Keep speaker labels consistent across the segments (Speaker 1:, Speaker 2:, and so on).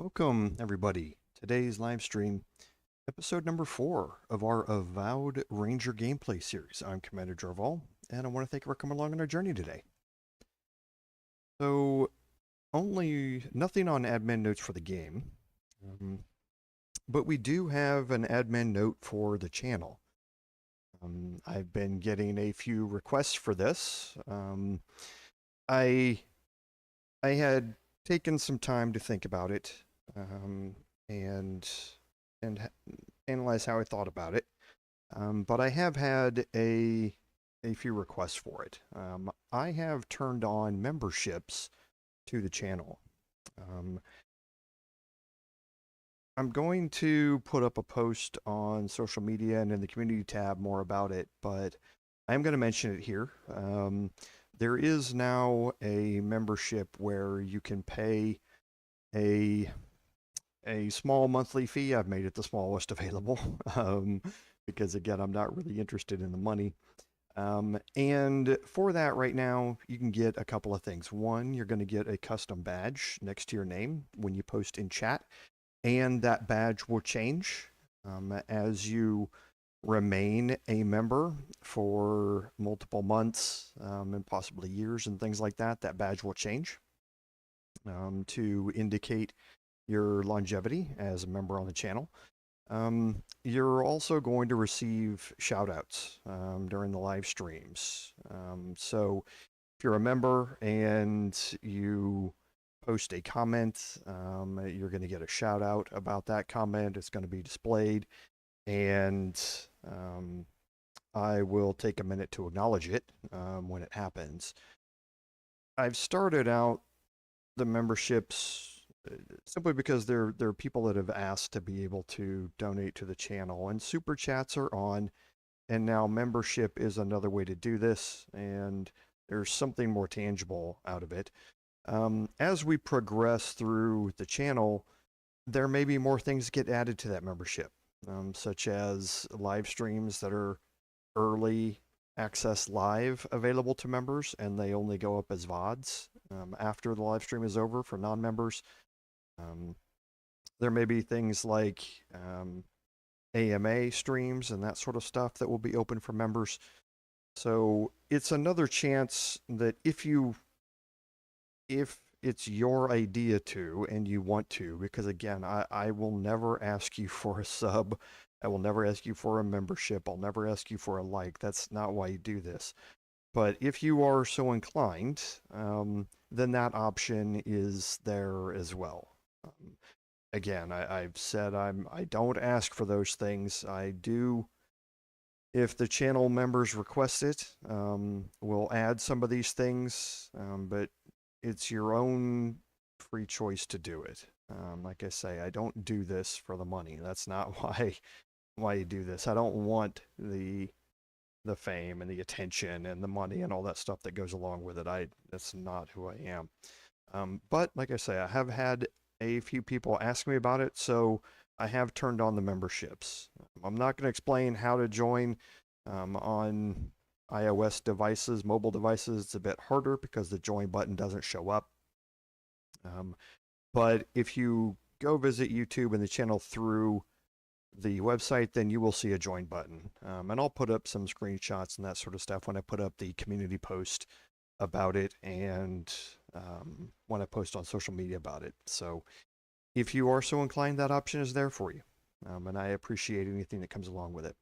Speaker 1: Welcome, everybody. Today's live stream, episode number 4 of our Avowed Ranger gameplay series. I'm Commander Jarval, and I want to thank you for coming along on our journey today. So, nothing on admin notes for the game, but we do have an admin note for the channel. I've been getting a few requests for this. I had taken some time to think about it and analyze how I thought about it. But I have had a few requests for it. I have turned on memberships to the channel. I'm going to put up a post on social media and in the community tab more about it, but I'm going to mention it here. There is now a membership where you can pay a small monthly fee. I've made it the smallest available because, again, I'm not really interested in the money. And for that right now, you can get a couple of things. One, you're going to get a custom badge next to your name when you post in chat, and that badge will change as you remain a member for multiple months and possibly years and things like that. That badge will change to indicate your longevity as a member on the channel. You're also going to receive shoutouts during the live streams. So if you're a member and you post a comment, you're going to get a shout out about that comment. It's going to be displayed, and I will take a minute to acknowledge it when it happens. I've started out the memberships simply because there are people that have asked to be able to donate to the channel, and super chats are on, and now membership is another way to do this, and there's something more tangible out of it. As we progress through the channel, there may be more things get added to that membership, such as live streams that are early access live available to members, and they only go up as VODs after the live stream is over for non-members. There may be things like AMA streams and that sort of stuff that will be open for members. So it's another chance that if it's your idea to and you want to, because again, I will never ask you for a sub. I will never ask you for a membership. I'll never ask you for a like. That's not why you do this. But if you are so inclined, then that option is there as well. Again, I've said I don't ask for those things. I do, if the channel members request it, we'll add some of these things, but it's your own free choice to do it. Like I say, I don't do this for the money. That's not why you do this. I don't want the fame and the attention and the money and all that stuff that goes along with it. That's not who I am. But like I say, I have had a few people ask me about it, so I have turned on the memberships. I'm not going to explain how to join on iOS devices, mobile devices. It's a bit harder because the join button doesn't show up. But if you go visit YouTube and the channel through the website, then you will see a join button. And I'll put up some screenshots and that sort of stuff when I put up the community post about it, and when I post on social media about it. So if you are so inclined, that option is there for you. And I appreciate anything that comes along with it.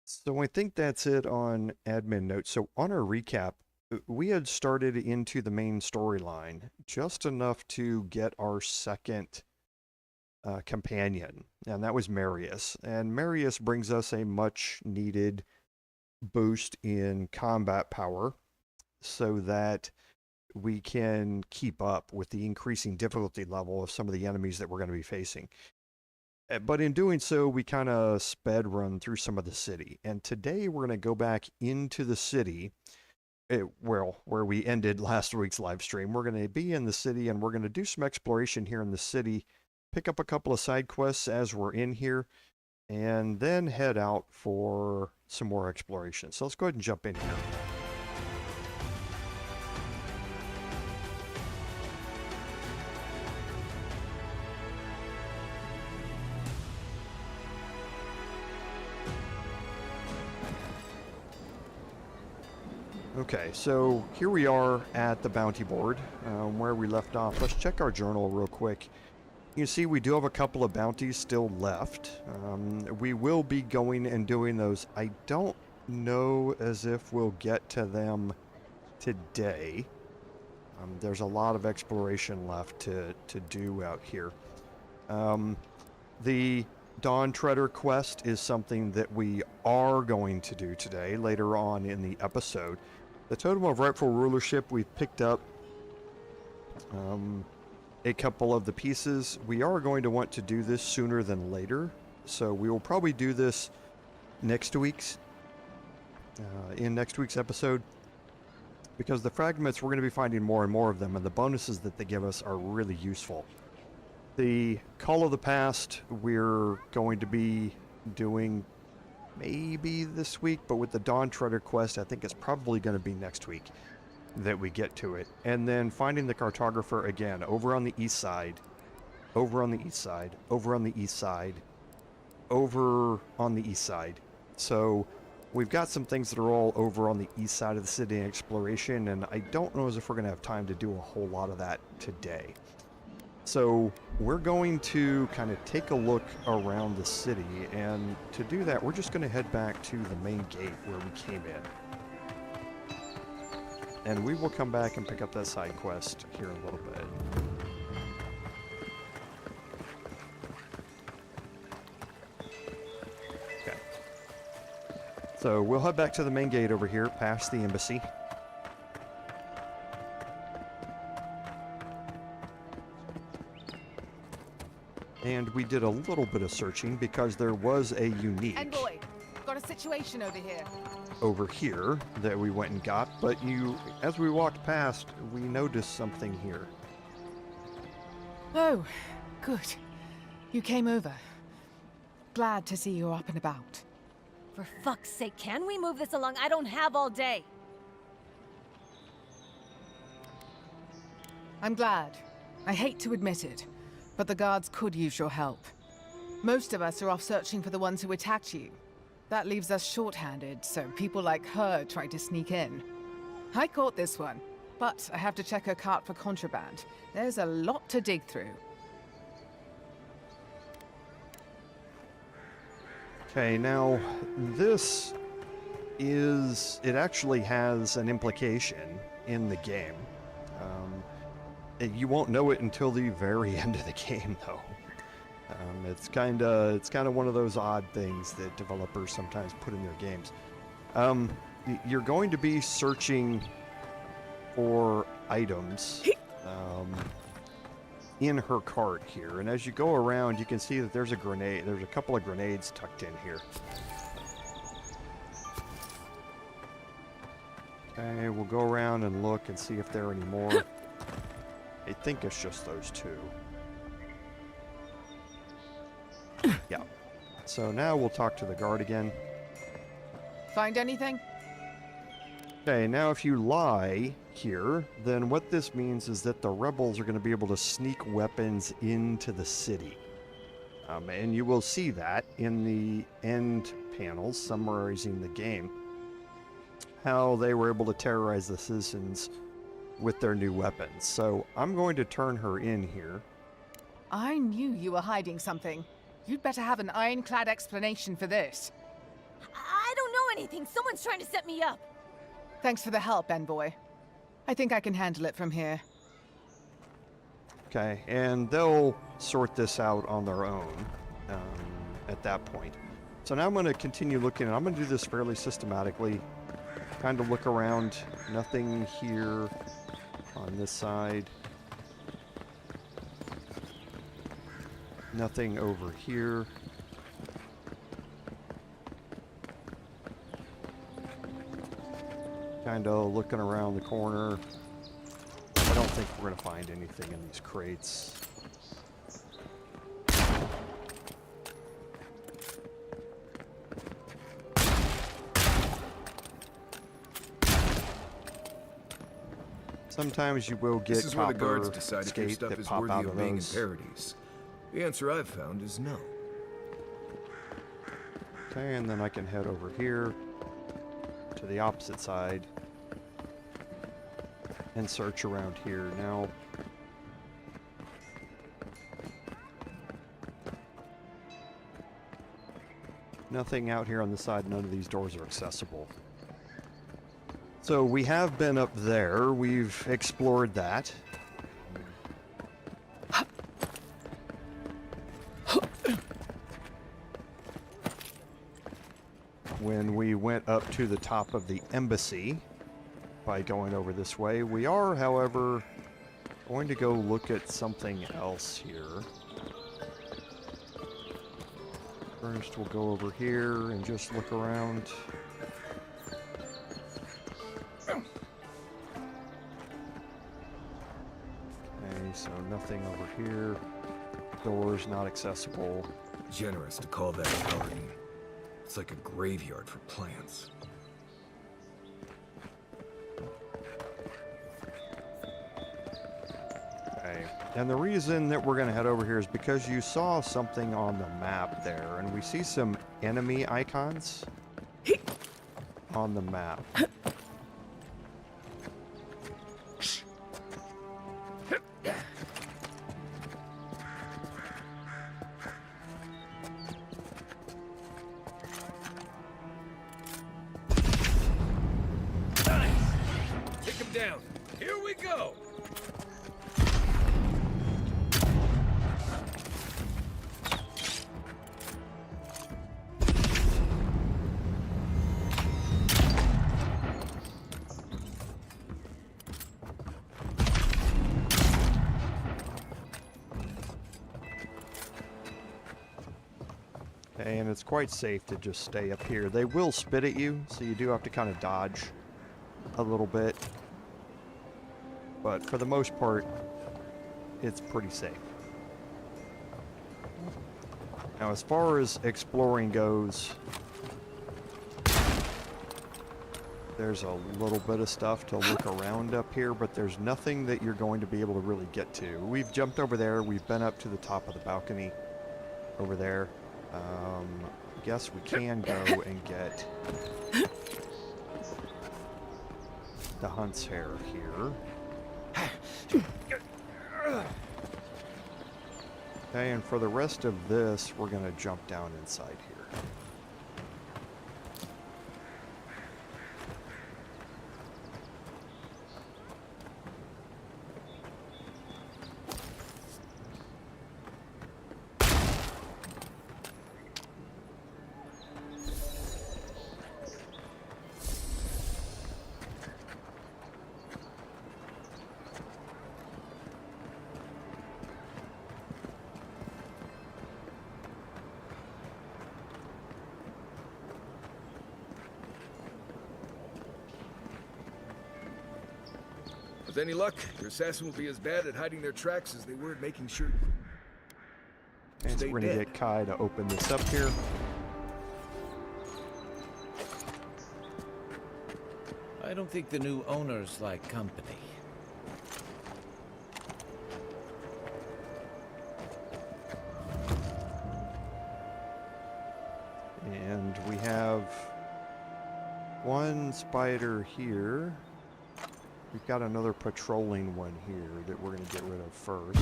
Speaker 1: So I think that's it on admin notes. So on our recap, we had started into the main storyline just enough to get our second companion, and that was Marius. And Marius brings us a much needed boost in combat power so that we can keep up with the increasing difficulty level of some of the enemies that we're going to be facing. But in doing so, we kind of sped run through some of the city. And today we're going to go back into the city, where we ended last week's live stream. We're going to be in the city, and we're going to do some exploration here in the city, pick up a couple of side quests as we're in here, and then head out for some more exploration. So let's go ahead and jump in here. Okay, so here we are at the bounty board, where we left off. Let's check our journal real quick. You see we do have a couple of bounties still left. We will be going and doing those. I don't know as if we'll get to them today. There's a lot of exploration left to do out here. The Dawn Treader quest is something that we are going to do today, later on in the episode. The Totem of Rightful Rulership, we've picked up a couple of the pieces. We are going to want to do this sooner than later, so we will probably do this in next week's episode, because the fragments, we're going to be finding more and more of them, and the bonuses that they give us are really useful. The Call of the Past, we're going to be doing maybe this week, but with the Dawn Treader quest, I think it's probably going to be next week that we get to it. And then finding the Cartographer again, over on the east side, over on the east side, over on the east side, over on the east side. So we've got some things that are all over on the east side of the city in exploration, and I don't know as if we're going to have time to do a whole lot of that today. So we're going to kind of take a look around the city, and to do that, we're just going to head back to the main gate where we came in. And we will come back and pick up that side quest here in a little bit. Okay. So we'll head back to the main gate over here, past the embassy. And we did a little bit of searching because there was a unique
Speaker 2: Envoy, got a situation
Speaker 1: over here that we went and got, but as we walked past, we noticed something here.
Speaker 2: Oh, good. You came over. Glad to see you're up and about.
Speaker 3: For fuck's sake, can we move this along? I don't have all day.
Speaker 2: I'm glad. I hate to admit it, but the guards could use your help. Most of us are off searching for the ones who attacked you. That leaves us short-handed, so people like her try to sneak in. I caught this one, but I have to check her cart for contraband. There's a lot to dig through.
Speaker 1: Okay, now this it actually has an implication in the game. You won't know it until the very end of the game, though. It's kind of one of those odd things that developers sometimes put in their games. You're going to be searching for items in her cart here, and as you go around, you can see that there's a grenade. There's a couple of grenades tucked in here. Okay, we'll go around and look and see if there are any more. I think it's just those two. Yeah. So now we'll talk to the guard again.
Speaker 2: Find anything?
Speaker 1: Okay, now if you lie here, then what this means is that the rebels are going to be able to sneak weapons into the city. And you will see that in the end panels summarizing the game. How they were able to terrorize the citizens with their new weapons. So I'm going to turn her in here.
Speaker 2: I knew you were hiding something. You'd better have an ironclad explanation for this.
Speaker 3: I don't know anything. Someone's trying to set me up.
Speaker 2: Thanks for the help, Envoy. I think I can handle it from here.
Speaker 1: Okay, and they'll sort this out on their own at that point. So now I'm going to continue looking, and I'm going to do this fairly systematically. Kind of look around. Nothing here on this side. Nothing over here. Kind of looking around the corner. I don't think we're going to find anything in these crates. Sometimes you will get
Speaker 4: This is where the guards
Speaker 1: copper
Speaker 4: decide if your
Speaker 1: skate
Speaker 4: stuff
Speaker 1: that
Speaker 4: is
Speaker 1: pop
Speaker 4: worthy
Speaker 1: out
Speaker 4: of
Speaker 1: of
Speaker 4: being in
Speaker 1: those.
Speaker 4: Paradis. The answer I've found is no.
Speaker 1: Okay, and then I can head over here to the opposite side. and search around here. Now, nothing out here on the side. None of these doors are accessible. So we have been up there. We've explored that. When we went up to the top of the embassy by going over this way, we are, however, going to go look at something else here. First, we'll go over here and just look around. Okay, so nothing over here. Doors not accessible.
Speaker 4: Generous to call that a garden. It's like a graveyard for plants.
Speaker 1: Okay, and the reason that we're going to head over here is because you saw something on the map there, and we see some enemy icons on the map.
Speaker 4: Take him down. Here we go.
Speaker 1: Okay, and it's quite safe to just stay up here. They will spit at you, so you do have to kind of dodge a little bit. But for the most part, it's pretty safe. Now, as far as exploring goes, there's a little bit of stuff to look around up here, but there's nothing that you're going to be able to really get to. We've jumped over there. We've been up to the top of the balcony over there. I guess we can go and get the hunt's hair here. Okay, and for the rest of this, we're going to jump down inside here.
Speaker 4: With any luck, your assassin will be as bad at hiding their tracks as they were at making sure.
Speaker 1: And so
Speaker 4: Stay
Speaker 1: we're going to
Speaker 4: dead.
Speaker 1: get Kai to open this up here.
Speaker 5: I don't think the new owners like company.
Speaker 1: And we have one spider here. We've got another patrolling one here that we're going to get rid of first.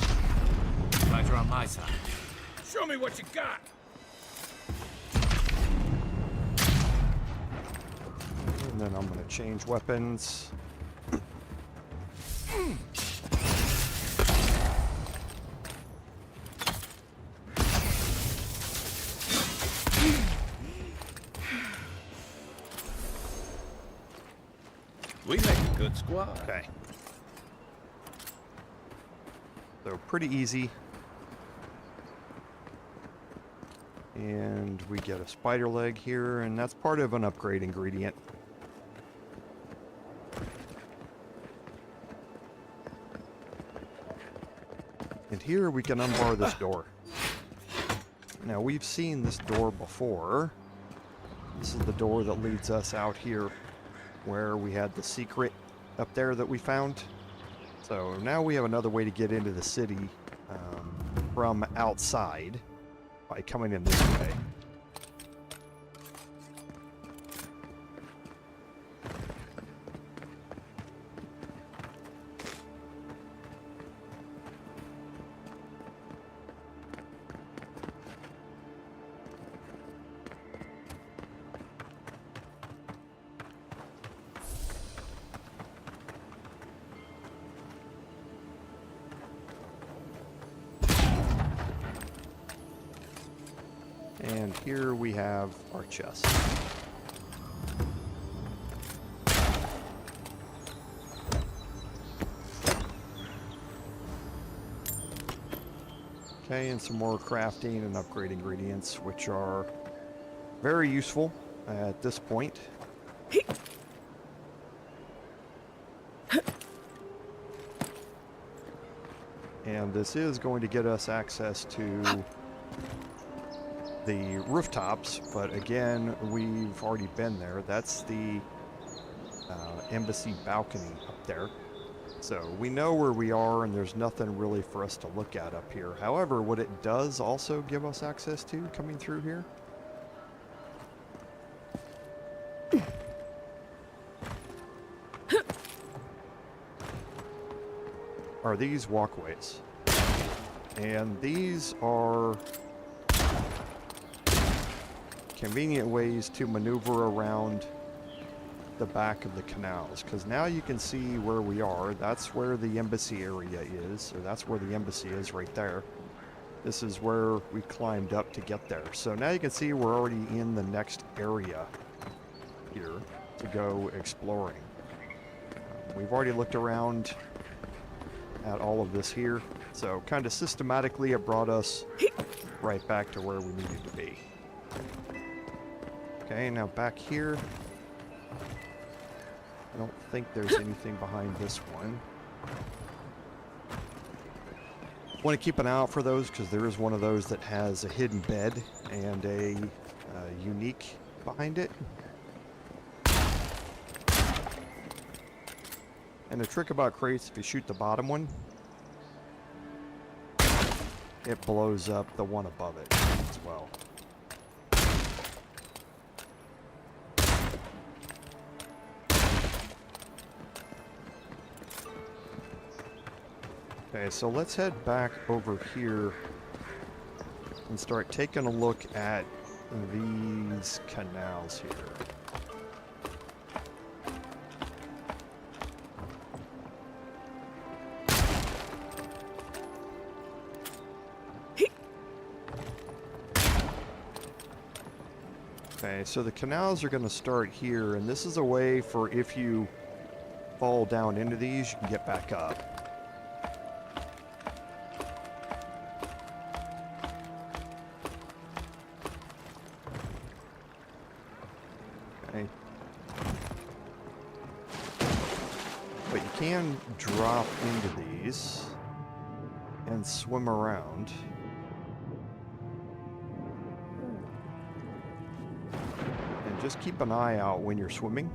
Speaker 5: Glad you're on my side.
Speaker 4: Show me what you got.
Speaker 1: And then I'm going to change weapons.
Speaker 5: We make a good squad.
Speaker 1: Okay. So pretty easy. And we get a spider leg here, and that's part of an upgrade ingredient. And here we can unbar this door. Now we've seen this door before. This is the door that leads us out here where we had the secret up there that we found. So now we have another way to get into the city from outside by coming in this way. And here we have our chest. Okay, and some more crafting and upgrade ingredients, which are very useful at this point. And this is going to get us access to the rooftops, but again, we've already been there. That's the embassy balcony up there. So we know where we are, and there's nothing really for us to look at up here. However, what it does also give us access to coming through here are these walkways. And these are convenient ways to maneuver around the back of the canals, because now you can see where we are. That's where the embassy area is, or that's where the embassy is right there. This is where we climbed up to get there. So now you can see we're already in the next area here to go exploring. We've already looked around at all of this here, so kind of systematically it brought us right back to where we needed to be. Okay, now back here, I don't think there's anything behind this one. Want to keep an eye out for those, because there is one of those that has a hidden bed and a unique behind it. And the trick about crates, if you shoot the bottom one, it blows up the one above it as well. Okay, so let's head back over here and start taking a look at these canals here. Okay, so the canals are going to start here, and this is a way for if you fall down into these, you can get back up. Okay. But you can drop into these and swim around. Just keep an eye out when you're swimming.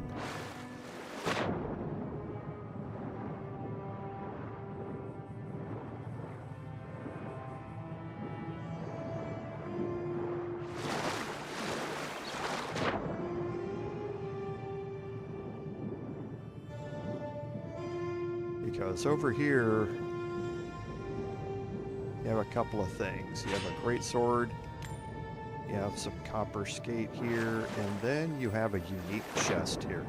Speaker 1: Because over here, you have a couple of things. You have a great sword. You have some copper skate here, and then you have a unique chest here.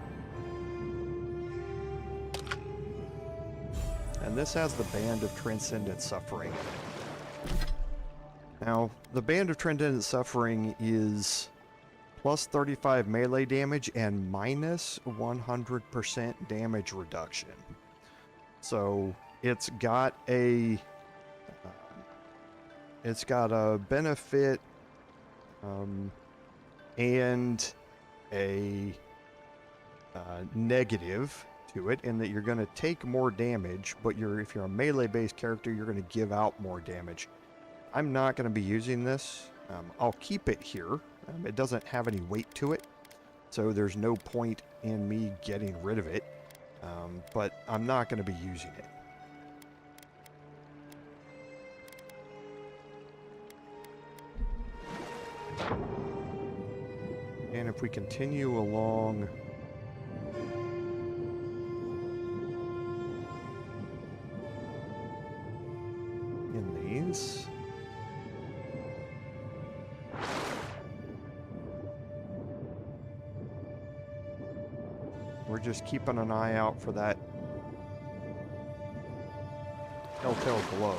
Speaker 1: And this has the Band of Transcendent Suffering in it. Now, the Band of Transcendent Suffering is plus 35 melee damage and minus 100% damage reduction. So it's got a benefit and a negative to it, in that you're going to take more damage, but if you're a melee-based character, you're going to give out more damage. I'm not going to be using this. I'll keep it here. It doesn't have any weight to it, so there's no point in me getting rid of it, but I'm not going to be using it. And if we continue along in these, we're just keeping an eye out for that telltale glow.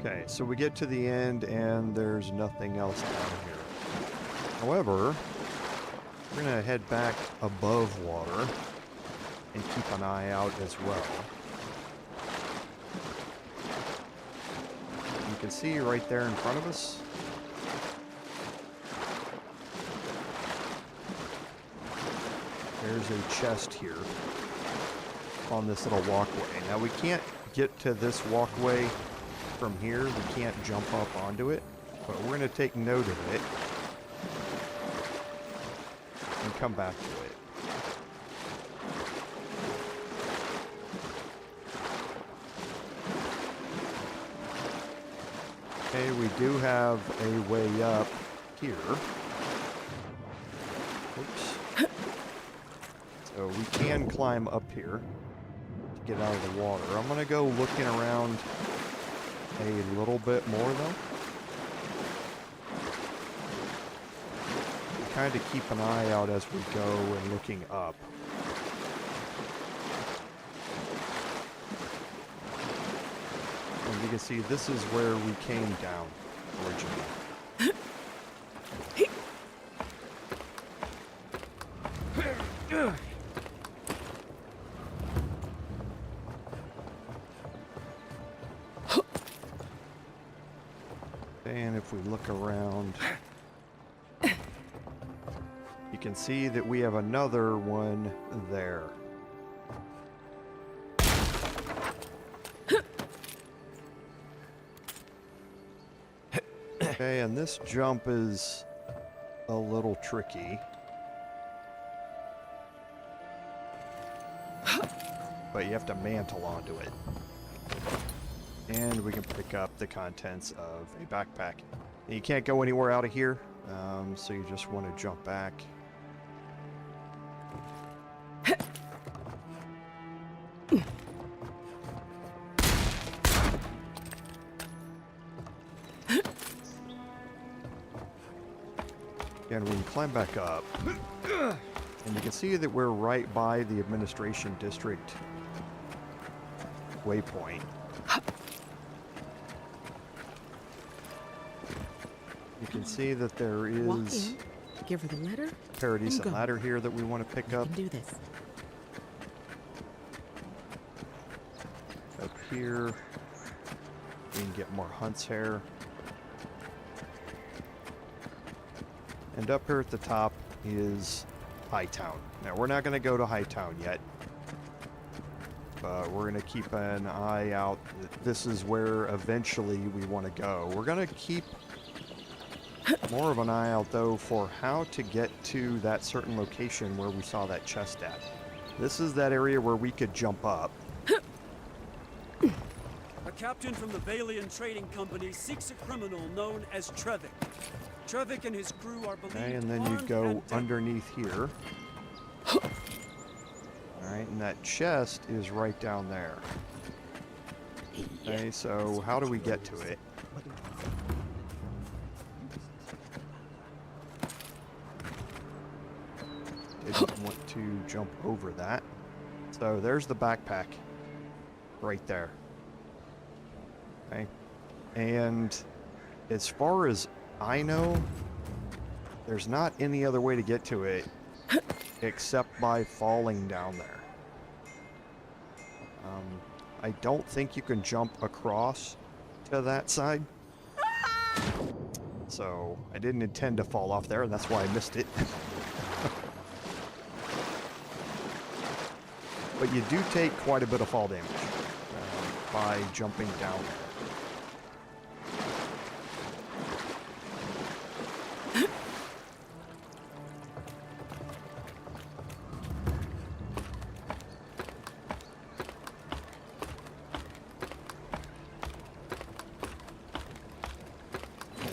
Speaker 1: Okay, so we get to the end and there's nothing else down here. However, we're gonna head back above water and keep an eye out as well. You can see right there in front of us. There's a chest here on this little walkway. Now we can't get to this walkway from here. We can't jump up onto it, but we're going to take note of it and come back to it. Okay, we do have a way up here. Oops. So we can climb up here to get out of the water. I'm going to go looking around a little bit more though. Kind of keep an eye out as we go and looking up. And you can see this is where we came down originally. And if we look around, you can see that we have another one there. Okay, and this jump is a little tricky. But you have to mantle onto it. And we can pick up the contents of a backpack. And you can't go anywhere out of here, so you just want to jump back. And we can climb back up. And you can see that we're right by the administration district waypoint. You can see that there is
Speaker 6: give her the letter.
Speaker 1: Paradis and ladder here that we want to pick up.
Speaker 6: Do this.
Speaker 1: Up here, we can get more hunt's hair. And up here at the top is Hightown. Now we're not going to go to Hightown yet, but we're going to keep an eye out. This is where eventually we want to go. We're going to keep more of an eye out though for how to get to that certain location where we saw that chest at. This is that area where we could jump up.
Speaker 7: A captain from the Valian Trading Company seeks a criminal known as Trevik. Trevik and his crew are believed
Speaker 1: Okay, and then you
Speaker 7: armed
Speaker 1: go
Speaker 7: and
Speaker 1: underneath here. Alright, and that chest is right down there. Okay, so how do we get to it? Didn't want to jump over that. So there's the backpack right there. Okay, and as far as I know, there's not any other way to get to it except by falling down there. I don't think you can jump across to that side. So I didn't intend to fall off there, and that's why I missed it. But you do take quite a bit of fall damage by jumping down there.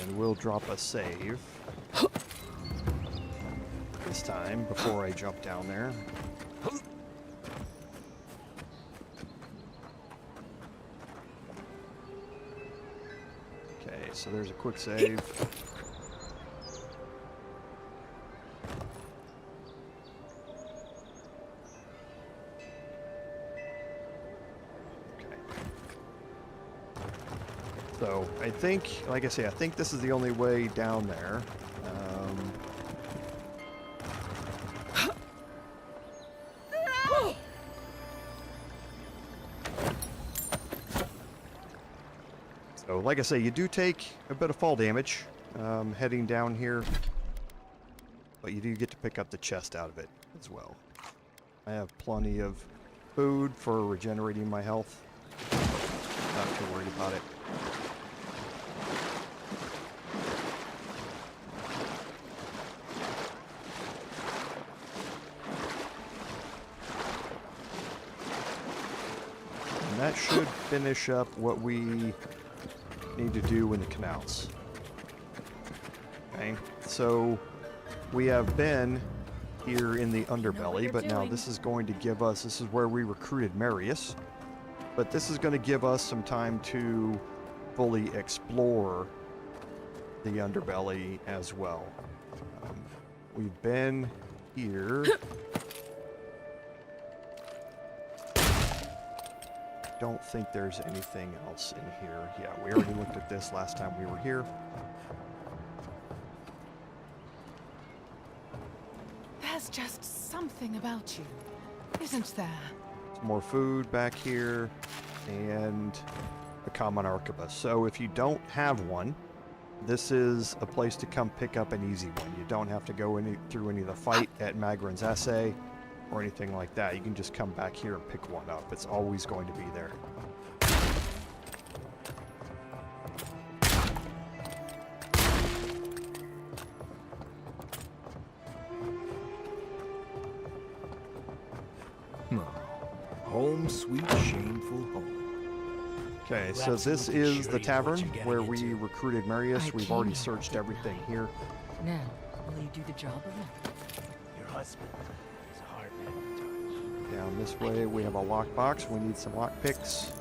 Speaker 1: And we'll drop a save this time before I jump down there. Okay, so there's a quick save. So I think, like I say, I think this is the only way down there. So like I say, you do take a bit of fall damage heading down here, but you do get to pick up the chest out of it as well. I have plenty of food for regenerating my health. Not too worried about it. And that should finish up what we need to do in the canals. Okay, so we have been here in the Underbelly, but now this is going to give us, this is where we recruited Marius, but this is going to give us some time to fully explore the Underbelly as well. We've been here. Don't think there's anything else in here. Yeah, we already looked at this last time we were here.
Speaker 2: There's just something about you, isn't there?
Speaker 1: Some more food back here, and a common arquebus. So if you don't have one, this is a place to come pick up an easy one. You don't have to go through any of the fight at Magran's Essay or anything like that. You can just come back here and pick one up. It's always going to be there.
Speaker 4: Home, sweet, shameful home.
Speaker 1: Okay, so this is the tavern where we recruited Marius. We've already searched everything here.
Speaker 3: Now, will you do the job of it?
Speaker 6: Your husband is a hard man to touch.
Speaker 1: Down this way, we have a lockbox. We need some lockpicks.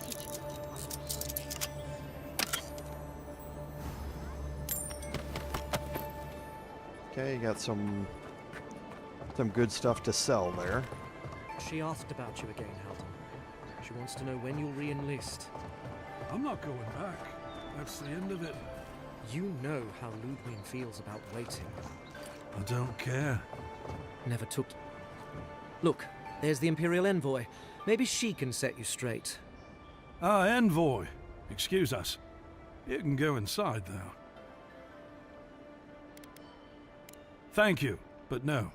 Speaker 1: Okay, you got some good stuff to sell there.
Speaker 6: She asked about you again, Halden. She wants to know when you'll re-enlist.
Speaker 8: I'm not going back. That's the end of it.
Speaker 6: You know how Ludwig feels about waiting.
Speaker 8: I don't care.
Speaker 6: Never took... Look, there's the Imperial Envoy. Maybe she can set you straight.
Speaker 8: Ah, Envoy. Excuse us. You can go inside, though. Thank you, but no.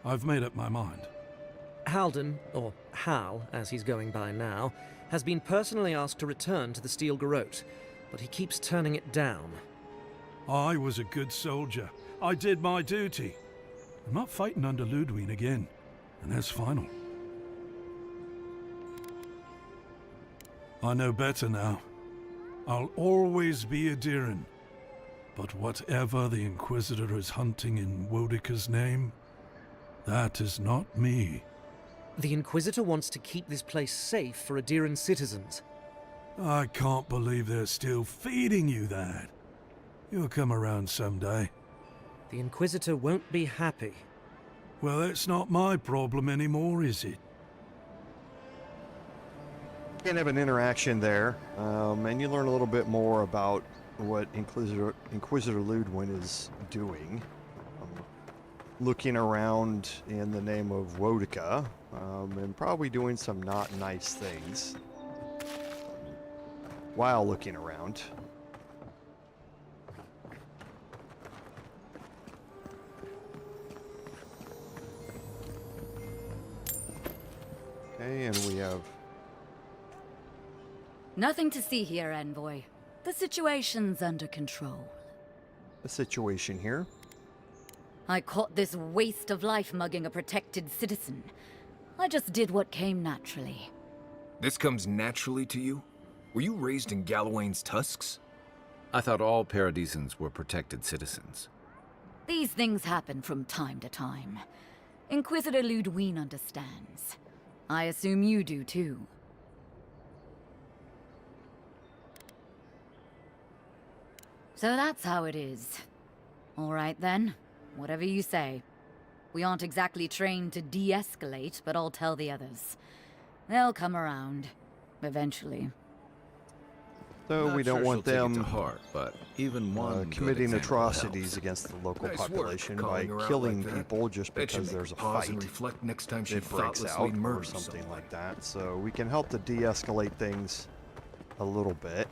Speaker 8: I've made up my mind.
Speaker 6: Halden, or Hal, as he's going by now, has been personally asked to return to the Steel Garrote, but he keeps turning it down.
Speaker 8: I was a good soldier. I did my duty. I'm not fighting under Ludwig again, and that's final. I know better now. I'll always be a Diran. But whatever the Inquisitor is hunting in Wodika's name, that is not me.
Speaker 6: The Inquisitor wants to keep this place safe for Adiran citizens.
Speaker 8: I can't believe they're still feeding you that. You'll come around someday.
Speaker 6: The Inquisitor won't be happy.
Speaker 8: Well, that's not my problem anymore, is it?
Speaker 1: Can have an interaction there, and you learn a little bit more about what Inquisitor Ludwig is doing. Looking around in the name of Wodika, and probably doing some not nice things while looking around. Okay, and we have...
Speaker 3: Nothing to see here, Envoy. The situation's under control.
Speaker 1: a situation here.
Speaker 3: I caught this waste of life mugging a protected citizen. I just did what came naturally.
Speaker 4: This comes naturally to you? Were you raised in Gallowayne's tusks?
Speaker 5: I thought all Paradisans were protected citizens.
Speaker 3: These things happen from time to time. Inquisitor Ludwig understands. I assume you do too. So that's how it is. All right then, whatever you say. We aren't exactly trained to de-escalate, but I'll tell the others. They'll come around. Eventually.
Speaker 1: So we don't want
Speaker 4: Take it to
Speaker 1: them
Speaker 4: heart, but even one good
Speaker 1: committing
Speaker 4: example
Speaker 1: atrocities
Speaker 4: helps.
Speaker 1: against the local
Speaker 4: Nice work,
Speaker 1: population by
Speaker 4: calling her out
Speaker 1: killing
Speaker 4: like that.
Speaker 1: people just
Speaker 4: Bet you
Speaker 1: because
Speaker 4: make
Speaker 1: there's a
Speaker 4: her pause
Speaker 1: fight
Speaker 4: and reflect next time she
Speaker 1: that breaks
Speaker 4: thoughtlessly
Speaker 1: out or
Speaker 4: murders
Speaker 1: something
Speaker 4: someone.
Speaker 1: like that. So we can help to de-escalate things a little bit.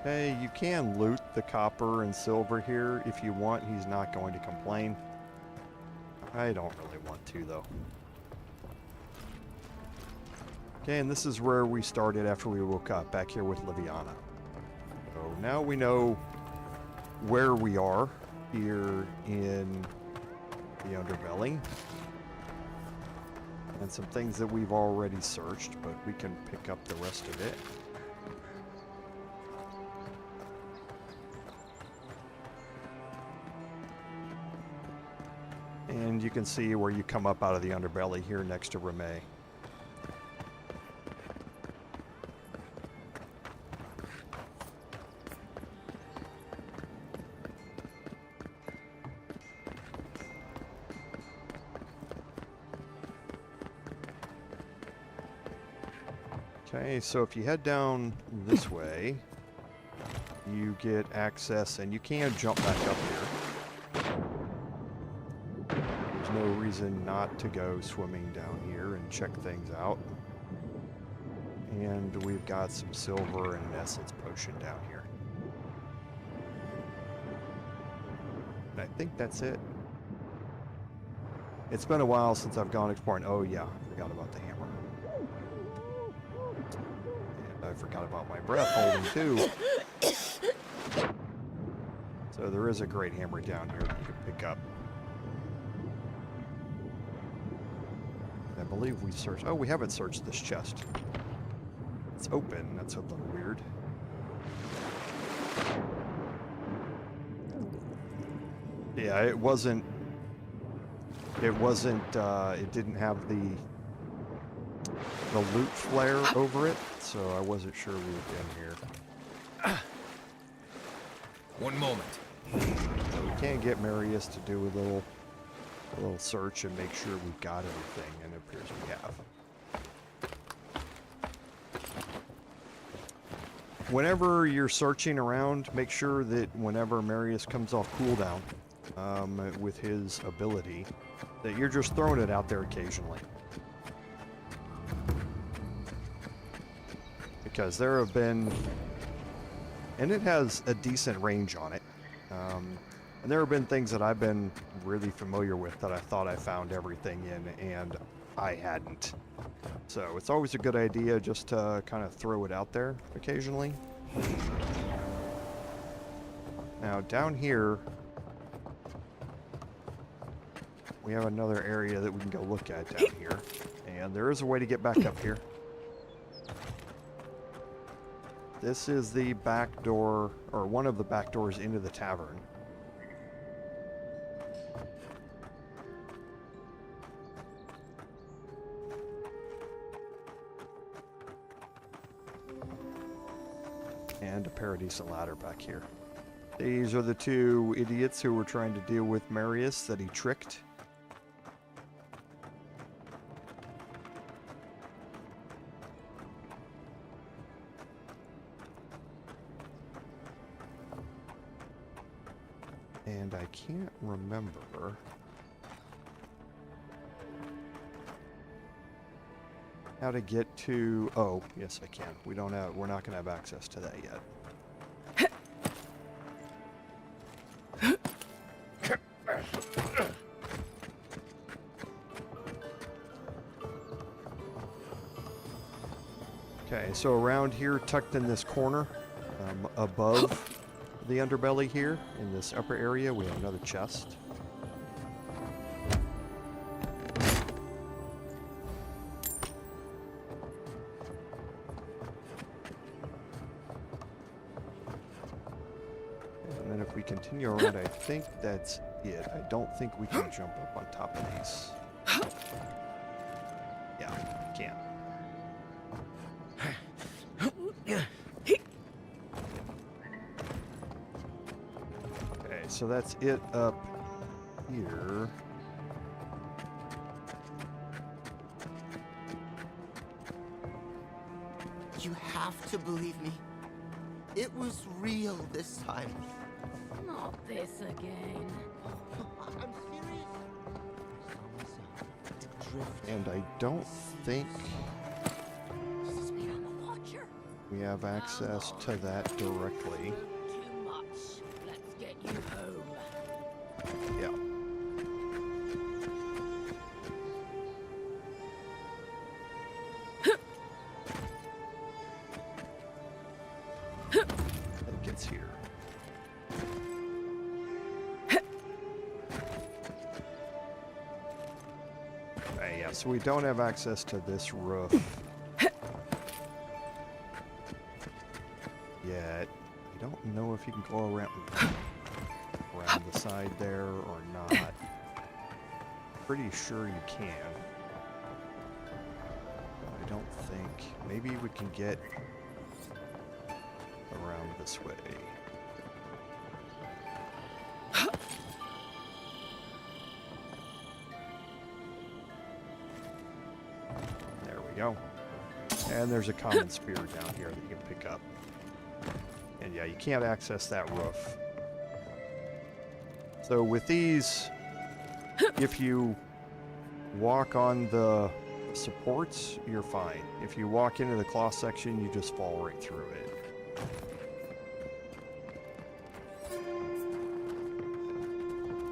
Speaker 1: Okay, you can loot the copper and silver here if you want. He's not going to complain. I don't really want to, though. Okay, and this is where we started after we woke up, back here with Liviana. So now we know where we are here in the Underbelly. And some things that we've already searched, but we can pick up the rest of it. And you can see where you come up out of the Underbelly here next to Ramay. Okay, so if you head down this way, you get access, and you can jump back up here. There's no reason not to go swimming down here and check things out. And we've got some silver and an essence potion down here. And I think that's it. It's been a while since I've gone exploring. Oh yeah, I forgot about the hammer. And I forgot about my breath holding too. So there is a great hammer down here that you can pick up. I believe we searched... Oh, we haven't searched this chest. It's open. That's a little weird. Yeah, it wasn't... It didn't have the loot flare over it, so I wasn't sure we were in here.
Speaker 4: One moment.
Speaker 1: So we can get Marius to do a little search and make sure we've got everything, and it appears we have. Whenever you're searching around, make sure that whenever Marius comes off cooldown with his ability, that you're just throwing it out there occasionally. Because there have been... And it has a decent range on it. And there have been things that I've been really familiar with that I thought I found everything in, and I hadn't. So it's always a good idea just to kind of throw it out there occasionally. Now down here, we have another area that we can go look at down here. And there is a way to get back up here. This is the back door, or one of the back doors into the tavern. And a Paradis ladder back here. These are the two idiots who were trying to deal with Marius that he tricked. And I can't remember how to get to... Oh, yes I can. We're not going to have access to that yet. Okay, so around here, tucked in this corner, above the Underbelly here, in this upper area, we have another chest. And then if we continue around, I think that's it. I don't think we can jump up on top of these. Yeah, we can. so that's it up here.
Speaker 9: You have to believe me. It was real this time.
Speaker 3: Not this again.
Speaker 9: I'm serious. I saw myself drift.
Speaker 1: And I don't think we have access to that directly.
Speaker 3: Too much. Let's get you home.
Speaker 1: Yeah. That gets here. Yeah, so we don't have access to this roof yet. I don't know if you can go around the side there or not. Pretty sure you can. I don't think. Maybe we can get around this way. There we go. And there's a common spear down here that you can pick up. And yeah, you can't access that roof. So with these, if you walk on the supports, you're fine. If you walk into the cloth section, you just fall right through it.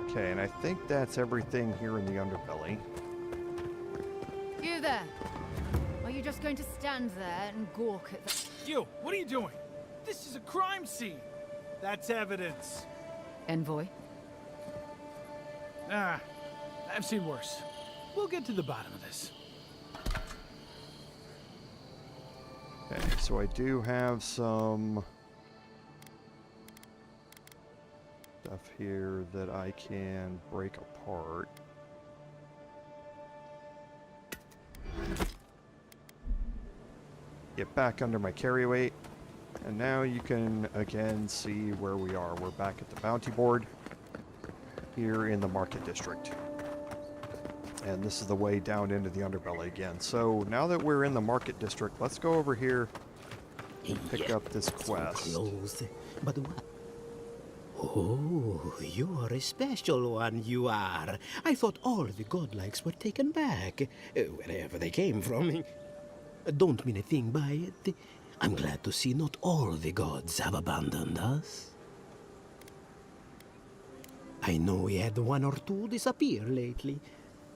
Speaker 1: Okay, and I think that's everything here in the Underbelly.
Speaker 3: You there. Are you just going to stand there and gawk at the...
Speaker 10: You, what are you doing? This is a crime scene. That's evidence.
Speaker 2: Envoy?
Speaker 10: Ah, I've seen worse. We'll get to the bottom of this.
Speaker 1: Okay, so I do have some stuff here that I can break apart. Get back under my carry weight, and now you can again see where we are. We're back at the bounty board here in the market district. And this is the way down into the Underbelly again. So now that we're in the market district, let's go over here and pick up this quest.
Speaker 11: Closed, but what? Oh, you are a special one, you are. I thought all the godlikes were taken back, wherever they came from. Don't mean a thing by it. I'm glad to see not all the gods have abandoned us. I know we had one or two disappear lately.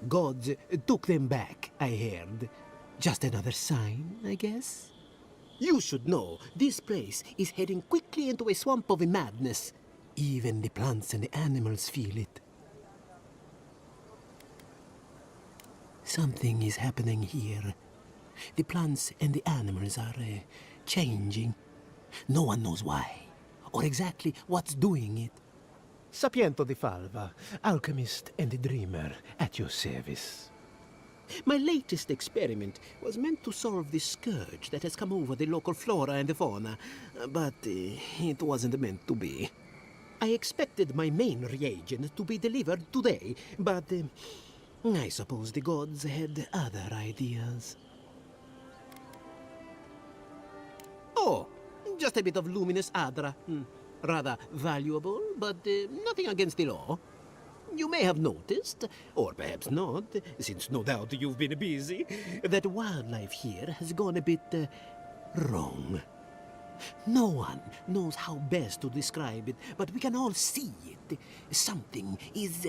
Speaker 11: Gods took them back, I heard. Just another sign, I guess? You should know, this place is heading quickly into a swamp of madness. Even the plants and the animals feel it. Something is happening here. The plants and the animals are changing. No one knows why, or exactly what's doing it. Sapiento di Falva, alchemist and dreamer, at your service. My latest experiment was meant to solve the scourge that has come over the local flora and the fauna, but it wasn't meant to be. I expected my main reagent to be delivered today, but I suppose the gods had other ideas. Oh, just a bit of luminous adra. Rather valuable, but nothing against the law. You may have noticed, or perhaps not, since no doubt you've been busy, that wildlife here has gone a bit wrong. No one knows how best to describe it, but we can all see it. Something is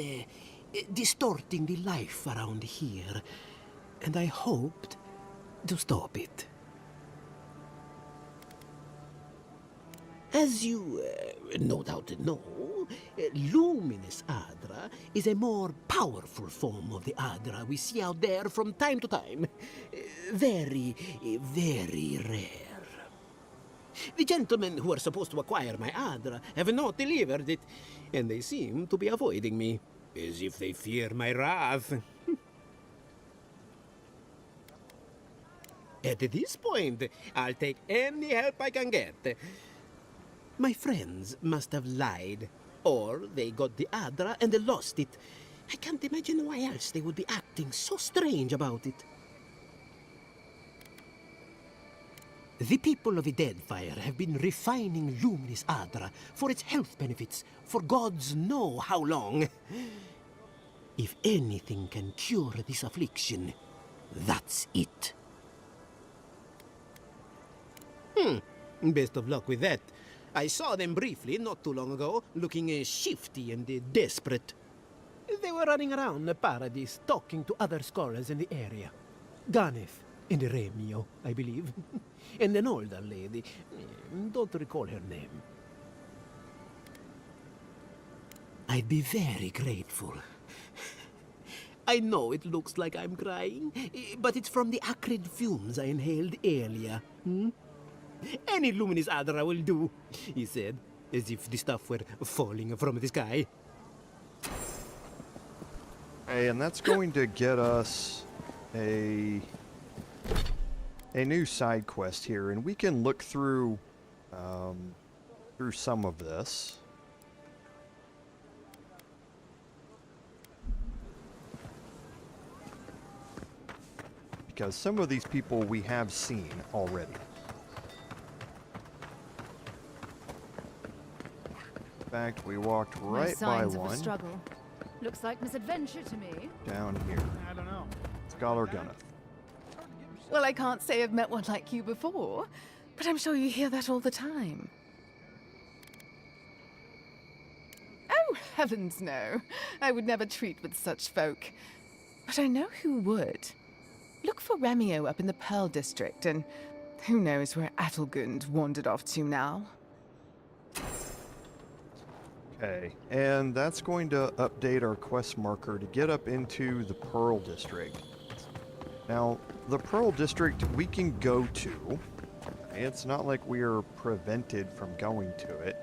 Speaker 11: distorting the life around here, and I hoped to stop it. As you no doubt know, luminous Adra is a more powerful form of the Adra we see out there from time to time. Very, very rare. The gentlemen who are supposed to acquire my Adra have not delivered it, and they seem to be avoiding me, as if they fear my wrath. At this point, I'll take any help I can get. My friends must have lied. Or they got the Adra and they lost it. I can't imagine why else they would be acting so strange about it. The people of the Deadfire have been refining Luminis Adra for its health benefits for gods know how long. If anything can cure this affliction, that's it. Best of luck with that. I saw them briefly not too long ago, looking shifty and desperate. They were running around Paradis, talking to other scholars in the area. Ganef and Remio, I believe. And an older lady. Don't recall her name. I'd be very grateful. I know it looks like I'm crying, but it's from the acrid fumes I inhaled earlier. Any Luminis Adra will do, he said, as if the stuff were falling from the sky.
Speaker 1: Hey, and that's going to get us a new side quest here, and we can look through some of this. Because some of these people we have seen already. In fact, we walked right by
Speaker 3: signs of a
Speaker 1: one
Speaker 3: struggle. Looks like misadventure to me.
Speaker 1: down here.
Speaker 10: I don't know.
Speaker 1: Scholar Gunneth.
Speaker 2: Well, I can't say I've met one like you before, but I'm sure you hear that all the time. Oh, heavens no. I would never treat with such folk. But I know who would. Look for Remio up in the Pearl District, and who knows where Adelgund wandered off to now.
Speaker 1: Okay, and that's going to update our quest marker to get up into the Pearl District. Now, the Pearl District we can go to. It's not like we are prevented from going to it.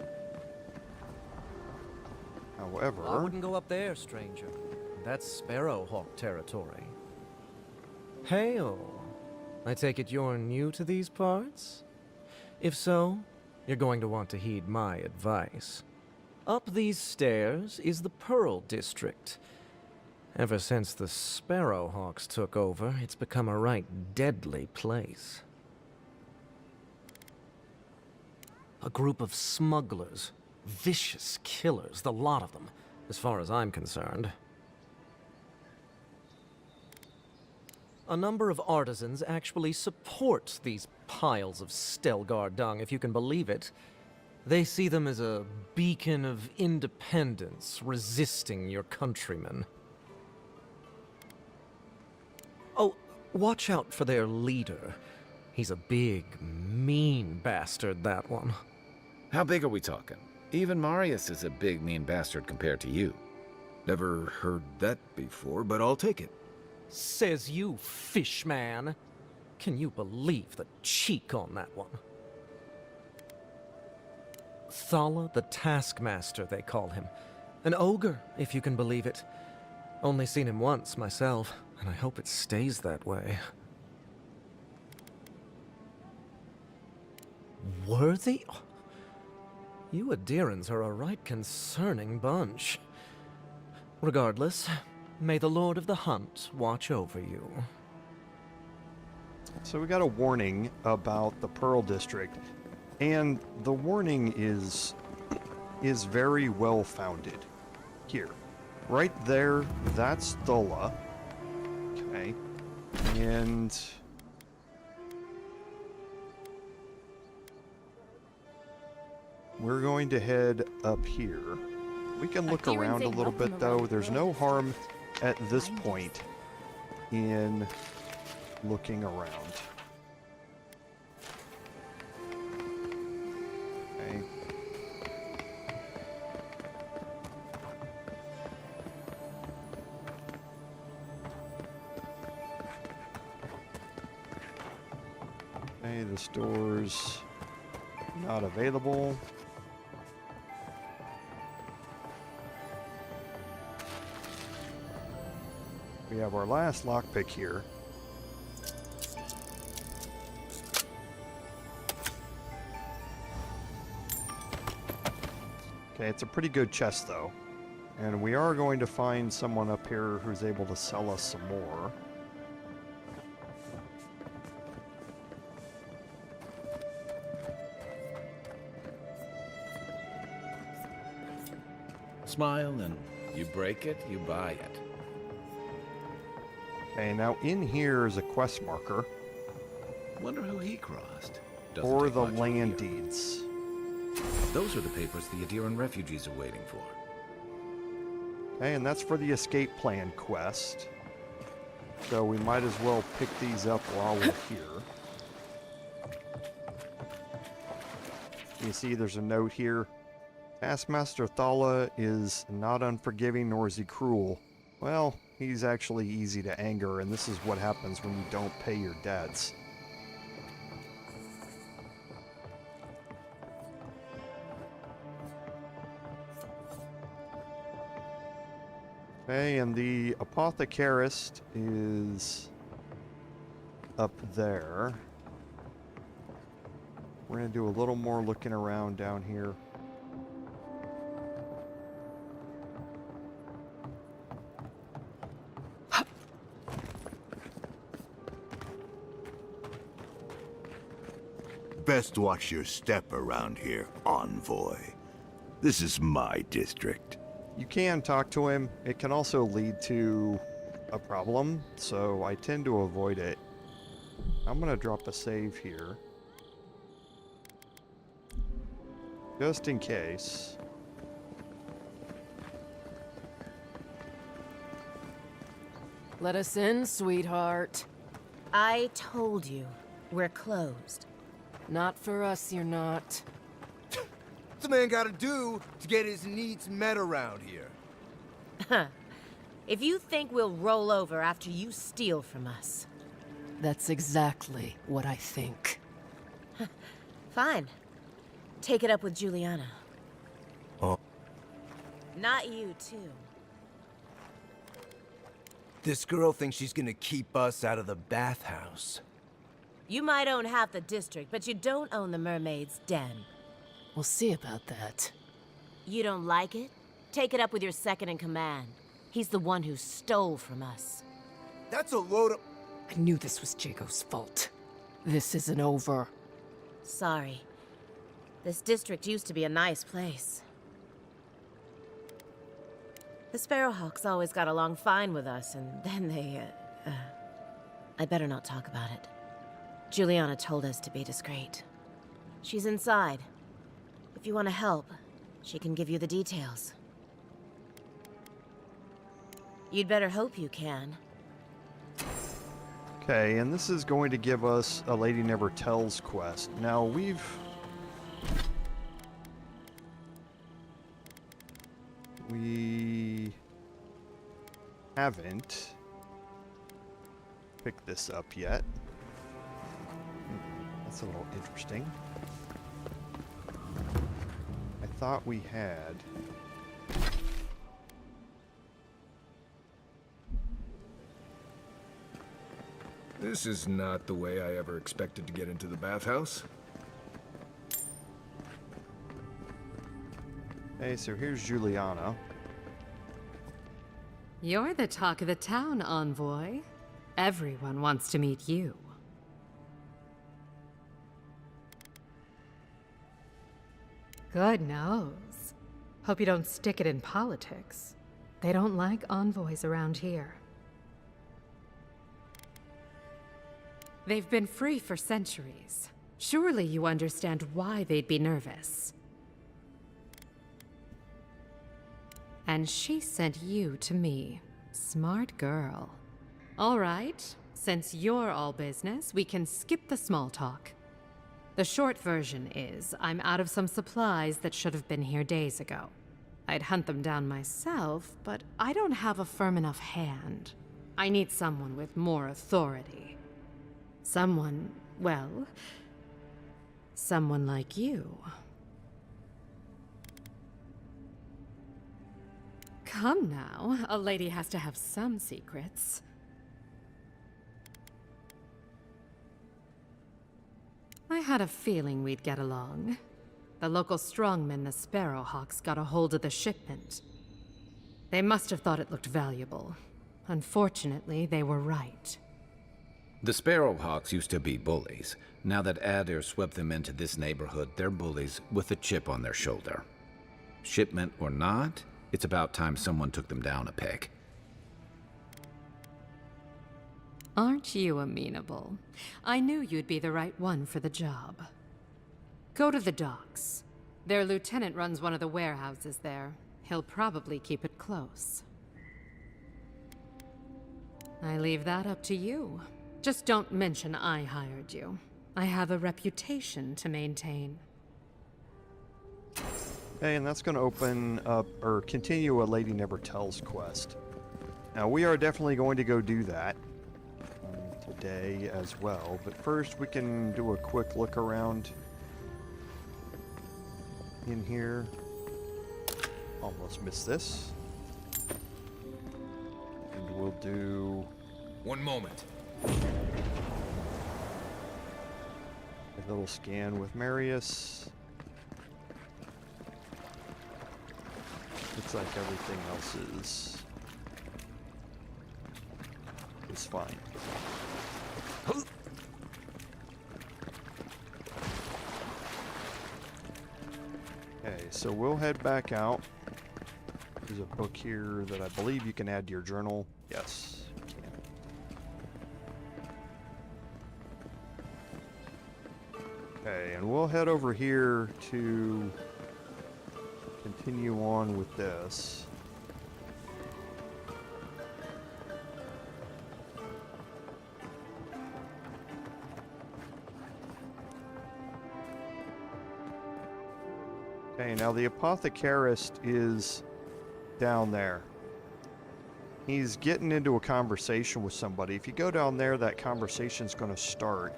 Speaker 1: However...
Speaker 6: I wouldn't go up there, stranger. That's Sparrowhawk territory. Hey-o. I take it you're new to these parts? If so, you're going to want to heed my advice. Up these stairs is the Pearl District. Ever since the Sparrowhawks took over, it's become a right deadly place. A group of smugglers, vicious killers, the lot of them, as far as I'm concerned. A number of artisans actually support these piles of Stelgar dung, if you can believe it. They see them as a beacon of independence, resisting your countrymen. Oh, watch out for their leader. He's a big, mean bastard, that one.
Speaker 12: How big are we talking? Even Marius is a big, mean bastard compared to you.
Speaker 4: Never heard that before, but I'll take it.
Speaker 6: Says you, fishman. Can you believe the cheek on that one? Thala the Taskmaster, they call him. An ogre, if you can believe it. Only seen him once, myself, and I hope it stays that way. Worthy? You Adirans are a right concerning bunch. Regardless, may the Lord of the Hunt watch over you.
Speaker 1: So we got a warning about the Pearl District, and the warning is very well founded. Here, right there, that's Thola. Okay, and we're going to head up here. We can look around a little bit though. There's no harm at this point in looking around. Okay. Okay, the store's not available. We have our last lockpick here. Okay, it's a pretty good chest, though. And we are going to find someone up here who's able to sell us some more.
Speaker 12: Smile, and you break it, you buy it.
Speaker 1: Okay, now in here is a quest marker.
Speaker 12: Wonder who he crossed. Doesn't
Speaker 1: Or
Speaker 12: take
Speaker 1: the
Speaker 12: much to
Speaker 1: land
Speaker 12: hear.
Speaker 1: deeds.
Speaker 12: Those are the papers the Adiran refugees are waiting for.
Speaker 1: Okay, and that's for the escape plan quest. So we might as well pick these up while we're here. You see there's a note here. Taskmaster Thala is not unforgiving, nor is he cruel. Well, he's actually easy to anger, and this is what happens when you don't pay your debts. Okay, and the apothecarist is up there. We're going to do a little more looking around down here.
Speaker 13: Best watch your step around here, Envoy. This is my district.
Speaker 1: You can talk to him. It can also lead to a problem, so I tend to avoid it. I'm going to drop a save here. Just in case.
Speaker 14: Let us in, sweetheart.
Speaker 15: I told you, we're closed.
Speaker 14: Not for us, you're not.
Speaker 16: What's a man gotta do to get his needs met around here?
Speaker 15: Huh. If you think we'll roll over after you steal from us.
Speaker 14: That's exactly what I think.
Speaker 15: Fine. Take it up with Juliana.
Speaker 16: Oh.
Speaker 15: Not you, too.
Speaker 16: This girl thinks she's gonna keep us out of the bathhouse.
Speaker 15: You might own half the district, but you don't own the mermaid's den.
Speaker 14: We'll see about that.
Speaker 15: You don't like it? Take it up with your second in command. He's the one who stole from us.
Speaker 16: That's a load of...
Speaker 14: I knew this was Jago's fault. This isn't over.
Speaker 15: Sorry. This district used to be a nice place. The Sparrowhawks always got along fine with us, and then they, I better not talk about it. Juliana told us to be discreet. She's inside. If you want to help, she can give you the details. You'd better hope you can.
Speaker 1: Okay, and this is going to give us a Lady Never Tells quest. Now, we haven't picked this up yet. That's a little interesting. I thought we had.
Speaker 4: This is not the way I ever expected to get into the bathhouse.
Speaker 1: Hey, so here's Juliana.
Speaker 17: You're the talk of the town, Envoy. Everyone wants to meet you. Good nose. Hope you don't stick it in politics. They don't like envoys around here. They've been free for centuries. Surely you understand why they'd be nervous. And she sent you to me. Smart girl. All right, since you're all business, we can skip the small talk. The short version is, I'm out of some supplies that should have been here days ago. I'd hunt them down myself, but I don't have a firm enough hand. I need someone with more authority. Someone, well, someone like you. Come now, a lady has to have some secrets. I had a feeling we'd get along. The local strongmen, the Sparrowhawks, got a hold of the shipment. They must have thought it looked valuable. Unfortunately, they were right.
Speaker 12: The Sparrowhawks used to be bullies. Now that Adair swept them into this neighborhood, they're bullies with a chip on their shoulder. Shipment or not, it's about time someone took them down a peg.
Speaker 17: Aren't you amenable? I knew you'd be the right one for the job. Go to the docks. Their lieutenant runs one of the warehouses there. He'll probably keep it close. I leave that up to you. Just don't mention I hired you. I have a reputation to maintain.
Speaker 1: Okay, and that's going to open up, or continue a Lady Never Tells quest. Now, we are definitely going to go do that today as well, but first we can do a quick look around in here. Almost missed this. And we'll do...
Speaker 4: One moment.
Speaker 1: A little scan with Marius. Looks like everything else is fine. Okay, so we'll head back out. There's a book here that I believe you can add to your journal. Yes, you can. Okay, and we'll head over here to continue on with this. Okay, now the apothecarist is down there. He's getting into a conversation with somebody. If you go down there, that conversation's going to start.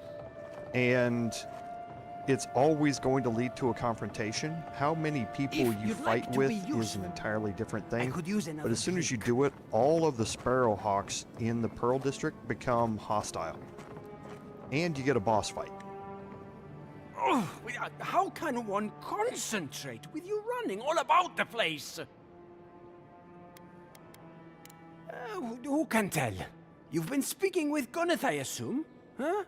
Speaker 1: And it's always going to lead to a confrontation. How many people you fight with is an entirely different thing. But as soon as you do it, all of the Sparrowhawks in the Pearl District become hostile. And you get a boss fight.
Speaker 10: Oh, how can one concentrate with you running all about the place? Who can tell? You've been speaking with Gunneth, I assume? Huh?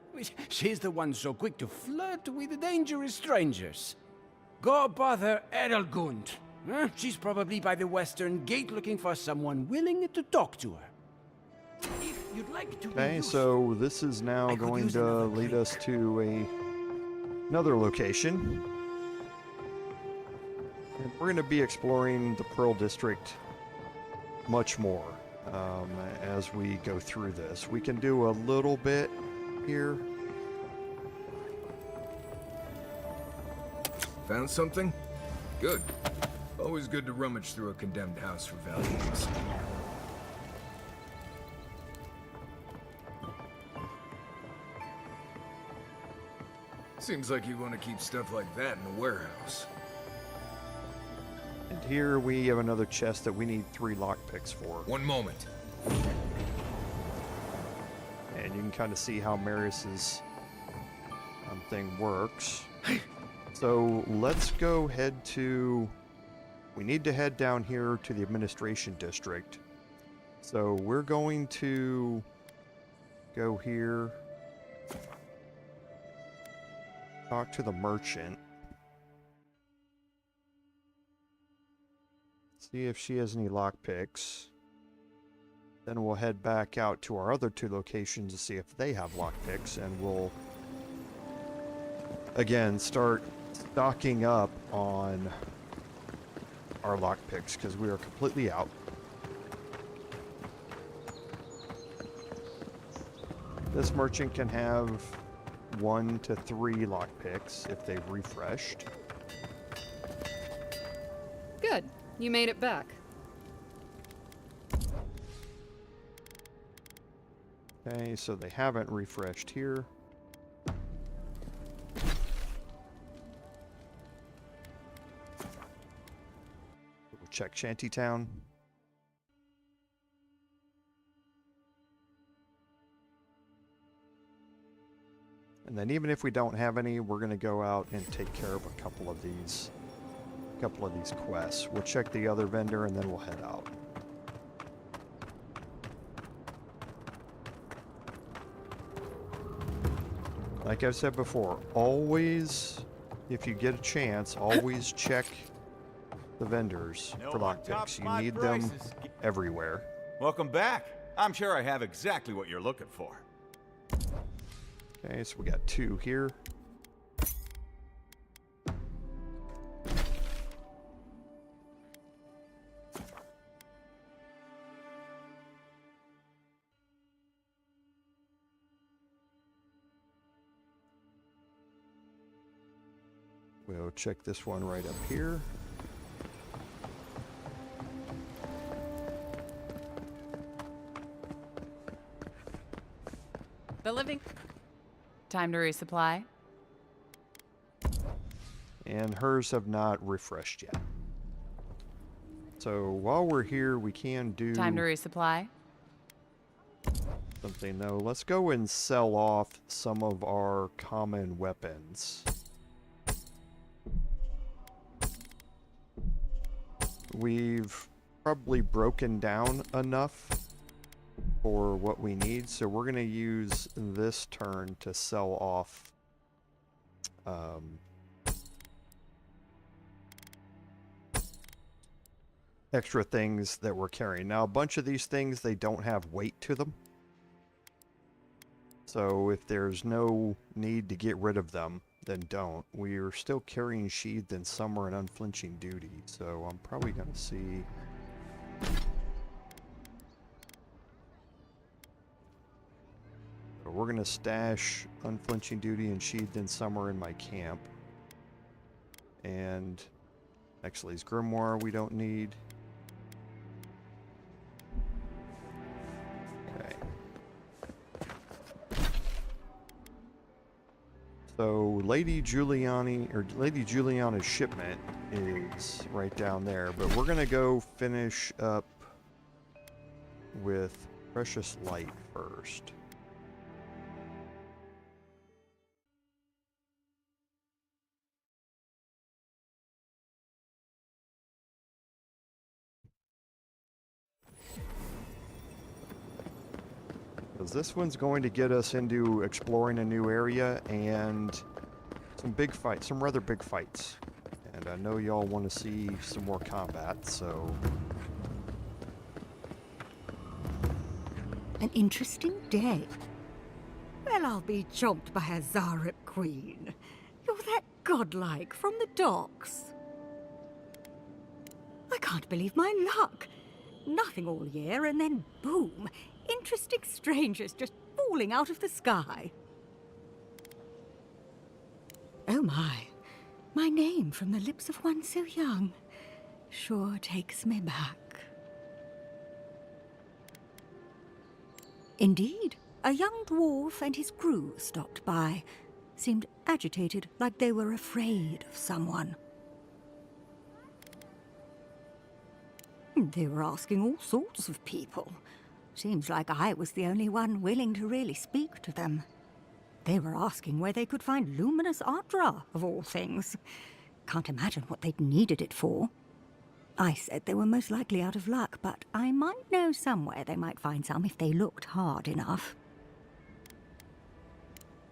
Speaker 10: She's the one so quick to flirt with dangerous strangers. Go bother Edelgund. Huh? She's probably by the western gate looking for someone willing to talk to her. If you'd like to
Speaker 1: okay, so this is now going to lead us to another location. And we're going to be exploring the Pearl District much more as we go through this. We can do a little bit here.
Speaker 4: Found something? Good. Always good to rummage through a condemned house for valuables. Seems like you want to keep stuff like that in the warehouse.
Speaker 1: And here we have another chest that we need 3 lockpicks for.
Speaker 4: One moment.
Speaker 1: And you can kind of see how Marius's thing works. So let's go head to... We need to head down here to the administration district. So we're going to go here. Talk to the merchant. See if she has any lockpicks. Then we'll head back out to our other 2 locations to see if they have lockpicks, and we'll again start stocking up on our lockpicks because we are completely out. This merchant can have 1 to 3 lockpicks if they've refreshed.
Speaker 17: Good. You made it back.
Speaker 1: Okay, so they haven't refreshed here. We'll check Shantytown. And then even if we don't have any, we're going to go out and take care of a couple of these quests. We'll check the other vendor and then we'll head out. Like I've said before, always, if you get a chance, always check the vendors for lockpicks. You need them everywhere.
Speaker 18: Welcome back. I'm sure I have exactly what you're looking for.
Speaker 1: Okay, so we got 2 here. We'll check this one right up here.
Speaker 19: The living. Time to resupply.
Speaker 1: And hers have not refreshed yet. So while we're here, we can do
Speaker 19: time to resupply.
Speaker 1: Something though. Let's go and sell off some of our common weapons. We've probably broken down enough for what we need, so we're going to use this turn to sell off extra things that we're carrying. Now, a bunch of these things, they don't have weight to them. So if there's no need to get rid of them, then don't. We're still carrying Sheathed and some are in Unflinching Duty, so I'm probably going to see... We're going to stash Unflinching Duty and Sheathed in Summer in my camp. And Exley's Grimoire we don't need. Okay. So Lady Juliana's shipment is right down there, but we're going to go finish up with Precious Light first. This one's going to get us into exploring a new area and some big fights, some rather big fights. And I know y'all want to see some more combat, so...
Speaker 20: An interesting day. Well, I'll be chomped by a Zarep queen. You're that godlike from the docks. I can't believe my luck. Nothing all year, and then boom! Interesting strangers just falling out of the sky. Oh my name from the lips of one so young sure takes me back. Indeed, a young dwarf and his crew stopped by, seemed agitated like they were afraid of someone. They were asking all sorts of people. Seems like I was the only one willing to really speak to them. They were asking where they could find luminous Adra, of all things. Can't imagine what they'd needed it for. I said they were most likely out of luck, but I might know somewhere they might find some if they looked hard enough.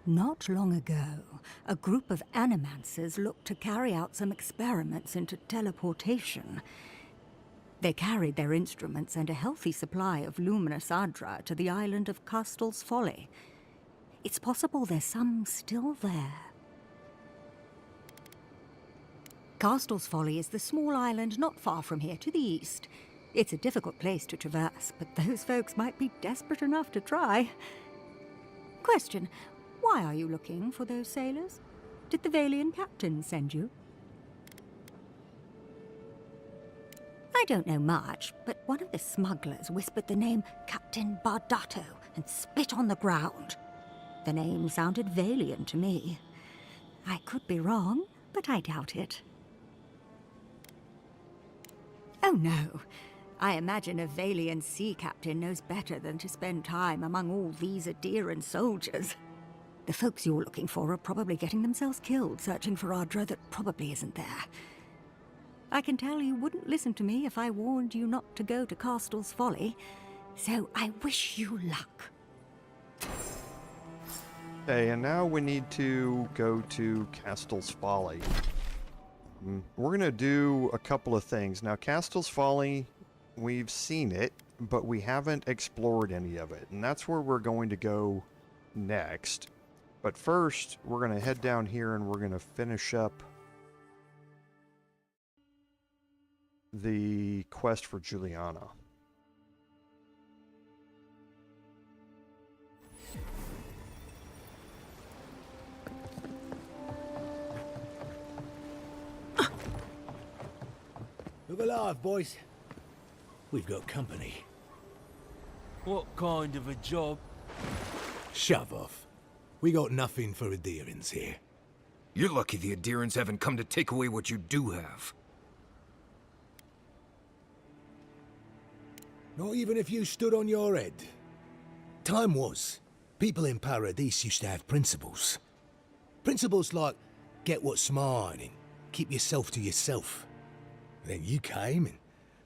Speaker 20: Not long ago, a group of animancers looked to carry out some experiments into teleportation. They carried their instruments and a healthy supply of luminous Adra to the island of Castol's Folly. It's possible there's some still there. Castol's Folly is the small island not far from here to the east. It's a difficult place to traverse, but those folks might be desperate enough to try. Question, why are you looking for those sailors? Did the Valian captain send you? I don't know much, but one of the smugglers whispered the name Captain Bardetto and spit on the ground. The name sounded Valian to me. I could be wrong, but I doubt it. Oh no, I imagine a Valian sea captain knows better than to spend time among all these Adiran soldiers. The folks you're looking for are probably getting themselves killed searching for Ardra that probably isn't there. I can tell you wouldn't listen to me if I warned you not to go to Castol's Folly, so I wish you luck.
Speaker 1: Okay, and now we need to go to Castol's Folly. We're going to do a couple of things. Now, Castol's Folly, we've seen it, but we haven't explored any of it, and that's where we're going to go next. But first, we're going to head down here and we're going to finish up the quest for Juliana.
Speaker 11: Look alive, boys. We've got company.
Speaker 7: What kind of a job?
Speaker 11: Shove off. We got nothing for adherents here.
Speaker 4: You're lucky the adherents haven't come to take away what you do have.
Speaker 11: Not even if you stood on your head. Time was, people in Paradis used to have principles. Principles like, get what's mine and keep yourself to yourself. Then you came and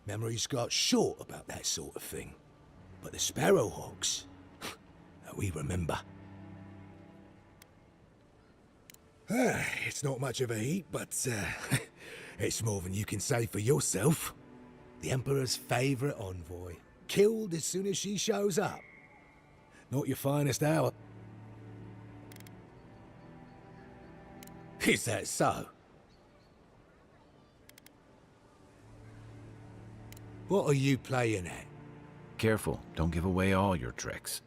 Speaker 11: memories got short about that sort of thing. But the Sparrowhawks, we remember. It's not much of a heat, but it's more than you can say for yourself. The Emperor's favourite envoy, killed as soon as she shows up. Not your finest hour. Is that so? What are you playing at?
Speaker 12: Careful, don't give away all your tricks.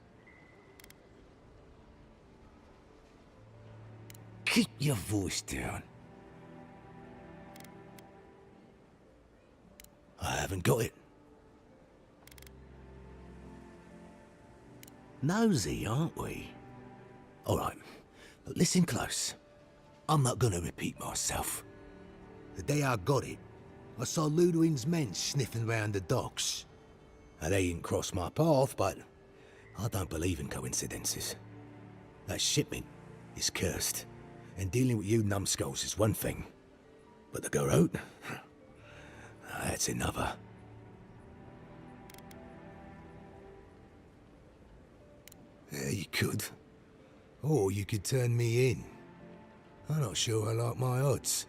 Speaker 11: Keep your voice down. I haven't got it. Nosy, aren't we? All right, but listen close. I'm not gonna repeat myself. The day I got it, I saw Ludwig's men sniffing round the docks. Now, they didn't cross my path, but I don't believe in coincidences. That shipment is cursed, and dealing with you numbskulls is one thing. But the Garrote, that's another. Yeah, you could. Or you could turn me in. I'm not sure I like my odds.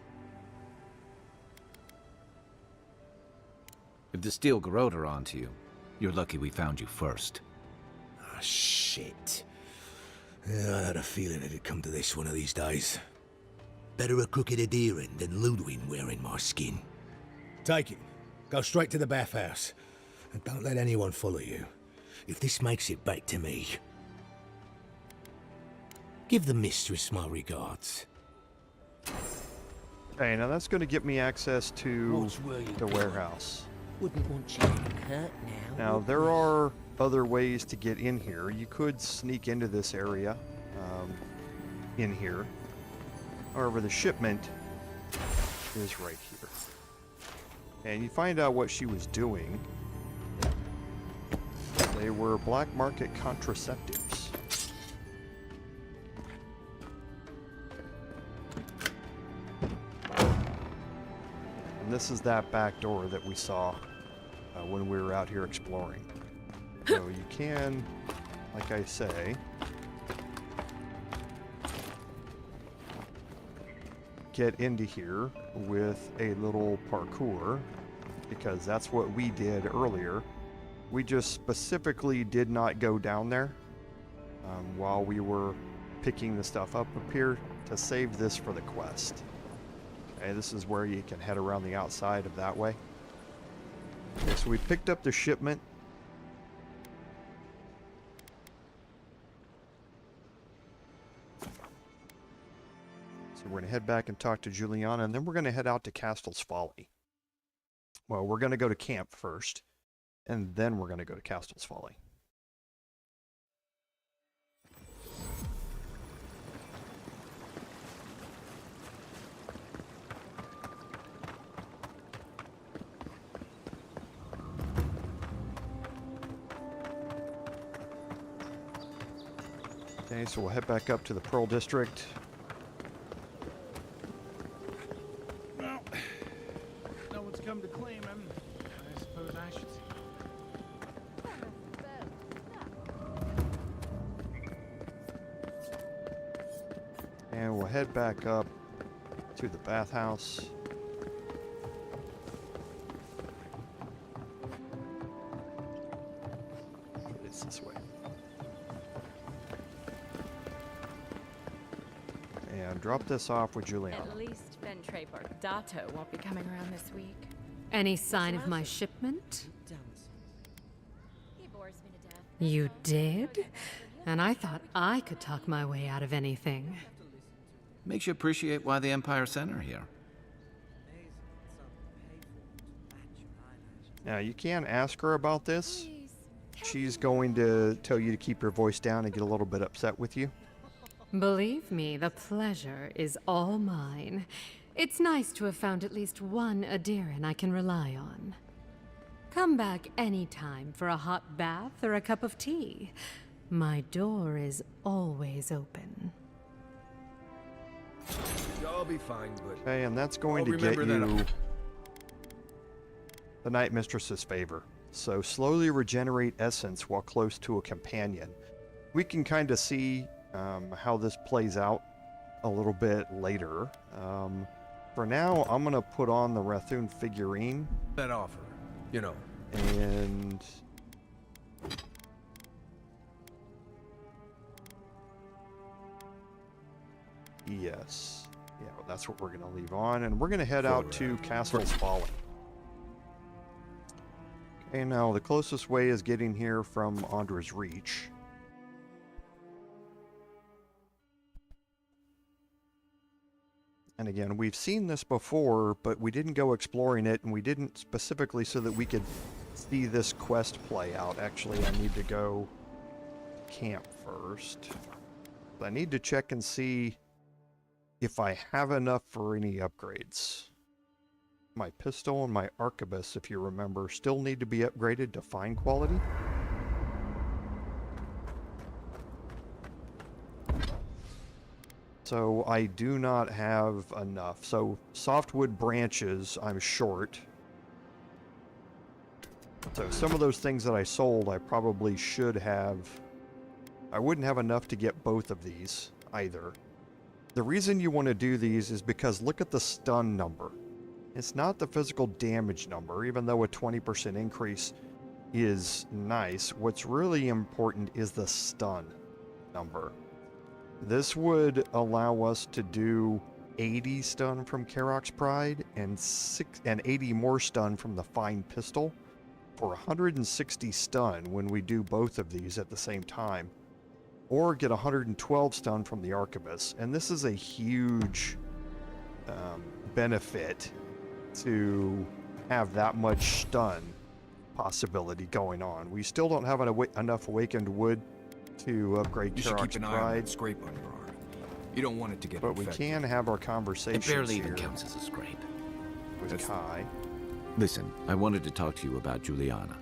Speaker 12: If the Steel Garrote are onto you, you're lucky we found you first.
Speaker 11: Ah, shit. Yeah, I had a feeling it'd come to this one of these days. Better a crooked adherent than Ludwig wearing my skin. Take it. Go straight to the bathhouse. And don't let anyone follow you. If this makes it back to me, give the mistress my regards.
Speaker 1: Okay, now that's going to get me access to the warehouse.
Speaker 9: Wouldn't want you getting hurt now.
Speaker 1: Now, there are other ways to get in here. You could sneak into this area in here. However, the shipment is right here. And you find out what she was doing. They were black market contraceptives. And this is that back door that we saw when we were out here exploring. So you can, like I say, get into here with a little parkour, because that's what we did earlier. We just specifically did not go down there while we were picking the stuff up here to save this for the quest. Okay, this is where you can head around the outside of that way. Okay, so we picked up the shipment. So we're going to head back and talk to Juliana, and then we're going to head out to Castol's Folly. Well, we're going to go to camp first, and then we're going to go to Castol's Folly. Okay, so we'll head back up to the Pearl District.
Speaker 5: Well, no one's come to claim him. I suppose I should see.
Speaker 1: And we'll head back up to the bathhouse. It's this way. And drop this off with Juliana.
Speaker 19: At least Ventre Bardetto won't be coming around this week.
Speaker 17: Any sign of my shipment?
Speaker 19: He bores me to death.
Speaker 17: You did? And I thought I could talk my way out of anything.
Speaker 12: Makes you appreciate why the Empire sent her here.
Speaker 1: Now, you can ask her about this. She's going to tell you to keep your voice down and get a little bit upset with you.
Speaker 17: Believe me, the pleasure is all mine. It's nice to have found at least one Adiran I can rely on. Come back anytime for a hot bath or a cup of tea. My door is always open.
Speaker 4: I'll be fine, but...
Speaker 1: Okay, and that's going to get you the Night Mistress's favor. So slowly regenerate essence while close to a companion. We can kind of see how this plays out a little bit later. For now, I'm going to put on the Rathun figurine.
Speaker 4: That offer, you know.
Speaker 1: And... yes. Yeah, well, that's what we're going to leave on. And we're going to head out to Castol's Folly. Okay, now the closest way is getting here from Andra's Reach. And again, we've seen this before, but we didn't go exploring it, and we didn't specifically so that we could see this quest play out. Actually, I need to go camp first. I need to check and see if I have enough for any upgrades. My pistol and my arquebus, if you remember, still need to be upgraded to fine quality. So I do not have enough. So softwood branches, I'm short. So some of those things that I sold, I probably should have. I wouldn't have enough to get both of these either. The reason you want to do these is because look at the stun number. It's not the physical damage number, even though a 20% increase is nice. What's really important is the stun number. This would allow us to do 80 stun from Karok's Pride and 80 more stun from the Fine Pistol for 160 stun when we do both of these at the same time. Or get 112 stun from the Arquebus. And this is a huge benefit to have that much stun possibility going on. We still don't have enough Awakened Wood to upgrade
Speaker 4: You should keep
Speaker 1: Karok's
Speaker 4: an eye on
Speaker 1: Pride.
Speaker 4: that scrape on your arm. You don't want it to get
Speaker 1: But
Speaker 4: infected.
Speaker 1: we can have our conversations
Speaker 12: It barely even
Speaker 1: here
Speaker 12: counts as a scrape.
Speaker 1: with Kai.
Speaker 12: Listen, I wanted to talk to you about Juliana.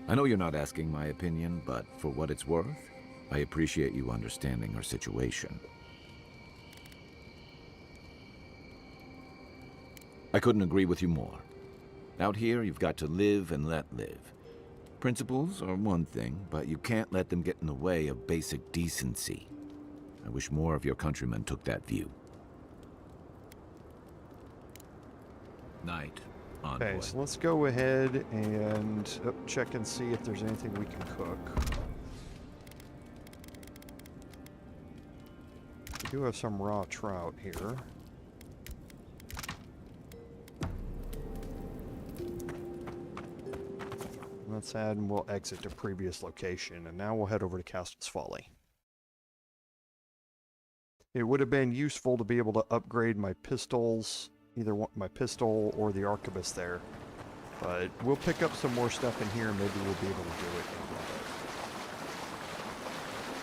Speaker 12: I know you're not asking my opinion, but for what it's worth, I appreciate you understanding her situation. I couldn't agree with you more. Out here, you've got to live and let live. Principles are one thing, but you can't let them get in the way of basic decency. I wish more of your countrymen took that view. Night, Envoy.
Speaker 1: Okay, so let's go ahead and check and see if there's anything we can cook. We do have some raw trout here. Let's add and we'll exit to previous location, and now we'll head over to Castle's Folly. It would have been useful to be able to upgrade my pistols, either my pistol or the arquebus there. But we'll pick up some more stuff in here and maybe we'll be able to do it.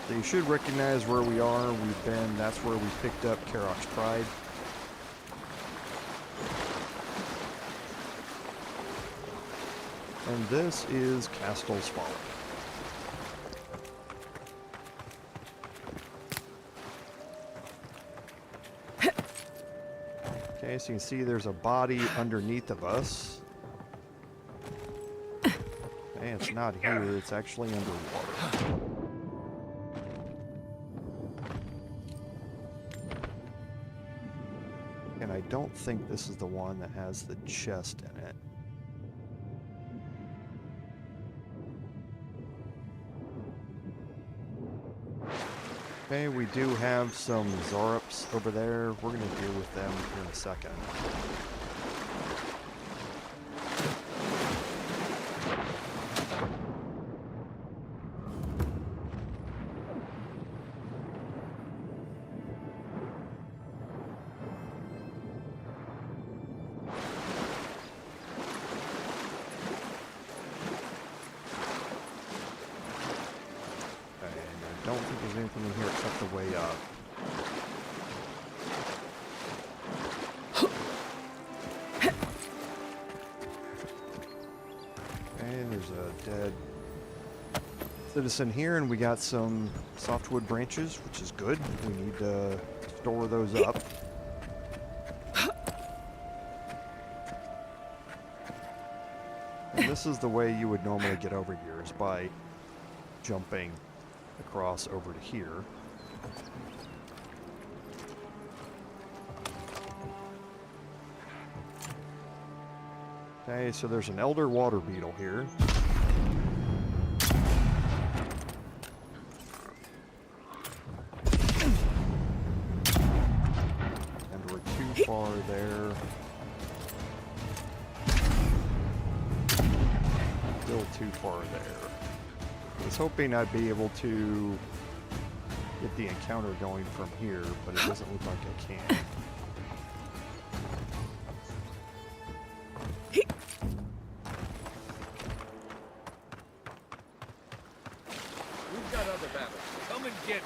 Speaker 1: So you should recognize where we are. That's where we picked up Karok's Pride. And this is Castle's Folly. Okay, so you can see there's a body underneath of us. Okay, it's not here, it's actually underwater. And I don't think this is the one that has the chest in it. Okay, we do have some Zorups over there. We're going to deal with them here in a second. I don't think there's anything in here except the way up. And there's a dead citizen here, and we got some softwood branches, which is good. We need to store those up. And this is the way you would normally get over here, is by jumping across over to here. Okay, so there's an elder water beetle here. And we're too far there. Still too far there. I was hoping I'd be able to get the encounter going from here, but it doesn't look like I can.
Speaker 4: We've got other battles. Come and get me.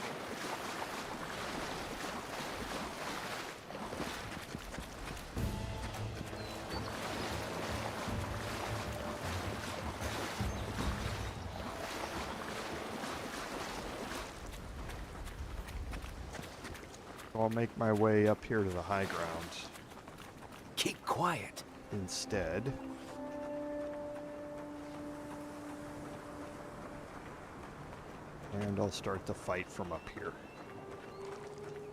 Speaker 1: I'll make my way up here to the high ground.
Speaker 10: Keep quiet.
Speaker 1: Instead. And I'll start the fight from up here.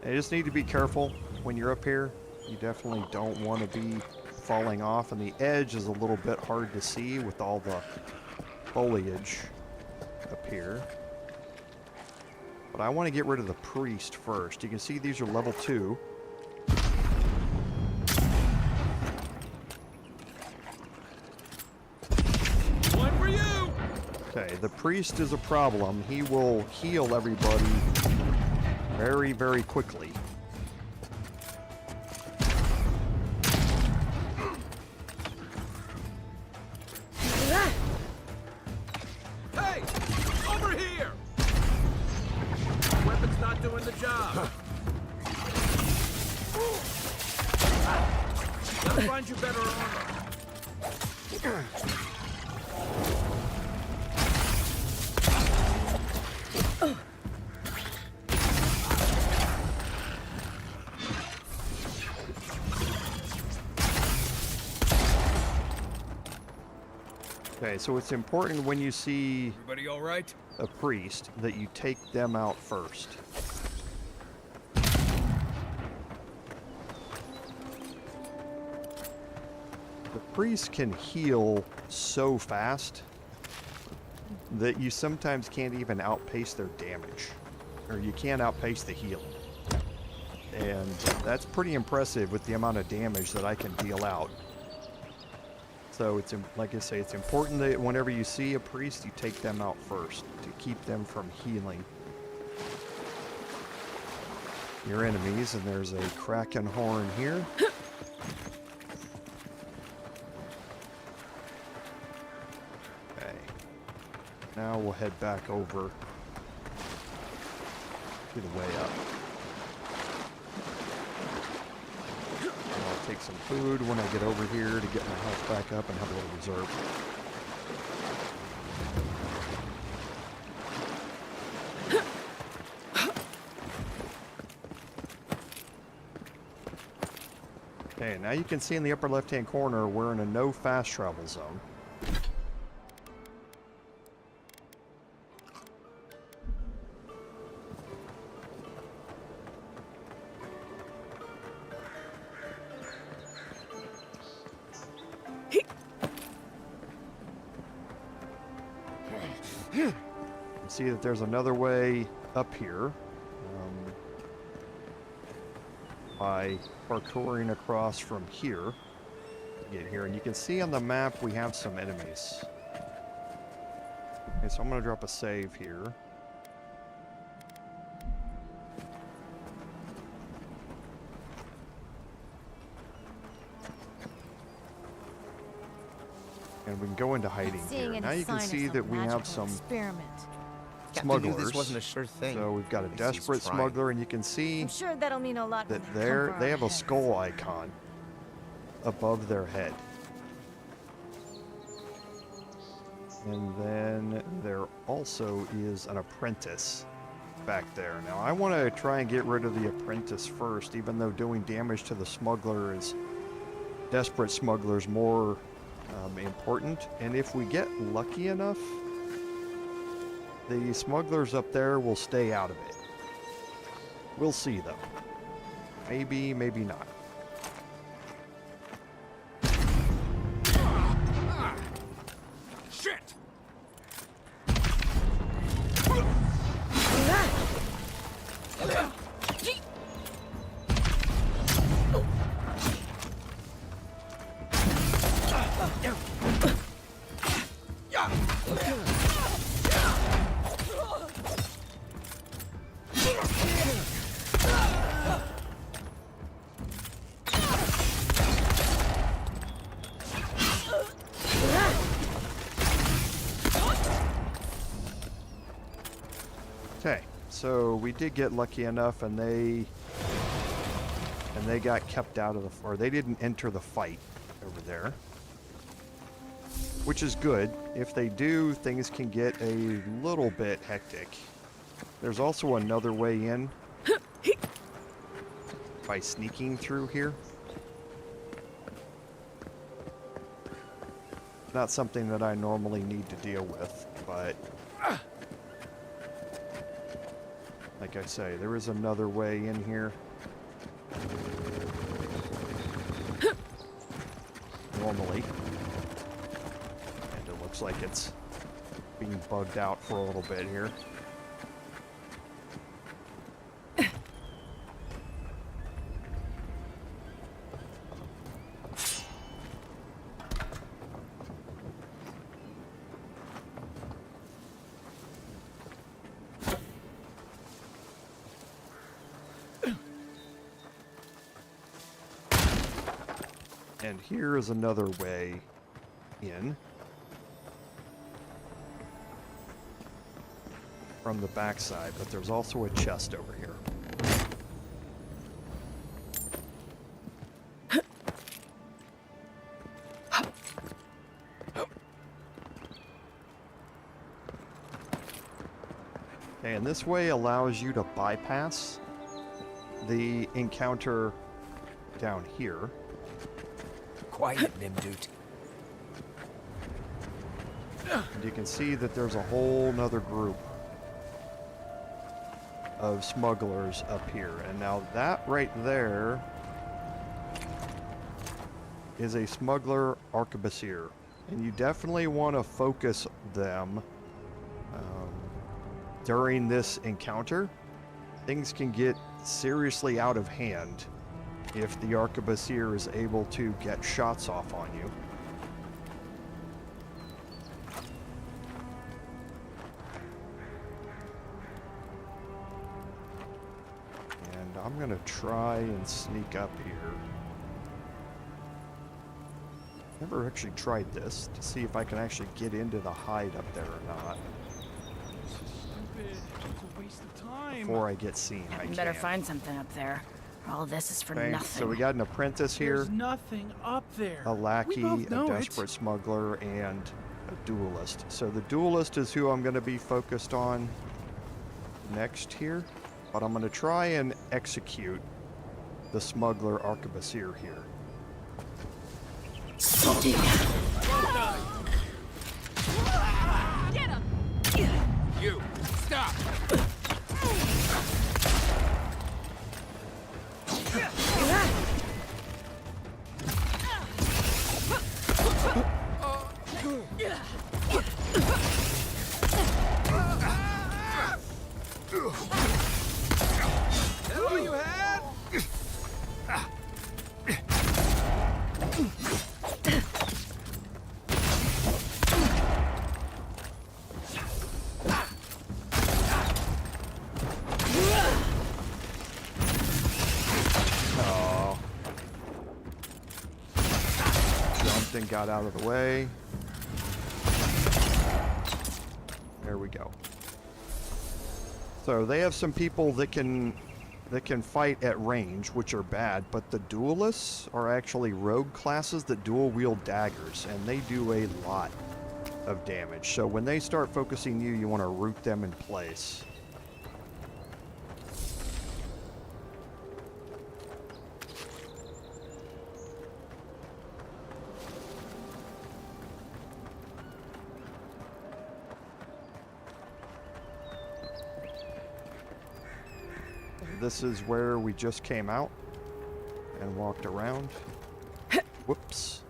Speaker 1: You just need to be careful when you're up here. You definitely don't want to be falling off, and the edge is a little bit hard to see with all the foliage up here. But I want to get rid of the priest first. You can see these are level 2.
Speaker 4: One for you!
Speaker 1: Okay, the priest is a problem. He will heal everybody very, very quickly.
Speaker 4: Hey! Over here! Weapon's not doing the job. Gotta find you better armor.
Speaker 1: Okay, so it's important when you see
Speaker 4: Everybody all right?
Speaker 1: a priest that you take them out first. The priest can heal so fast that you sometimes can't even outpace their damage, or you can't outpace the healing. And that's pretty impressive with the amount of damage that I can deal out. So it's, like I say, it's important that whenever you see a priest, you take them out first to keep them from healing your enemies. And there's a kraken horn here. Okay. Now we'll head back over to the way up. I'll take some food when I get over here to get my health back up and have a little reserve. Okay, now you can see in the upper left-hand corner, we're in a no fast travel zone. You can see that there's another way up here. By parkouring across from here to get here, and you can see on the map we have some enemies. Okay, so I'm going to drop a save here. And we can go into hiding here. Now you can see that we have some smugglers.
Speaker 9: This wasn't a sure thing.
Speaker 1: So we've got a desperate smuggler, and you can see
Speaker 21: I'm sure that'll mean a lot
Speaker 1: that
Speaker 21: when
Speaker 1: they have a skull icon above their head. And then there also is an apprentice back there. Now I want to try and get rid of the apprentice first, even though doing damage to the smuggler is desperate smugglers more important. And if we get lucky enough, the smugglers up there will stay out of it. We'll see though. Maybe, maybe not.
Speaker 5: Shit!
Speaker 1: Okay, so we did get lucky enough, and they got kept out of the, or they didn't enter the fight over there, which is good. If they do, things can get a little bit hectic. There's also another way in by sneaking through here. Not something that I normally need to deal with, but like I say, there is another way in here. Normally. And it looks like it's being bugged out for a little bit here. And here is another way in from the backside, but there's also a chest over here. Okay, and this way allows you to bypass the encounter down here.
Speaker 10: Quiet, Nimdut.
Speaker 1: And you can see that there's a whole nother group of smugglers up here. And now that right there is a smuggler arquebusier. And you definitely want to focus them during this encounter. Things can get seriously out of hand if the arquebusier is able to get shots off on you. And I'm gonna try and sneak up here. Never actually tried this to see if I can actually get into the hide up there or not.
Speaker 5: Stupid. It's a waste of time.
Speaker 1: Before I get seen, I
Speaker 21: You better
Speaker 1: can.
Speaker 21: find something up there. All this is for
Speaker 1: Okay,
Speaker 21: nothing.
Speaker 1: so we got an apprentice here,
Speaker 5: There's nothing up there.
Speaker 1: a lackey,
Speaker 5: We both
Speaker 1: a
Speaker 5: know
Speaker 1: desperate smuggler, and a duelist. So the duelist is who I'm going to be focused on next here, but I'm going to try and execute the smuggler arquebusier here.
Speaker 21: Get him!
Speaker 10: You, stop!
Speaker 5: That all you had?
Speaker 1: Oh. Jumped and got out of the way. There we go. So they have some people that can fight at range, which are bad, but the duelists are actually rogue classes that dual wield daggers, and they do a lot of damage. So when they start focusing you, you want to root them in place. This is where we just came out and walked around. Whoops.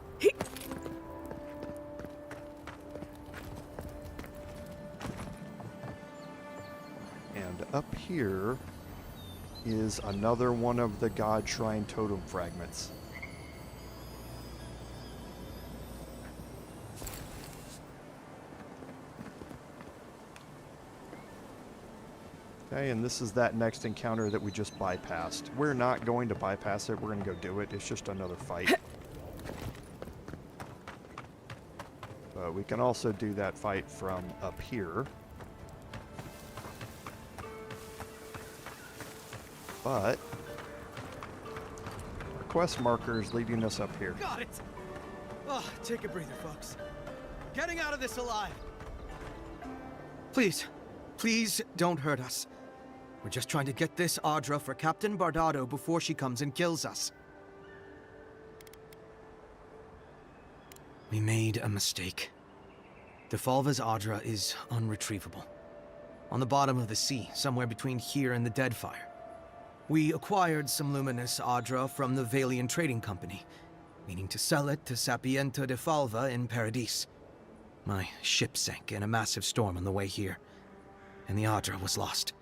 Speaker 1: And up here is another one of the God Shrine totem fragments. Okay, and this is that next encounter that we just bypassed. We're not going to bypass it, we're going to go do it. It's just another fight. But we can also do that fight from up here. But our quest marker is leading us up here.
Speaker 8: Got it! Oh, take a breather, folks. Getting out of this alive! Please, please don't hurt us. We're just trying to get this Audra for Captain Bardetto before she comes and kills us. We made a mistake. Defalva's Audra is unretrievable. On the bottom of the sea, somewhere between here and the Deadfire. We acquired some luminous Audra from the Valian Trading Company, meaning to sell it to Sapienta Defalva in Paradis. My ship sank in a massive storm on the way here, and the Audra was lost.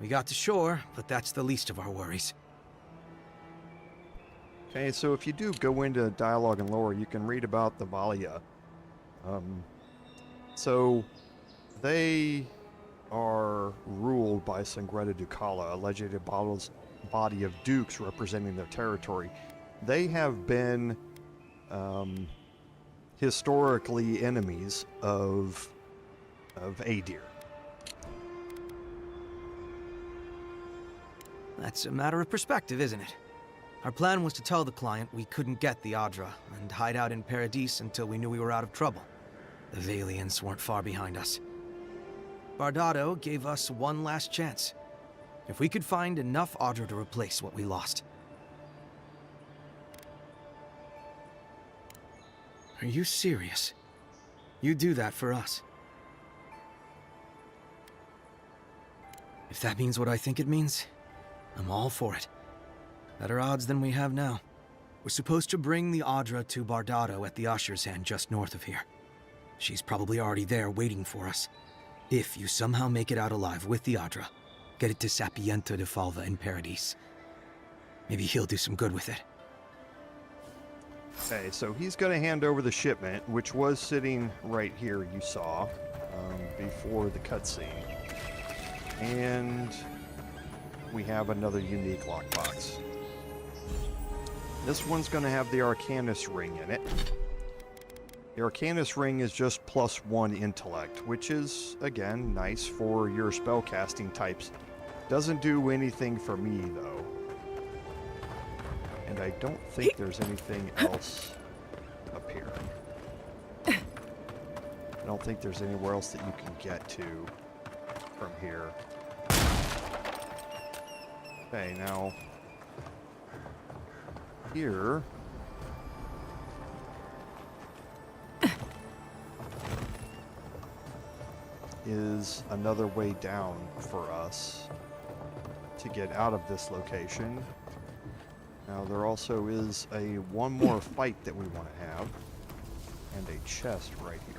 Speaker 8: We got to shore, but that's the least of our worries.
Speaker 1: Okay, so if you do go into dialogue and lore, you can read about the Valia. So they are ruled by Sangreta Ducala, a legendary body of dukes representing their territory. They have been historically enemies of Adir.
Speaker 8: That's a matter of perspective, isn't it? Our plan was to tell the client we couldn't get the Audra and hide out in Paradis until we knew we were out of trouble. The Valians weren't far behind us. Bardetto gave us one last chance. If we could find enough Audra to replace what we lost. Are you serious? You do that for us? If that means what I think it means, I'm all for it. Better odds than we have now. We're supposed to bring the Audra to Bardetto at the Usher's Hand just north of here. She's probably already there waiting for us. If you somehow make it out alive with the Audra, get it to Sapienta Defalva in Paradis. Maybe he'll do some good with it.
Speaker 1: Okay, so he's going to hand over the shipment, which was sitting right here, you saw, before the cutscene. And we have another unique lockbox. This one's going to have the Arcanus ring in it. The Arcanus ring is just +1 intellect, which is, again, nice for your spellcasting types. Doesn't do anything for me, though. And I don't think there's anything else up here. I don't think there's anywhere else that you can get to from here. Okay, now here is another way down for us to get out of this location. Now there also is one more fight that we want to have, and a chest right here.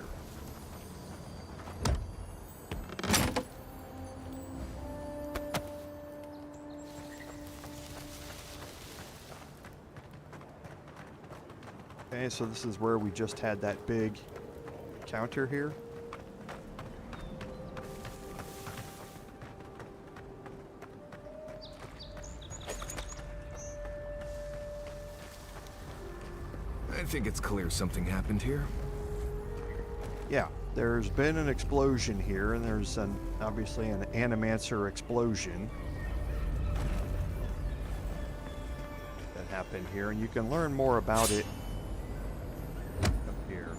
Speaker 1: Okay, so this is where we just had that big encounter here.
Speaker 4: I think it's clear something happened here.
Speaker 1: Yeah, there's been an explosion here, and there's obviously an animancer explosion that happened here, and you can learn more about it up here.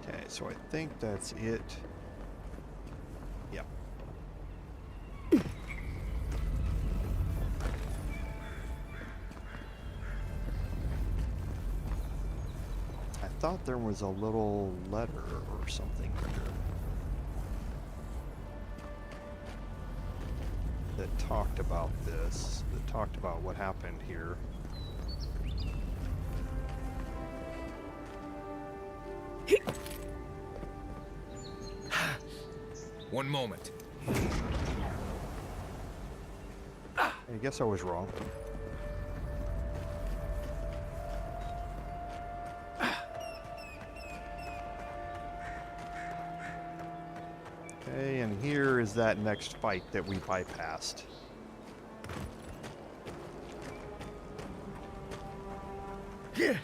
Speaker 1: Okay, so I think that's it. Yep. I thought there was a little letter or something here that talked about this, that talked about what happened here.
Speaker 4: One moment.
Speaker 1: I guess I was wrong. Okay, and here is that next fight that we bypassed.
Speaker 4: Yeah.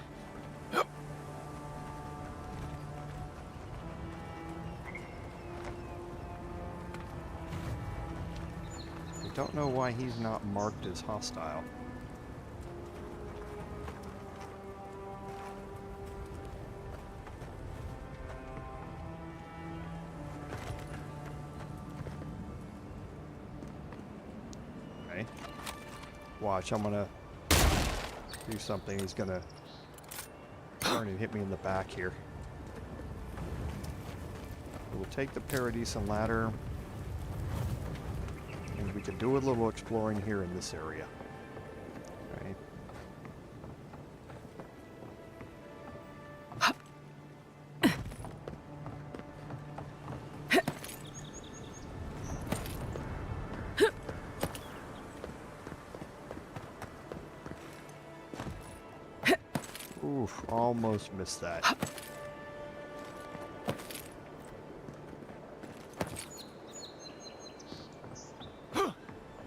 Speaker 1: I don't know why he's not marked as hostile. Okay. Watch, I'm gonna do something. He's gonna turn and hit me in the back here. We'll take the Paradis and ladder. And we can do a little exploring here in this area. Okay. Oof, almost missed that.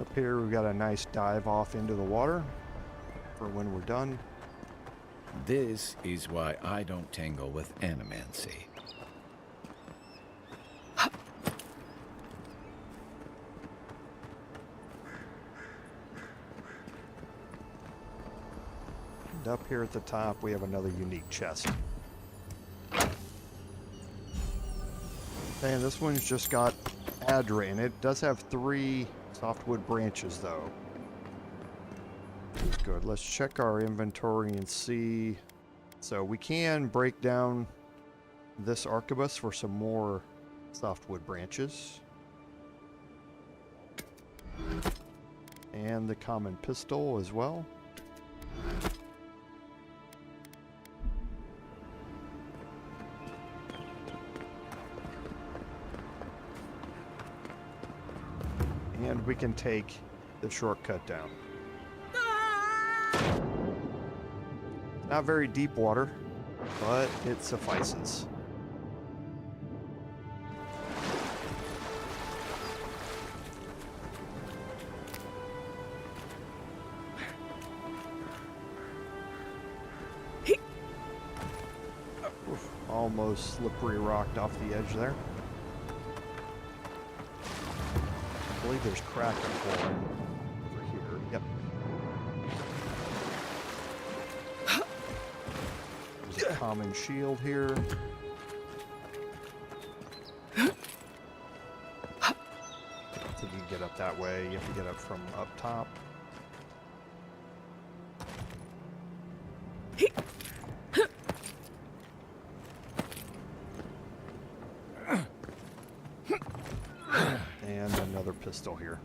Speaker 1: Up here we've got a nice dive off into the water for when we're done.
Speaker 12: This is why I don't tangle with animancy.
Speaker 1: And up here at the top we have another unique chest. And this one's just got Adra in it. It does have 3 softwood branches though. That's good. Let's check our inventory and see. So we can break down this arquebus for some more softwood branches. And the common pistol as well. And we can take the shortcut down. Not very deep water, but it suffices. Oof, almost slippery rocked off the edge there. I believe there's Kraken form over here. Yep. There's a common shield here. that way. You have to get up from up top. And another pistol here.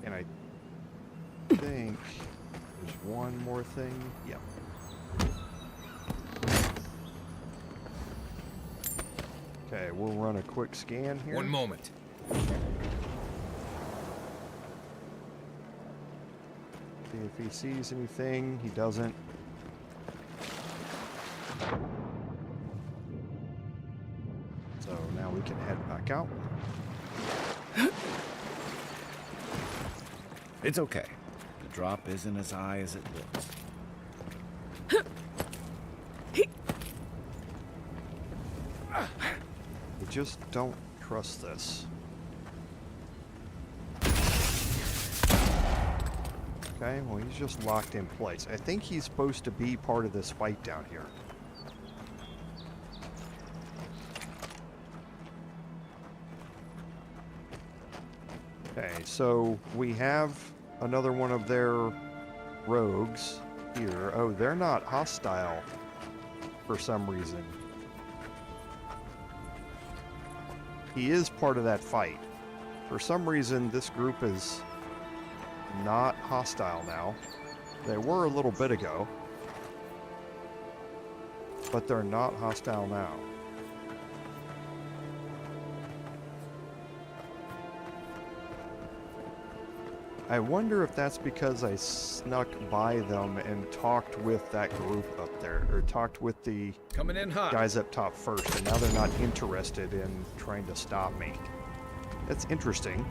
Speaker 1: And I think there's one more thing. Yep. Okay, we'll run a quick scan here.
Speaker 4: One moment.
Speaker 1: See if he sees anything. He doesn't. So now we can head back out.
Speaker 12: It's okay. The drop isn't as high as it looks.
Speaker 1: We just don't trust this. Okay, well he's just locked in place. I think he's supposed to be part of this fight down here. Okay, so we have another one of their rogues here. Oh, they're not hostile for some reason. He is part of that fight. For some reason, this group is not hostile now. They were a little bit ago, but they're not hostile now. I wonder if that's because I snuck by them and talked with that group up there, or talked with the
Speaker 4: Coming in hot.
Speaker 1: guys up top first, and now they're not interested in trying to stop me. That's interesting.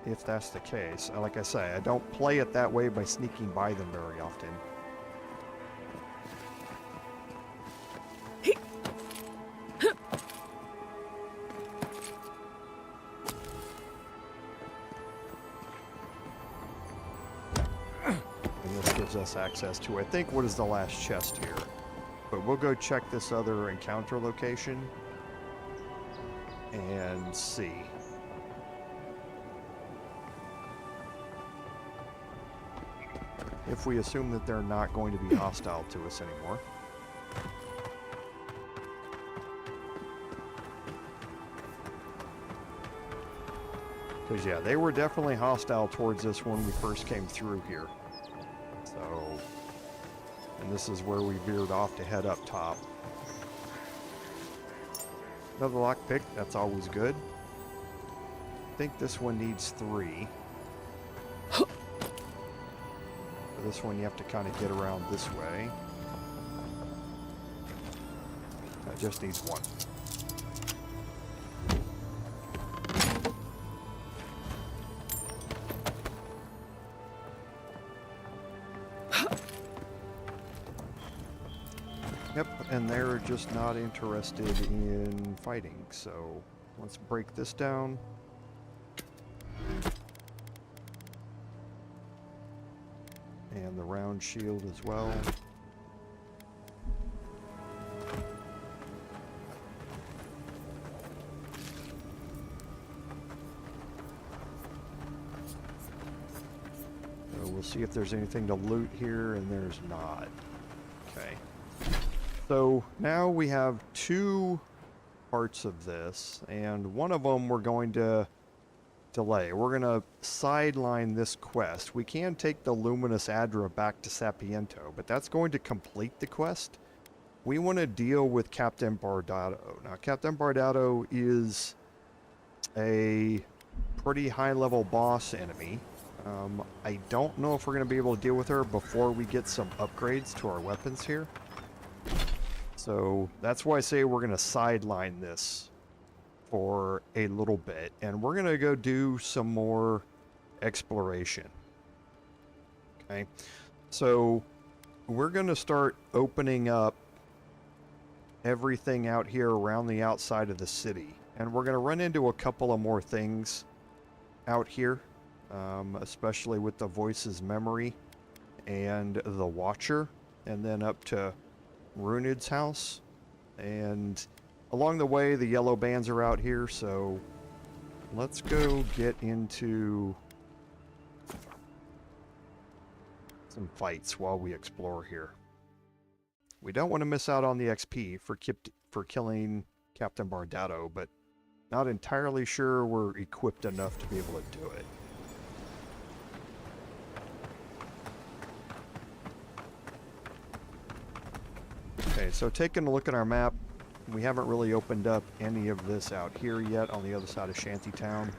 Speaker 1: If that's the case. Like I say, I don't play it that way by sneaking by them very often. Us access to, I think, what is the last chest here. But we'll go check this other encounter location and see. If we assume that they're not going to be hostile to us anymore. Because yeah, they were definitely hostile towards us when we first came through here. So, and this is where we veered off to head up top. Another lockpick, that's always good. I think this one needs 3. For this one you have to kind of get around this way. That just needs 1. Yep, and they're just not interested in fighting, so let's break this down. And the round shield as well. So we'll see if there's anything to loot here, and there's not. Okay. So now we have 2 parts of this, and one of them we're going to delay. We're going to sideline this quest. We can take the Luminous Adra back to Sapiento, but that's going to complete the quest. We want to deal with Captain Bardetto. Now, Captain Bardetto is a pretty high-level boss enemy. I don't know if we're going to be able to deal with her before we get some upgrades to our weapons here. So that's why I say we're going to sideline this for a little bit, and we're going to go do some more exploration. Okay, so we're going to start opening up everything out here around the outside of the city, and we're going to run into a couple of more things out here, especially with the Voice's Memory and the Watcher, and then up to Runid's house, and along the way, the Yellowbands are out here, so let's go get into some fights while we explore here. We don't want to miss out on the XP for killing Captain Bardetto, but not entirely sure we're equipped enough to be able to do it. Okay, so taking a look at our map, we haven't really opened up any of this out here yet on the other side of Shantytown.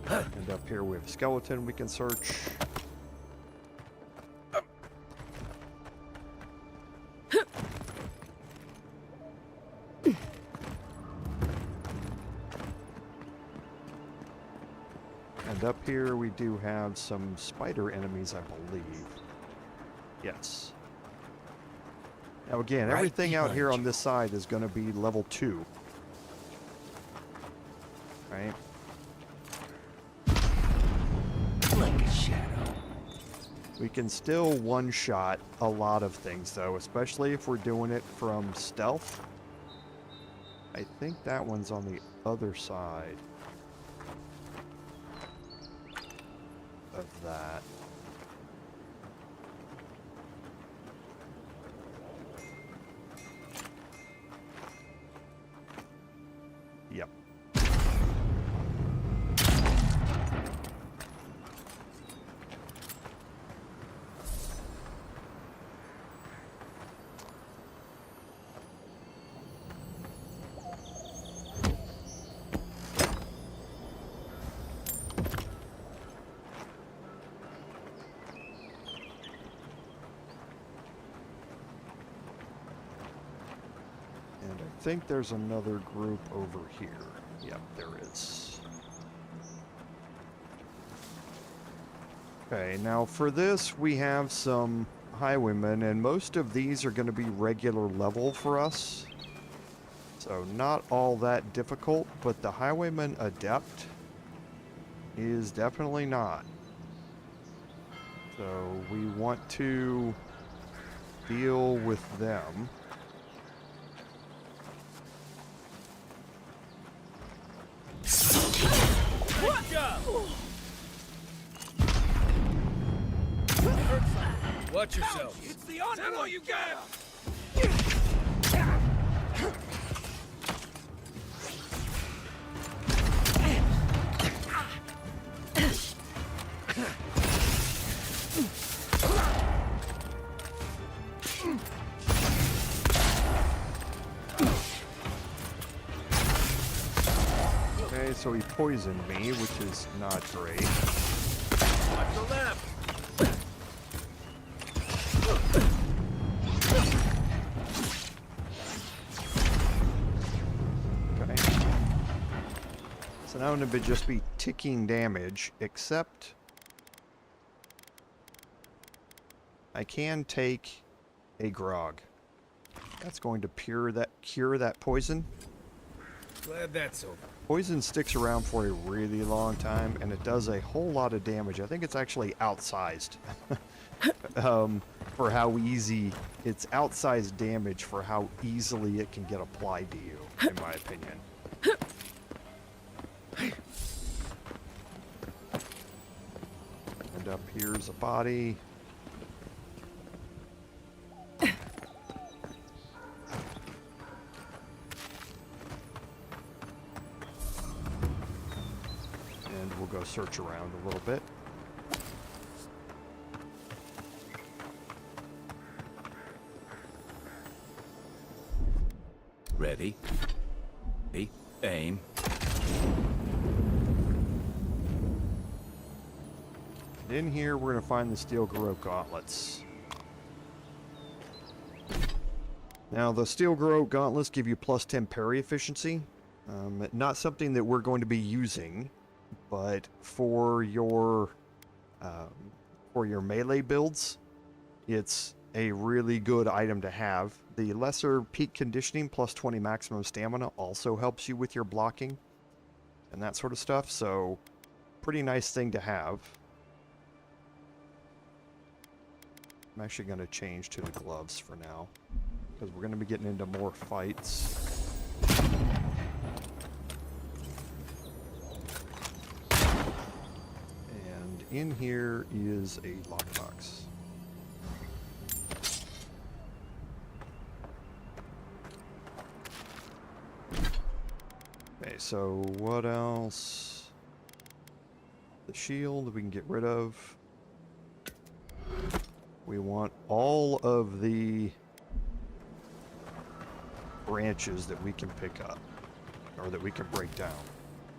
Speaker 1: And up here we have a skeleton we can search. And up here we do have some spider enemies, I believe. Yes. Now again, everything out here on this side is going to be level 2. Right?
Speaker 10: Like a shadow.
Speaker 1: We can still one-shot a lot of things, though, especially if we're doing it from stealth. I think that one's on the other side of that. Yep. I think there's another group over here. Yep, there is. Okay, now for this we have some highwaymen, and most of these are going to be regular level for us. So not all that difficult, but the highwayman adept is definitely not. So we want to deal with them.
Speaker 4: Watch yourself.
Speaker 10: It's the envoy you get!
Speaker 1: Okay, so he poisoned me, which is not great.
Speaker 4: Watch the left.
Speaker 1: So now I'm going to just be ticking damage, except I can take a grog. That's going to cure that poison.
Speaker 4: Glad that's over.
Speaker 1: Poison sticks around for a really long time, and it does a whole lot of damage. I think it's actually outsized for how easy it's outsized damage for how easily it can get applied to you, in my opinion. And up here's a body. And we'll go search around a little bit.
Speaker 12: Ready? Aim.
Speaker 1: In here, we're going to find the Steel Garrote Gauntlets. Now, the Steel Garrote Gauntlets give you plus 10 parry efficiency. Not something that we're going to be using, but for your melee builds, it's a really good item to have. The lesser peak conditioning plus 20 maximum stamina also helps you with your blocking and that sort of stuff, so pretty nice thing to have. I'm actually going to change to the gloves for now, because we're going to be getting into more fights. And in here is a lockbox. Okay, so what else? The shield we can get rid of. We want all of the branches that we can pick up, or that we can break down,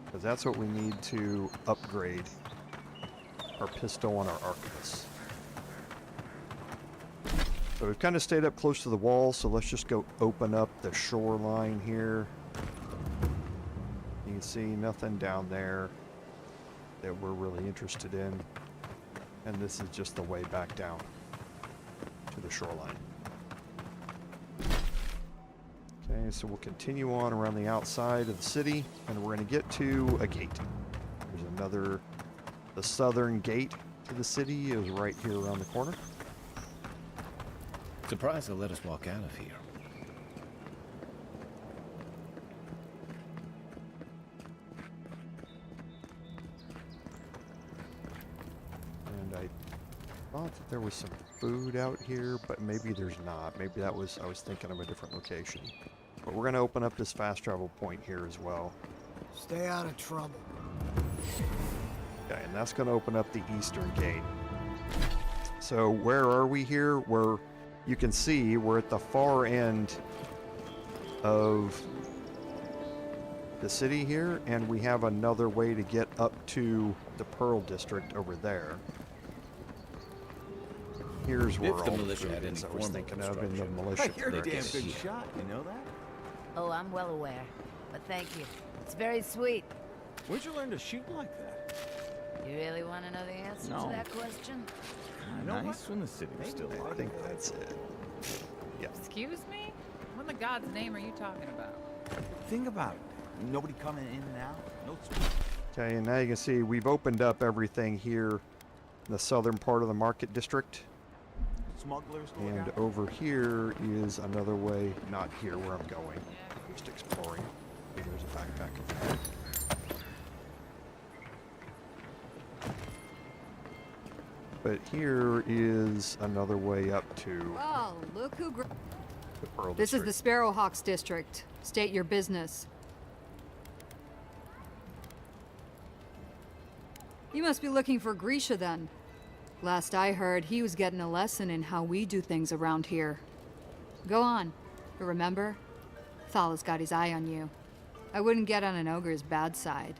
Speaker 1: because that's what we need to upgrade our pistol and our arquebus. So we've kind of stayed up close to the wall, so let's just go open up the shoreline here. You can see nothing down there that we're really interested in, and this is just the way back down to the shoreline. Okay, so we'll continue on around the outside of the city, and we're going to get to a gate. There's another, the southern gate to the city is right here around the corner.
Speaker 12: Surprised they'll let us walk out of here.
Speaker 1: And I thought that there was some food out here, but maybe there's not. Maybe that was, I was thinking of a different location. But we're going to open up this fast travel point here as well.
Speaker 3: Stay out of trouble.
Speaker 1: Okay, and that's going to open up the eastern gate. So where are we here? You can see we're at the far end of the city here, and we have another way to get up to the Pearl District over there. Here's where all the militia had I was thinking of in the militia.
Speaker 18: You're a damn good shot, you know that?
Speaker 21: Oh, I'm well aware. But thank you. It's very sweet.
Speaker 18: Where'd you learn to shoot like that?
Speaker 21: You really want to know the answer to that question?
Speaker 18: Nice when the city was still alive.
Speaker 1: I think that's it. Yeah.
Speaker 19: Excuse me? What in the God's name are you talking about?
Speaker 18: Think about it. Nobody coming in and out. No.
Speaker 1: Okay, and now you can see we've opened up everything here in the southern part of the market district.
Speaker 18: Smugglers.
Speaker 1: And over here is another way, not here where I'm going. Just exploring. Okay, there's a backpack in there. But here is another way up to
Speaker 22: Well, look who
Speaker 1: the Pearl
Speaker 22: This
Speaker 1: District.
Speaker 22: is the Sparrowhawks district. State your business. You must be looking for Grisha then. Last I heard, he was getting a lesson in how we do things around here. Go on. But remember, Thala's got his eye on you. I wouldn't get on an ogre's bad side.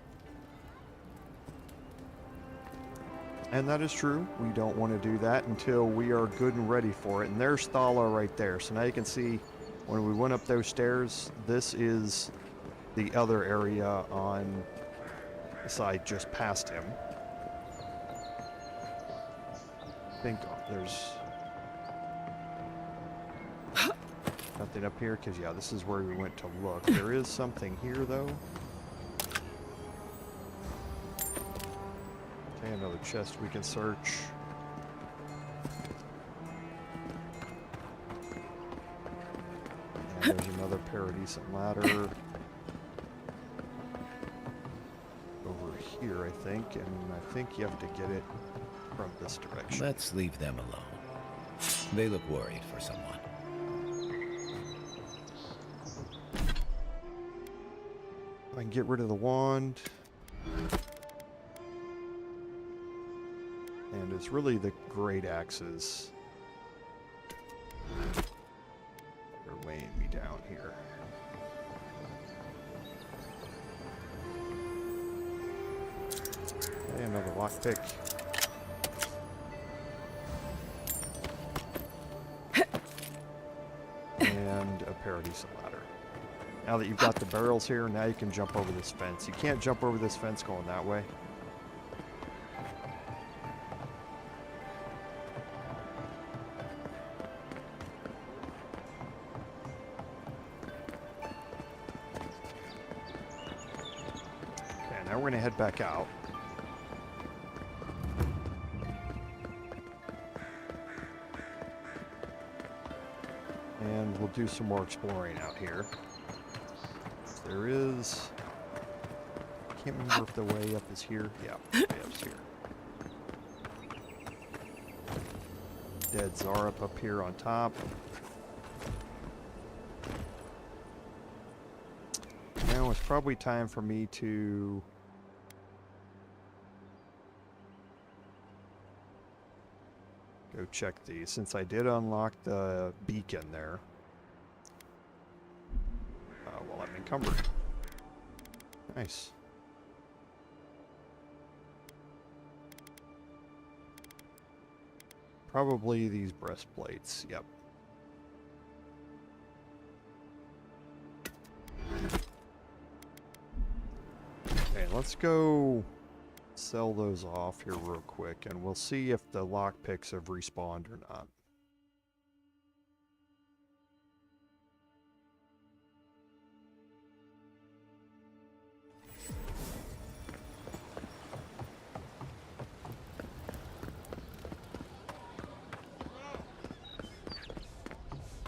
Speaker 1: And that is true. We don't want to do that until we are good and ready for it. And there's Thala right there. So now you can see when we went up those stairs, this is the other area on the side just past him. I think there's nothing up here, because yeah, this is where we went to look. There is something here though. Okay, another chest we can search. And there's another Paradis ladder over here, I think, and I think you have to get it from this direction.
Speaker 12: Let's leave them alone. They look worried for someone.
Speaker 1: I can get rid of the wand. And it's really the great axes. They're weighing me down here. Okay, another lockpick. And a Paradis ladder. Now that you've got the barrels here, now you can jump over this fence. You can't jump over this fence going that way. Okay, now we're going to head back out. And we'll do some more exploring out here. There is... I can't remember if the way up is here. Yeah, the way up's here. Dead Zarup up here on top. Now it's probably time for me to... go check these, since I did unlock the beacon there. Well, I'm encumbered. Nice. Probably these breastplates, yep. Okay, let's go sell those off here real quick, and we'll see if the lockpicks have respawned or not.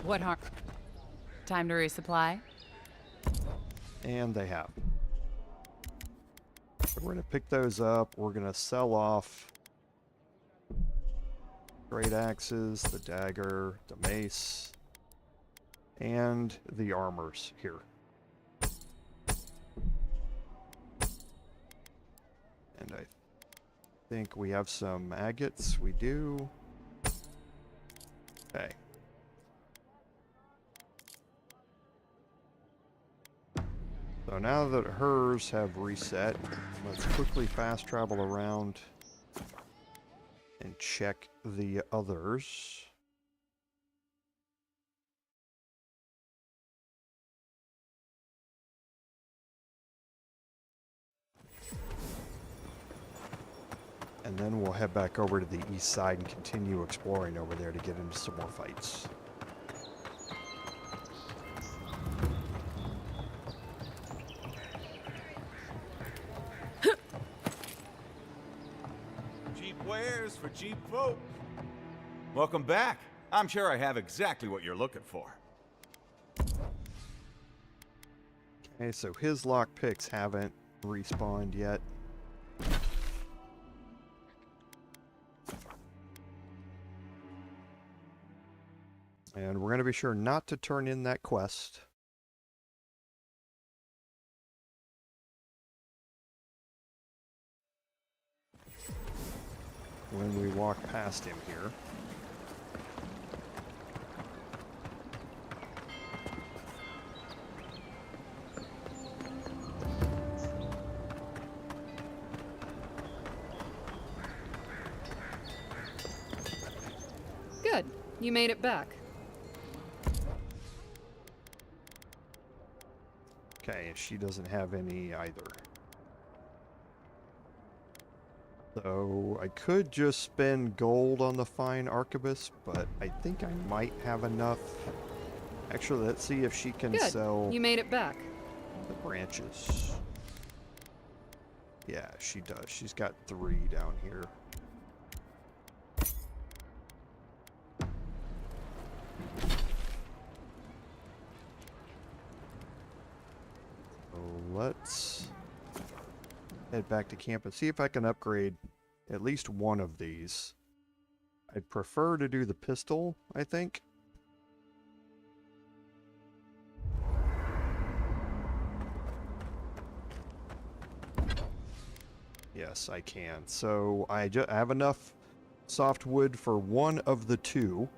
Speaker 19: What harm? Time to resupply?
Speaker 1: And they have. So we're going to pick those up. We're going to sell off great axes, the dagger, the mace, and the armors here. And I think we have some agates. We do. Okay. So now that hers have reset, let's quickly fast travel around and check the others. And then we'll head back over to the east side and continue exploring over there to get into some more fights.
Speaker 18: Wares for cheap folk. Welcome back. I'm sure I have exactly what you're looking for.
Speaker 1: Okay, so his lockpicks haven't respawned yet. And we're going to be sure not to turn in that quest. When we walk past him here.
Speaker 22: Good. You made it back.
Speaker 1: Okay, she doesn't have any either. So I could just spend gold on the fine arquebus, but I think I might have enough. Actually, let's see if she can
Speaker 22: Good.
Speaker 1: sell
Speaker 22: You made it back.
Speaker 1: the branches. Yeah, she does. She's got 3 down here. So let's head back to camp and see if I can upgrade at least one of these. I'd prefer to do the pistol, I think. Yes, I can. So I have enough softwood for one of the 2.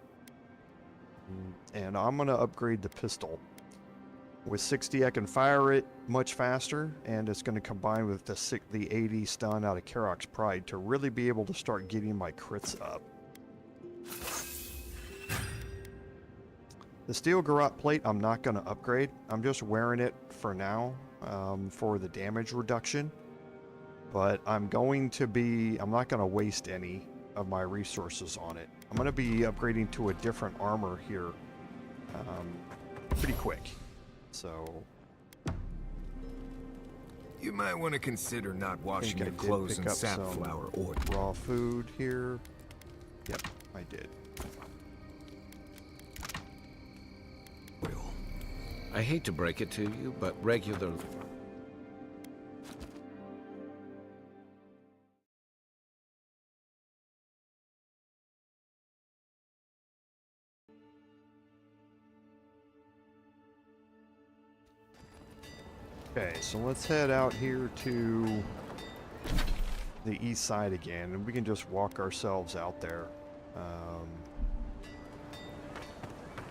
Speaker 1: And I'm going to upgrade the pistol. With 60, I can fire it much faster, and it's going to combine with the 80 stun out of Karok's Pride to really be able to start getting my crits up. The steel garrote plate I'm not going to upgrade. I'm just wearing it for now for the damage reduction. But I'm not going to waste any of my resources on it. I'm going to be upgrading to a different armor here pretty quick. So
Speaker 4: you might want to consider not washing your clothes in safflower oil.
Speaker 1: Raw food here. Yep, I did.
Speaker 12: I hate to break it to you, but regular...
Speaker 1: Okay, so let's head out here to the east side again, and we can just walk ourselves out there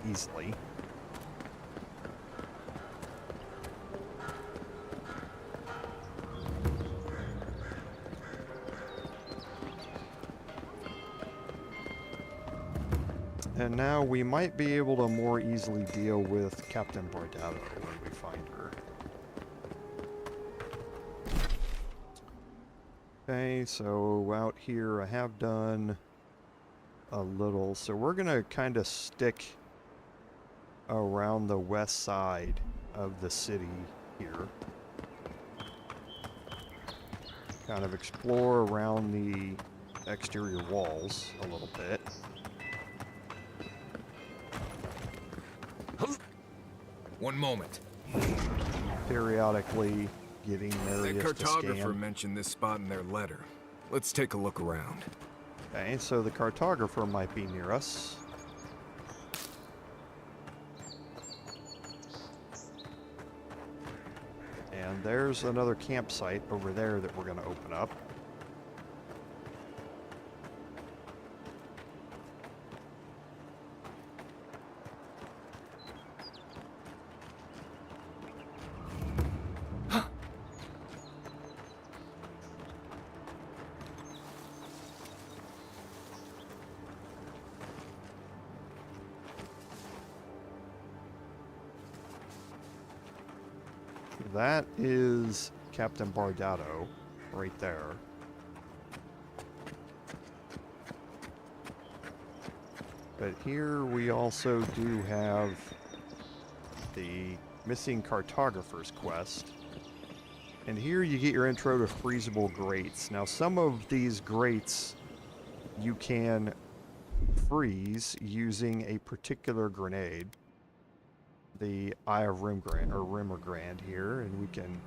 Speaker 1: easily. And now we might be able to more easily deal with Captain Bardetto when we find her. Okay, so out here I have done a little, so we're gonna kind of stick around the west side of the city here. Kind of explore around the exterior walls a little bit.
Speaker 4: One moment.
Speaker 1: Periodically getting
Speaker 4: The
Speaker 1: areas to
Speaker 4: cartographer
Speaker 1: scan.
Speaker 4: mentioned this spot in their letter. Let's take a look around.
Speaker 1: Okay, so the cartographer might be near us. And there's another campsite over there that we're going to open up. That is Captain Bardetto, right there. But here we also do have the missing cartographer's quest. And here you get your intro to freezable grates. Now some of these grates you can freeze using a particular grenade. The Eye of Rimgrand, or Rimmergrand here, and we can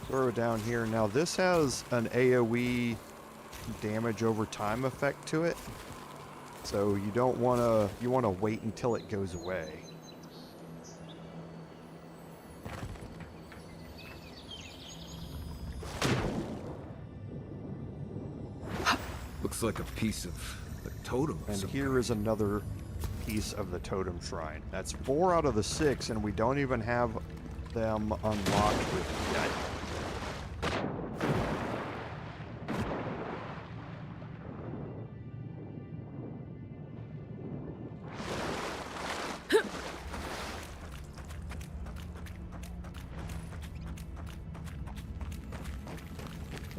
Speaker 1: throw it down here. Now this has an AoE damage over time effect to it, so you don't want to, you want to wait until it goes away.
Speaker 4: Looks like a piece of the totem.
Speaker 1: And here is another piece of the totem shrine. That's 4 out of the 6, and we don't even have them unlocked with yet.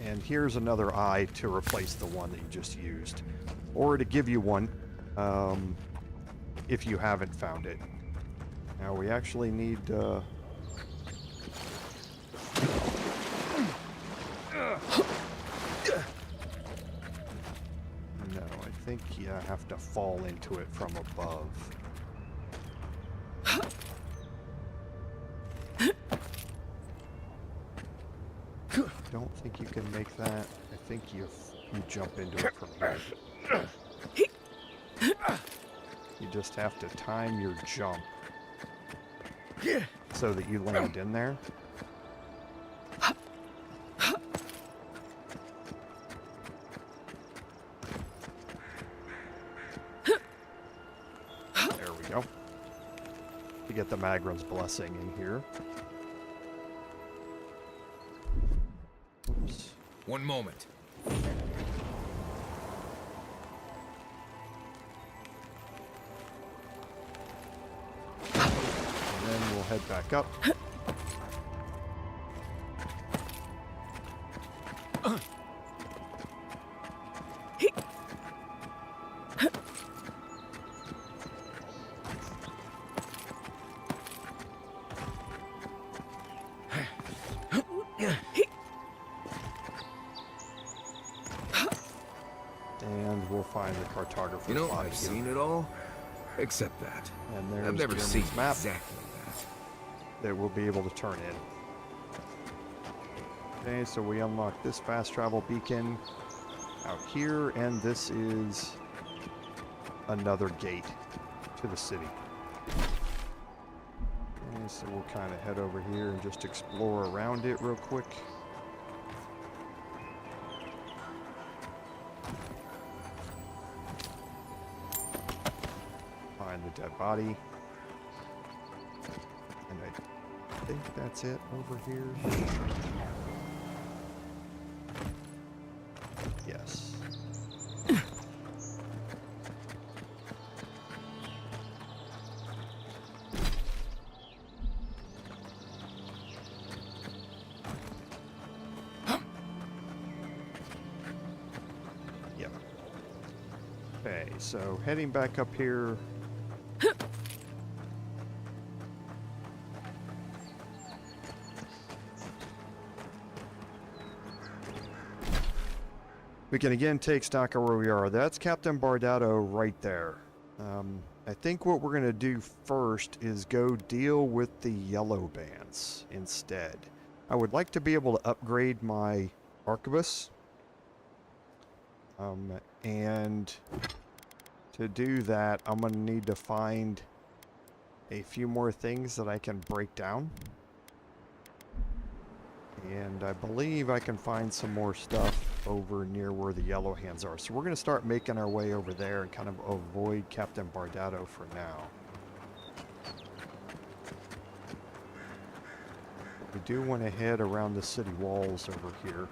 Speaker 1: And here's another eye to replace the one that you just used. Or to give you one, if you haven't found it. Now we actually need, no, I think you have to fall into it from above. I don't think you can make that. I think you jump into it from here. You just have to time your jump so that you land in there. There we go. To get the Magram's blessing in here. Oops.
Speaker 4: One moment.
Speaker 1: And then we'll head back up. and we'll find the Cartographer.
Speaker 4: You know,
Speaker 1: plot
Speaker 4: I've
Speaker 1: here.
Speaker 4: seen it all, except that.
Speaker 1: And there's
Speaker 4: I've never
Speaker 1: Jeremy's
Speaker 4: seen
Speaker 1: map
Speaker 4: exactly
Speaker 1: that we'll be able to turn in. Okay, so we unlock this fast travel beacon out here, and this is another gate to the city. Okay, so we'll kind of head over here and just explore around it real quick. Find the dead body. And I think that's it over here. Yes. Yep. Okay, so heading back up here. We can again take stock of where we are. That's Captain Bardetto right there. I think what we're going to do first is go deal with the Yellowbands instead. I would like to be able to upgrade my arquebus. And to do that, I'm going to need to find a few more things that I can break down. And I believe I can find some more stuff over near where the yellow hands are. So we're going to start making our way over there and kind of avoid Captain Bardetto for now. We do want to head around the city walls over here.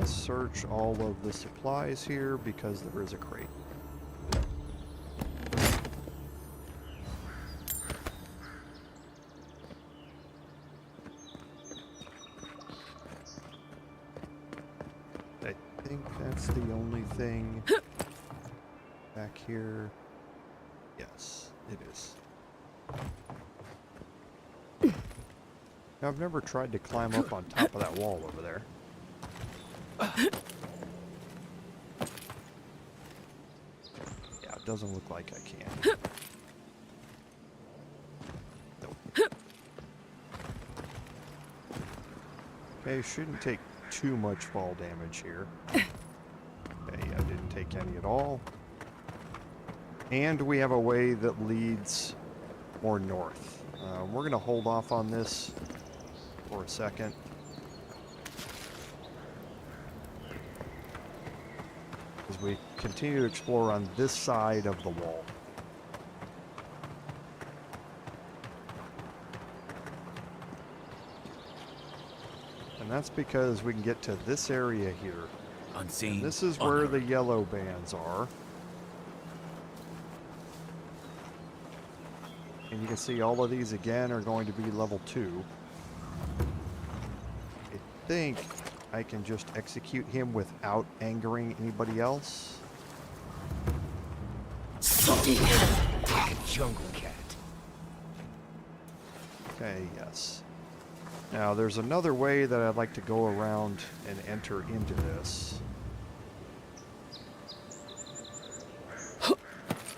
Speaker 1: Search all of the supplies here because there is a crate. I think that's the only thing back here. Yes, it is. Now, I've never tried to climb up on top of that wall over there. Yeah, it doesn't look like I can. Nope. Okay, shouldn't take too much fall damage here. Okay, yeah, didn't take any at all. And we have a way that leads more north. We're going to hold off on this for a second. As we continue to explore on this side of the wall. And that's because we can get to this area here.
Speaker 18: Unseen.
Speaker 1: And this is where the Yellowbands are. And you can see all of these again are going to be level 2. I think I can just execute him without angering anybody else.
Speaker 18: Like a jungle cat.
Speaker 1: Okay, yes. Now, there's another way that I'd like to go around and enter into this.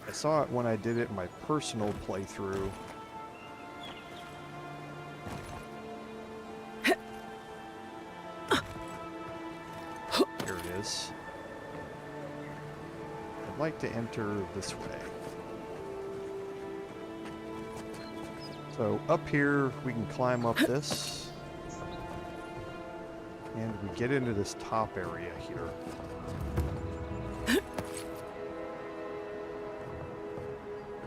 Speaker 1: I saw it when I did it in my personal playthrough. Here it is. I'd like to enter this way. So up here, we can climb up this. And we get into this top area here.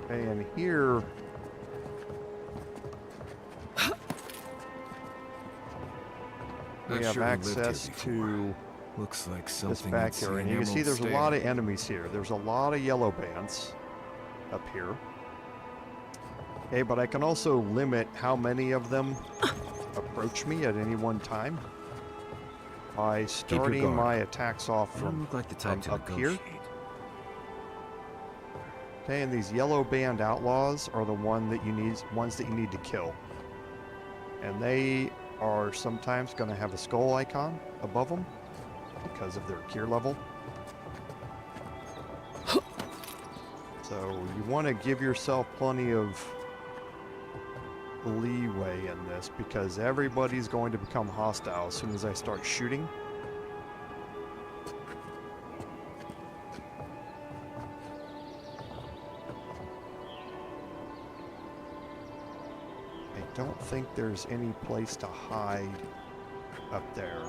Speaker 1: Okay, and here we have access to
Speaker 4: looks like
Speaker 1: this
Speaker 4: something
Speaker 1: back here, and you can see there's a lot of enemies here. There's a lot of Yellowbands up here. Okay, but I can also limit how many of them approach me at any one time by starting my attacks off from up here. Okay, and these Yellowband outlaws are the ones that you need to kill, and they are sometimes going to have a skull icon above them because of their gear level. So you want to give yourself plenty of leeway in this, because everybody's going to become hostile as soon as I start shooting. I don't think there's any place to hide up there.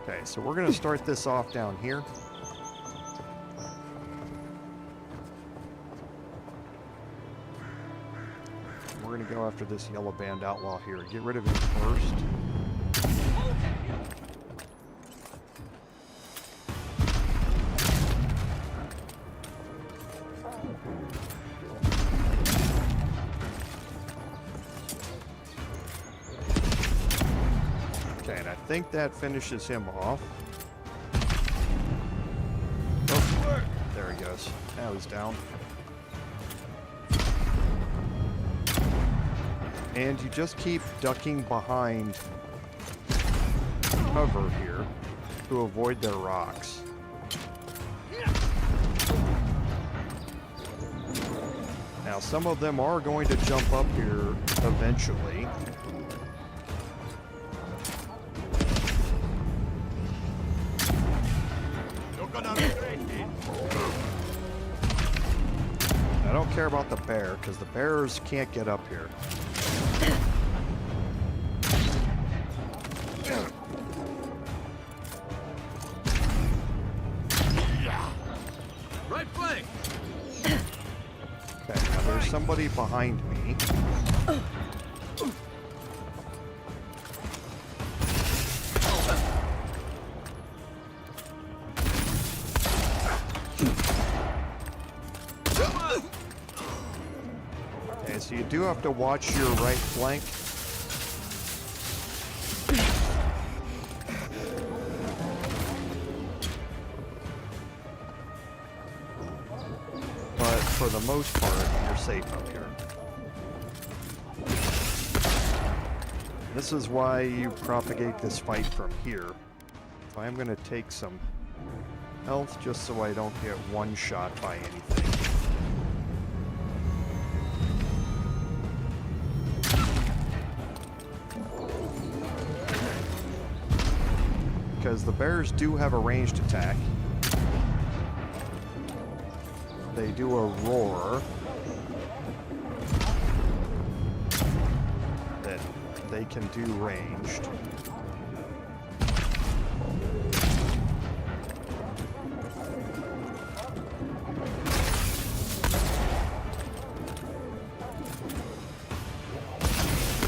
Speaker 1: Okay, so we're going to start this off down here. We're going to go after this Yellowband outlaw here. Get rid of him first. Okay, and I think that finishes him off. Oh, there he goes. Now he's down. And you just keep ducking behind cover here to avoid their rocks. Now, some of them are going to jump up here eventually. I don't care about the bear, because the bears can't get up here.
Speaker 4: Right flank.
Speaker 1: Okay, now there's somebody behind me. Okay, so you do have to watch your right flank. For the most part, you're safe up here. This is why you propagate this fight from here. So I'm going to take some health just so I don't get one shot by anything. Because the bears do have a ranged attack. They do a roar that they can do ranged.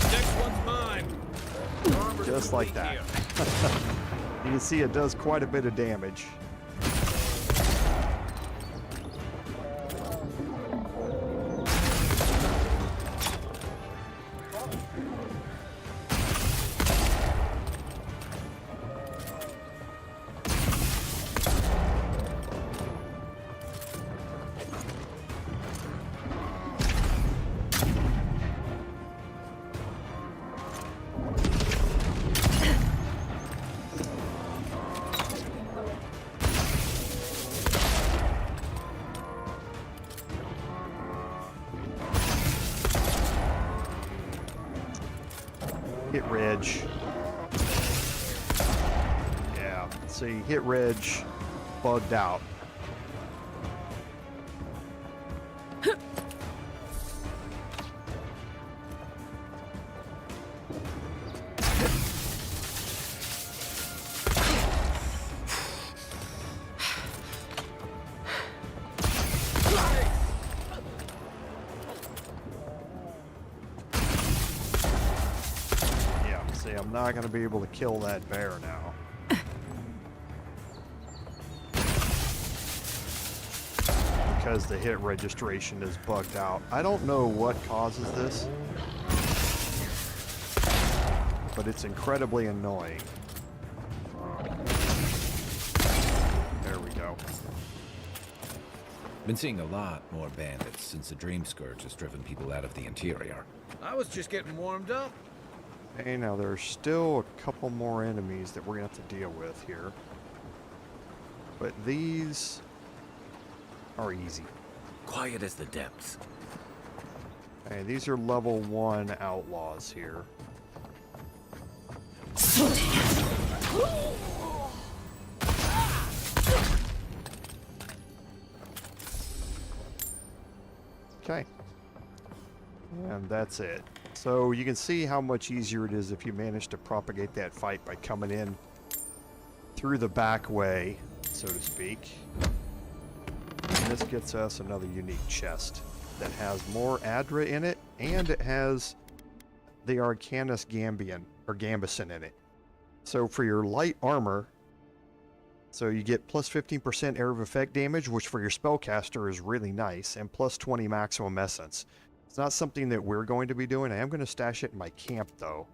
Speaker 4: Next one's mine.
Speaker 1: Just like that. You can see it does quite a bit of damage. Hit Reg. Yeah, see, hit Reg, bugged out. I'm not going to be able to kill that bear now. Because the hit registration is bugged out. I don't know what causes this, but it's incredibly annoying. There we go.
Speaker 12: Been seeing a lot more bandits since the Dream Scourge has driven people out of the interior.
Speaker 18: I was just getting warmed up.
Speaker 1: Okay, now there's still a couple more enemies that we're going to have to deal with here. But these are easy.
Speaker 12: Quiet as the depths.
Speaker 1: Okay, these are level 1 outlaws here. Okay. And that's it. So you can see how much easier it is if you manage to propagate that fight by coming in through the back way, so to speak. And this gets us another unique chest that has more Adra in it, and it has the Arcanus Gambian, or Gambison in it. So for your light armor, so you get plus 15% area of effect damage, which for your spellcaster is really nice, and plus 20 maximum essence. It's not something that we're going to be doing. I am going to stash it in my camp, though.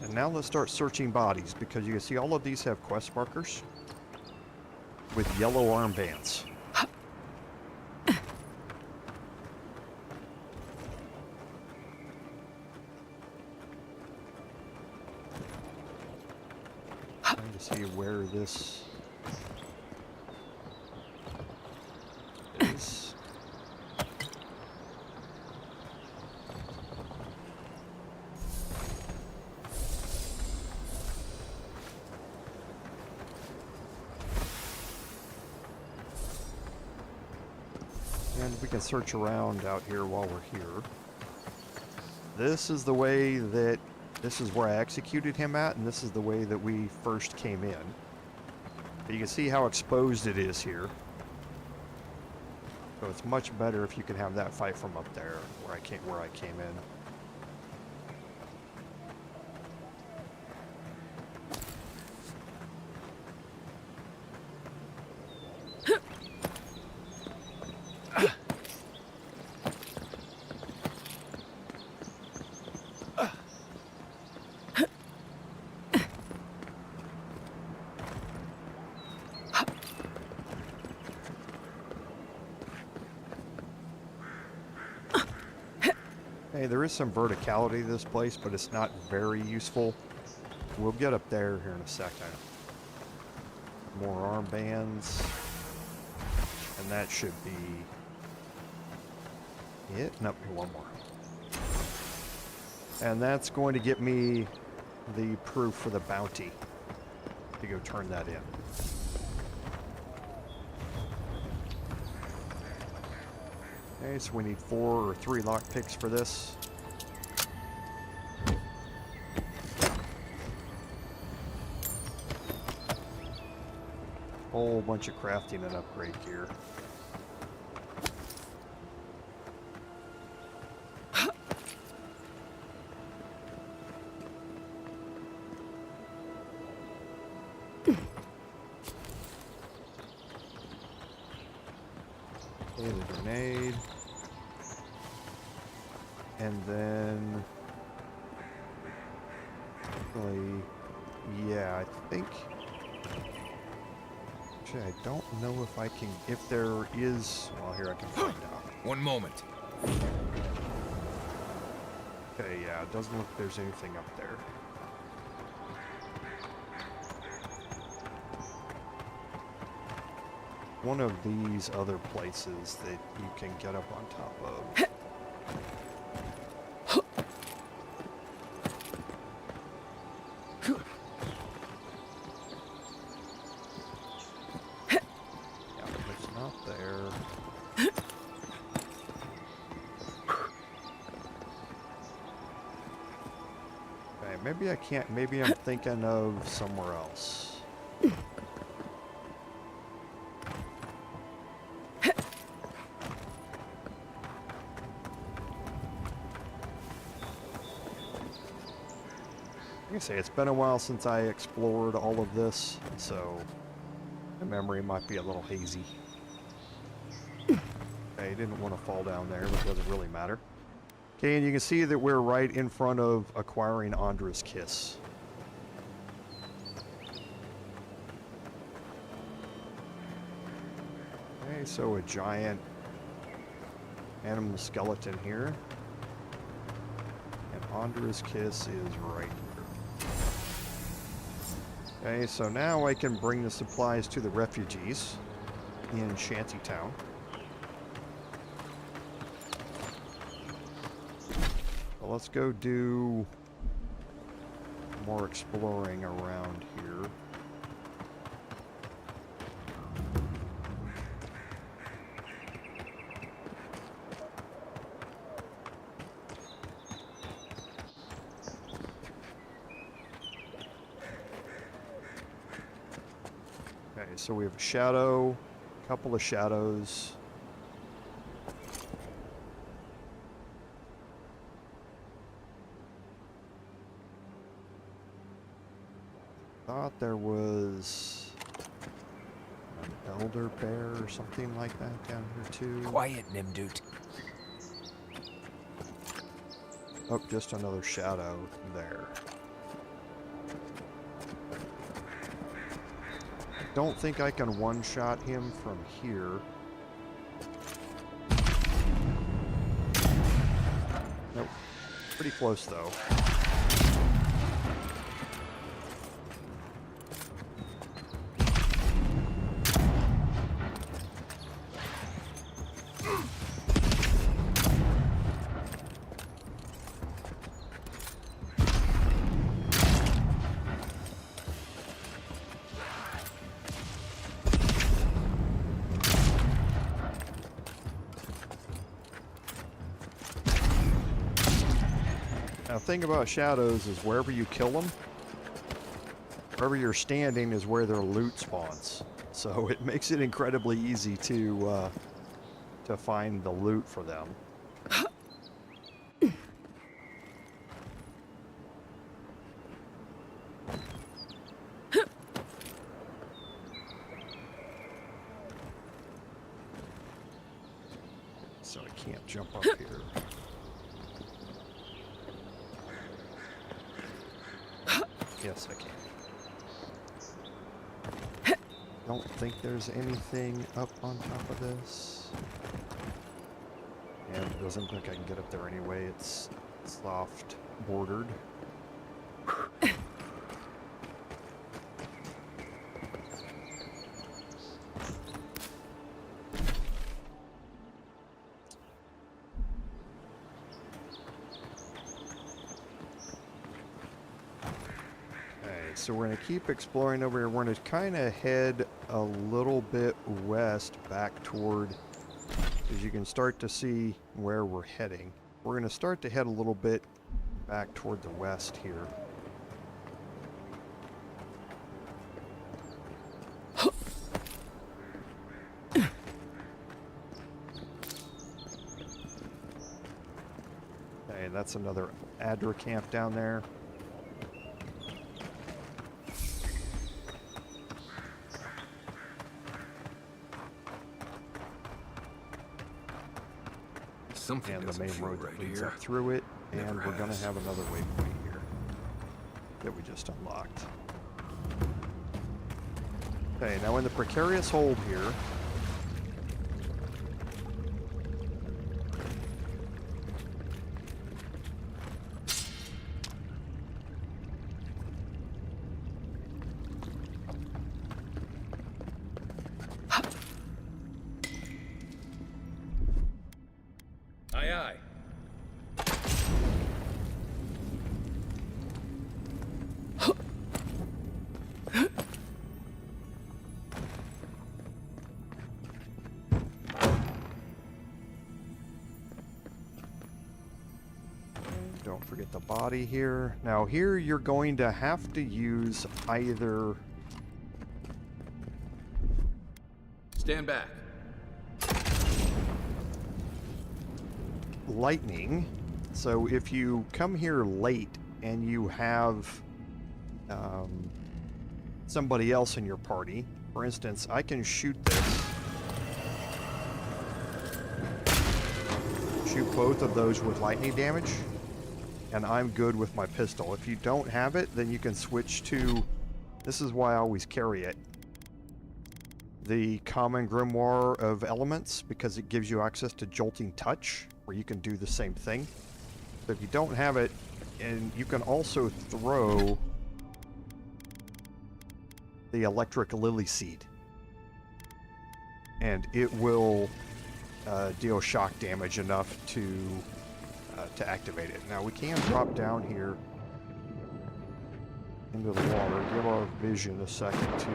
Speaker 1: And now let's start searching bodies, because you can see all of these have quest markers with yellow armbands. Trying to see where this is. And we can search around out here while we're here. This is the way that, this is where I executed him at, and this is the way that we first came in. But you can see how exposed it is here. So it's much better if you can have that fight from up there where I came in. Hey, there is some verticality to this place, but it's not very useful. We'll get up there here in a second. More armbands. And that should be it. Nope, one more. And that's going to get me the proof for the bounty. To go turn that in. Okay, so we need 4 or 3 lockpicks for this. Whole bunch of crafting and upgrade gear. Okay, the grenade. And then, actually, yeah, I think, actually, I don't know if I can, if there is, well, here I can find out.
Speaker 4: One moment.
Speaker 1: Okay, yeah, it doesn't look like there's anything up there. One of these other places that you can get up on top of. maybe I can't. Maybe I'm thinking of somewhere else. Like I say, it's been a while since I explored all of this, so my memory might be a little hazy. Okay, didn't want to fall down there, but it doesn't really matter. Okay, and you can see that we're right in front of acquiring Andra's Kiss. Okay, so a giant animal skeleton here. And Andra's Kiss is right here. Okay, so now I can bring the supplies to the refugees in Shantytown. So let's go do more exploring around here. Okay, so we have a shadow, a couple of shadows. Thought there was an elder bear or something like that down here too.
Speaker 2: Quiet, Nimdut.
Speaker 1: Oh, just another shadow there. Don't think I can one-shot him from here. Nope. Pretty close though. Now, the thing about shadows is wherever you kill them, wherever you're standing is where their loot spawns. So it makes it incredibly easy to find the loot for them. So I can't jump up here. Yes, I can. Don't think there's anything up on top of this. And it doesn't look like I can get up there anyway. It's soft bordered. So we're going to keep exploring over here. We're going to kind of head a little bit west back toward, as you can start to see where we're heading. We're going to start to head a little bit back toward the west here. Okay, that's another Adra camp down there.
Speaker 4: Something
Speaker 1: and the main road that
Speaker 4: right
Speaker 1: leads
Speaker 4: here.
Speaker 1: up through it, and
Speaker 4: Never
Speaker 1: we're going to
Speaker 4: has.
Speaker 1: have another waypoint here that we just unlocked. Okay, now in the precarious hold here,
Speaker 4: Aye, aye.
Speaker 1: forget the body here. Now here you're going to have to use either...
Speaker 4: Stand back.
Speaker 1: lightning. So if you come here late and you have somebody else in your party, for instance, I can shoot this. Shoot both of those with lightning damage, and I'm good with my pistol. If you don't have it, then you can switch to, this is why I always carry it, the Common Grimoire of Elements, because it gives you access to Jolting Touch, where you can do the same thing. So if you don't have it, and you can also throw the Electric Lily Seed, and it will deal shock damage enough to activate it. Now we can drop down here into the water. Give our vision a second to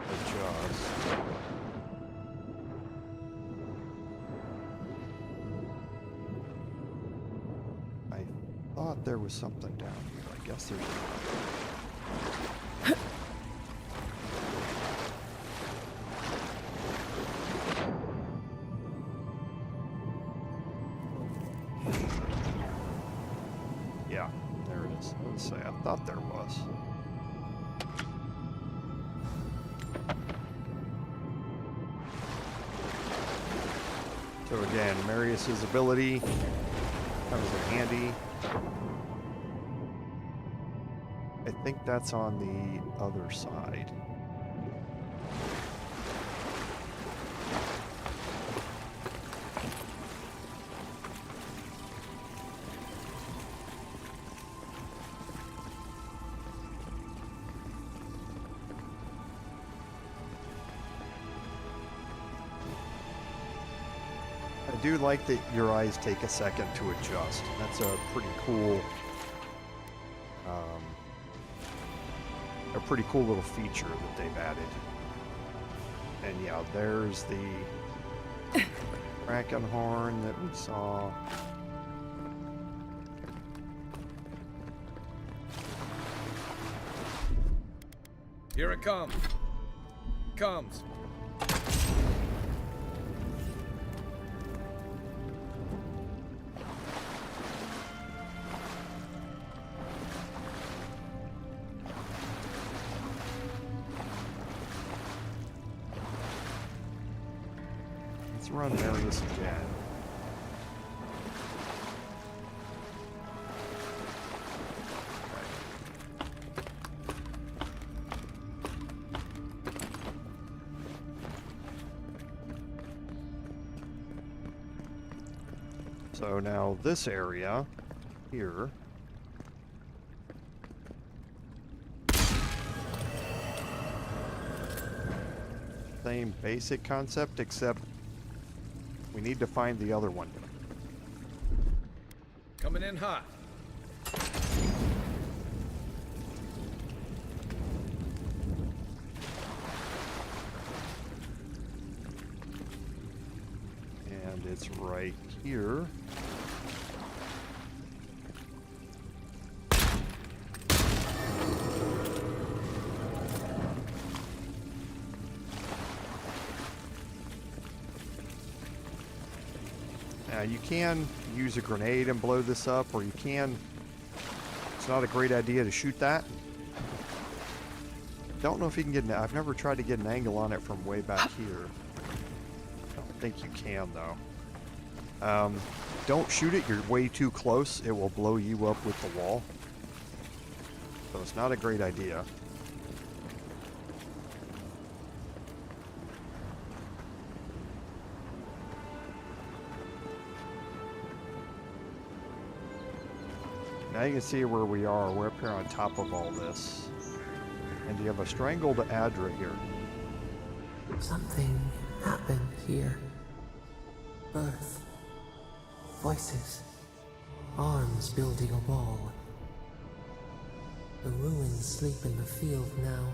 Speaker 1: adjust. I thought there was something down here. I guess there's not. Yeah, there it is. Let's say I thought there was. So again, Marius's ability comes in handy. I think that's on the other side. I do like that your eyes take a second to adjust. That's a pretty cool, little feature that they've added. And yeah, there's the Kraken horn that we saw.
Speaker 4: Here it comes. Comes.
Speaker 1: Let's run Marius again. So now this area here, same basic concept, except we need to find the other one.
Speaker 4: Coming in hot.
Speaker 1: And it's right here. Now you can use a grenade and blow this up, or you can, it's not a great idea to shoot that. Don't know if you can get I've never tried to get an angle on it from way back here. I don't think you can though. Don't shoot it, you're way too close, it will blow you up with the wall. So it's not a great idea. Now you can see where we are. We're up here on top of all this. And you have a strangled Adra here.
Speaker 11: Something happened here. Birth. Voices. Arms building a wall. The ruins sleep in the field now.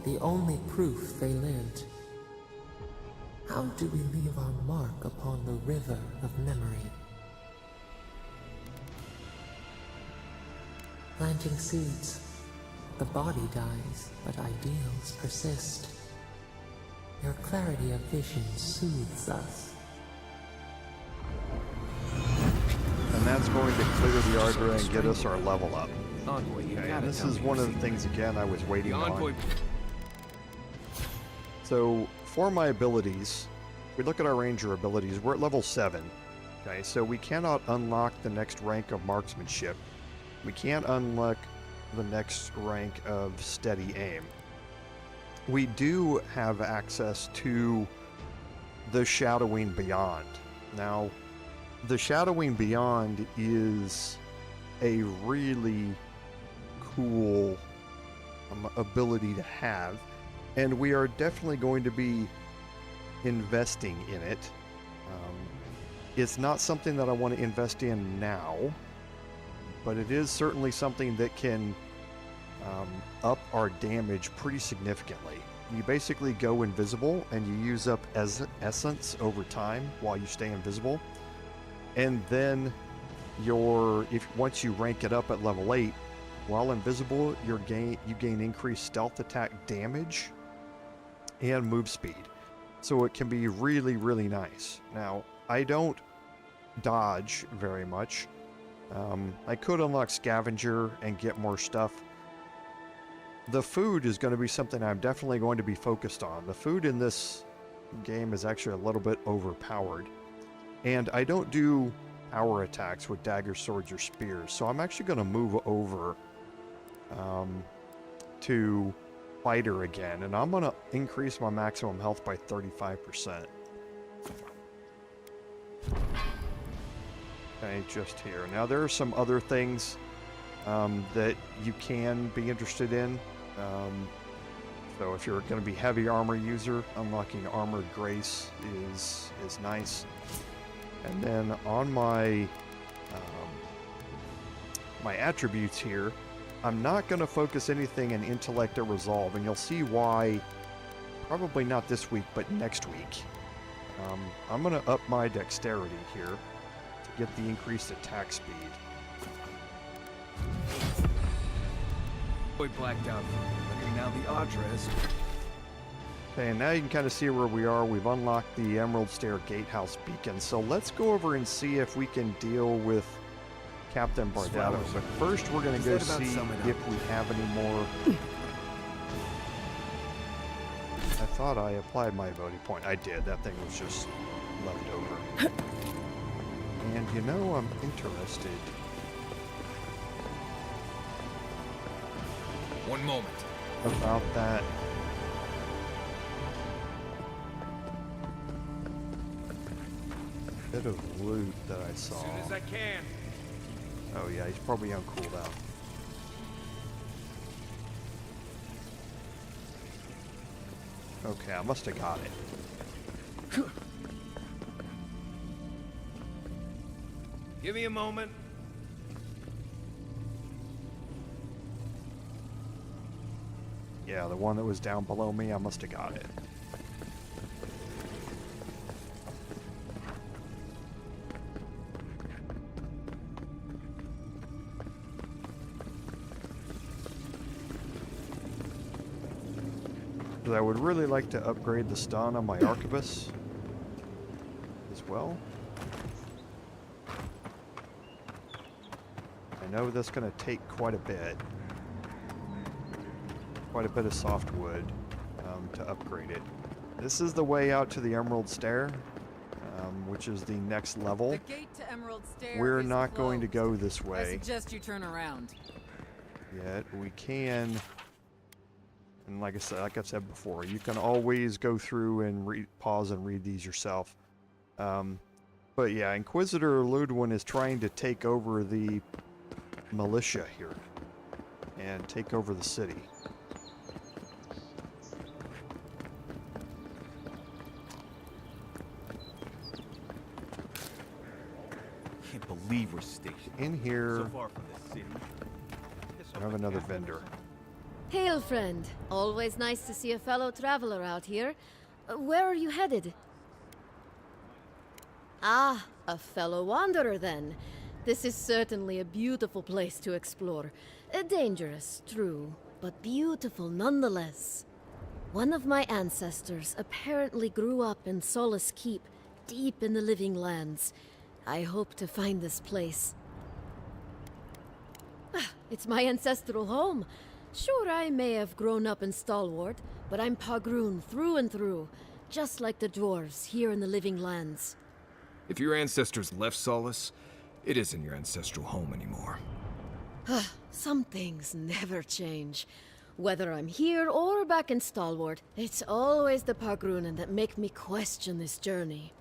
Speaker 11: The only proof they lived. How do we leave our mark upon the river of memory?
Speaker 2: planting seeds. The body dies, but ideals persist. Your clarity of vision soothes us.
Speaker 1: And that's going to clear the Ardra and get us our level up.
Speaker 8: Envoy, you
Speaker 1: Okay,
Speaker 8: gotta
Speaker 1: and this
Speaker 8: tell
Speaker 1: is
Speaker 8: me
Speaker 1: one
Speaker 8: your
Speaker 1: of the things, again, I was waiting
Speaker 8: Envoy.
Speaker 1: on. So, for my abilities, if we look at our ranger abilities, we're at level 7. Okay, so we cannot unlock the next rank of marksmanship. We can't unlock the next rank of steady aim. We do have access to the Shadowing Beyond. Now, the Shadowing Beyond is a really cool ability to have, and we are definitely going to be investing in it. It's not something that I want to invest in now, but it is certainly something that can up our damage pretty significantly. You basically go invisible and you use up essence over time while you stay invisible, and then once you rank it up at level 8, while invisible, you gain increased stealth attack damage and move speed. So it can be really, really nice. Now, I don't dodge very much. I could unlock Scavenger and get more stuff. The food is going to be something I'm definitely going to be focused on. The food in this game is actually a little bit overpowered. And I don't do power attacks with daggers, swords, or spears. So I'm actually going to move over to fighter again. And I'm going to increase my maximum health by 35%. Okay, just here. Now there are some other things that you can be interested in. So if you're going to be heavy armor user, unlocking Armored Grace is nice. And then on my my attributes here, I'm not going to focus anything in Intellect or Resolve, and you'll see why probably not this week, but next week. I'm going to up my Dexterity here to get the increased attack speed.
Speaker 4: Boy blacked out. But now the Ardra is...
Speaker 1: Okay, and now you can kind of see where we are. We've unlocked the Emerald Stair Gatehouse Beacon. So let's go over and see if we can deal with Captain Bardetto. But first we're going to go see if we have any more... I thought I applied my ability point. I did. That thing was just left over. And you know, I'm interested.
Speaker 4: One moment.
Speaker 1: About that. Bit of loot that I saw.
Speaker 5: As soon as I can.
Speaker 1: Oh yeah, he's probably on cooldown. Okay, I must have got it.
Speaker 5: Give me a moment.
Speaker 1: Yeah, the one that was down below me, I must have got it. But I would really like to upgrade the stun on my Arquebus as well. I know that's going to take quite a bit of softwood to upgrade it. This is the way out to the Emerald Stair, which is the next level.
Speaker 6: The gate to Emerald Stair
Speaker 1: We're
Speaker 6: is
Speaker 1: not going to
Speaker 6: closed.
Speaker 1: go this way.
Speaker 6: I suggest you turn around.
Speaker 1: Yet we can, and like I said before, you can always go through and pause and read these yourself. But yeah, Inquisitor Ludwin is trying to take over the militia here and take over the city.
Speaker 18: Can't believe we're stationed
Speaker 1: in here.
Speaker 18: So far from the city.
Speaker 1: I have another vendor.
Speaker 23: Hail, friend. Always nice to see a fellow traveler out here. Where are you headed? Ah, a fellow wanderer then. This is certainly a beautiful place to explore. Dangerous, true, but beautiful nonetheless. One of my ancestors apparently grew up in Solace Keep, deep in the Living Lands. I hope to find this place. It's my ancestral home. Sure, I may have grown up in Stalwart, but I'm Pagroon through and through, just like the dwarves here in the Living Lands.
Speaker 4: If your ancestors left Solace, it isn't your ancestral home anymore.
Speaker 23: Some things never change. Whether I'm here or back in Stalwart, it's always the Pagroonen that make me question this journey.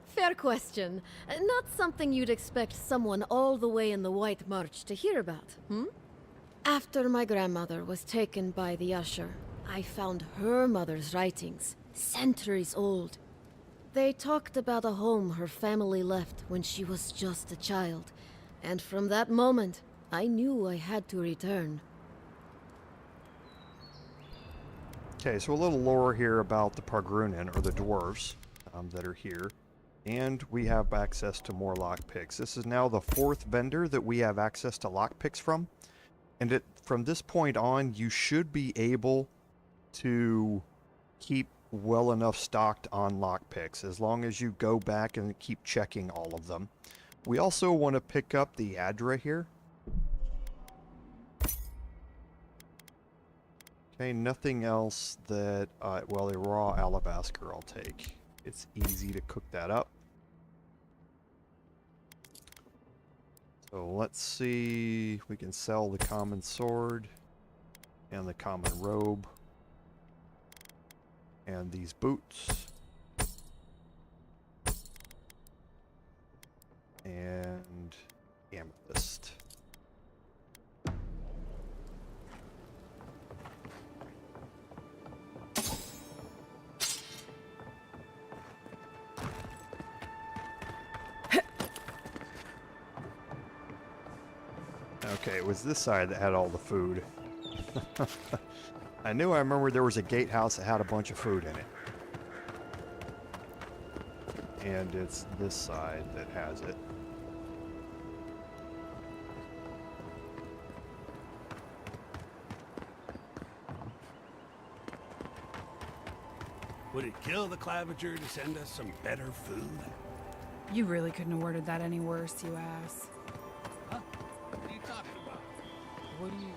Speaker 23: Fair question. Not something you'd expect someone all the way in the White March to hear about, hmm? After my grandmother was taken by the Usher, I found her mother's writings, centuries old. They talked about a home her family left when she was just a child, and from that moment, I knew I had to return.
Speaker 1: Okay, so a little lore here about the Pagroonen, or the dwarves, that are here. And we have access to more lockpicks. This is now the 4th vendor that we have access to lockpicks from. And from this point on, you should be able to keep well enough stocked on lockpicks, as long as you go back and keep checking all of them. We also want to pick up the Adra here. Okay, nothing else that, well, a raw alabaster I'll take. It's easy to cook that up. So let's see, we can sell the common sword and the common robe and these boots and amethyst. Okay, it was this side that had all the food. I remember there was a gatehouse that had a bunch of food in it. And it's this side that has it.
Speaker 5: Would it kill the Clavager to send us some better food?
Speaker 19: You really couldn't have worded that any worse, you ass.
Speaker 5: Huh? What are you talking about? What do you...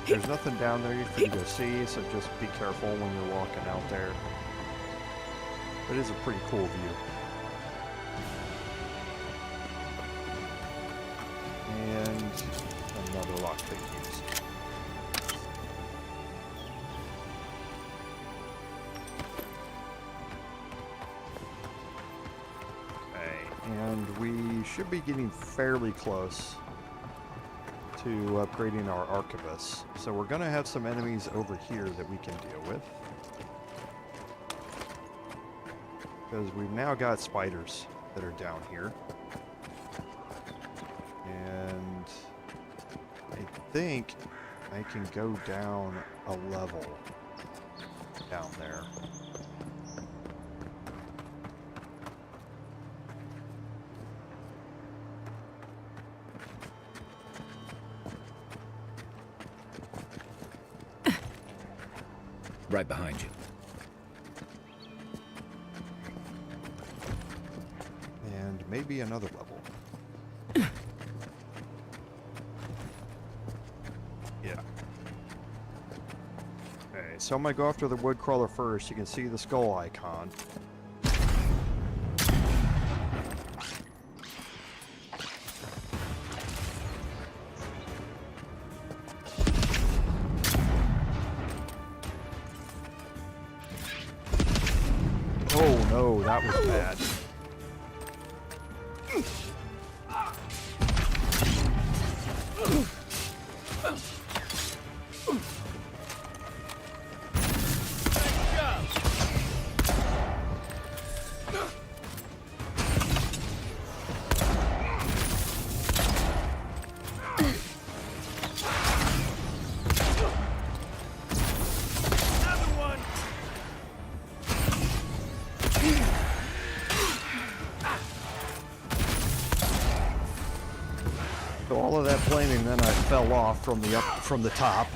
Speaker 1: There's nothing down there for you to see, so just be careful when you're walking out there. But it is a pretty cool view. And another lockpick used. Okay, and we should be getting fairly close to upgrading our arquebus. So we're going to have some enemies over here that we can deal with. Because we've now got spiders that are down here. And I think I can go down a level down there.
Speaker 12: Right behind you.
Speaker 1: And maybe another level. Yeah. Okay, so I'm gonna go after the woodcrawler first. You can see the skull icon. Oh no, that was bad. all of that flaming, then I fell off from the top.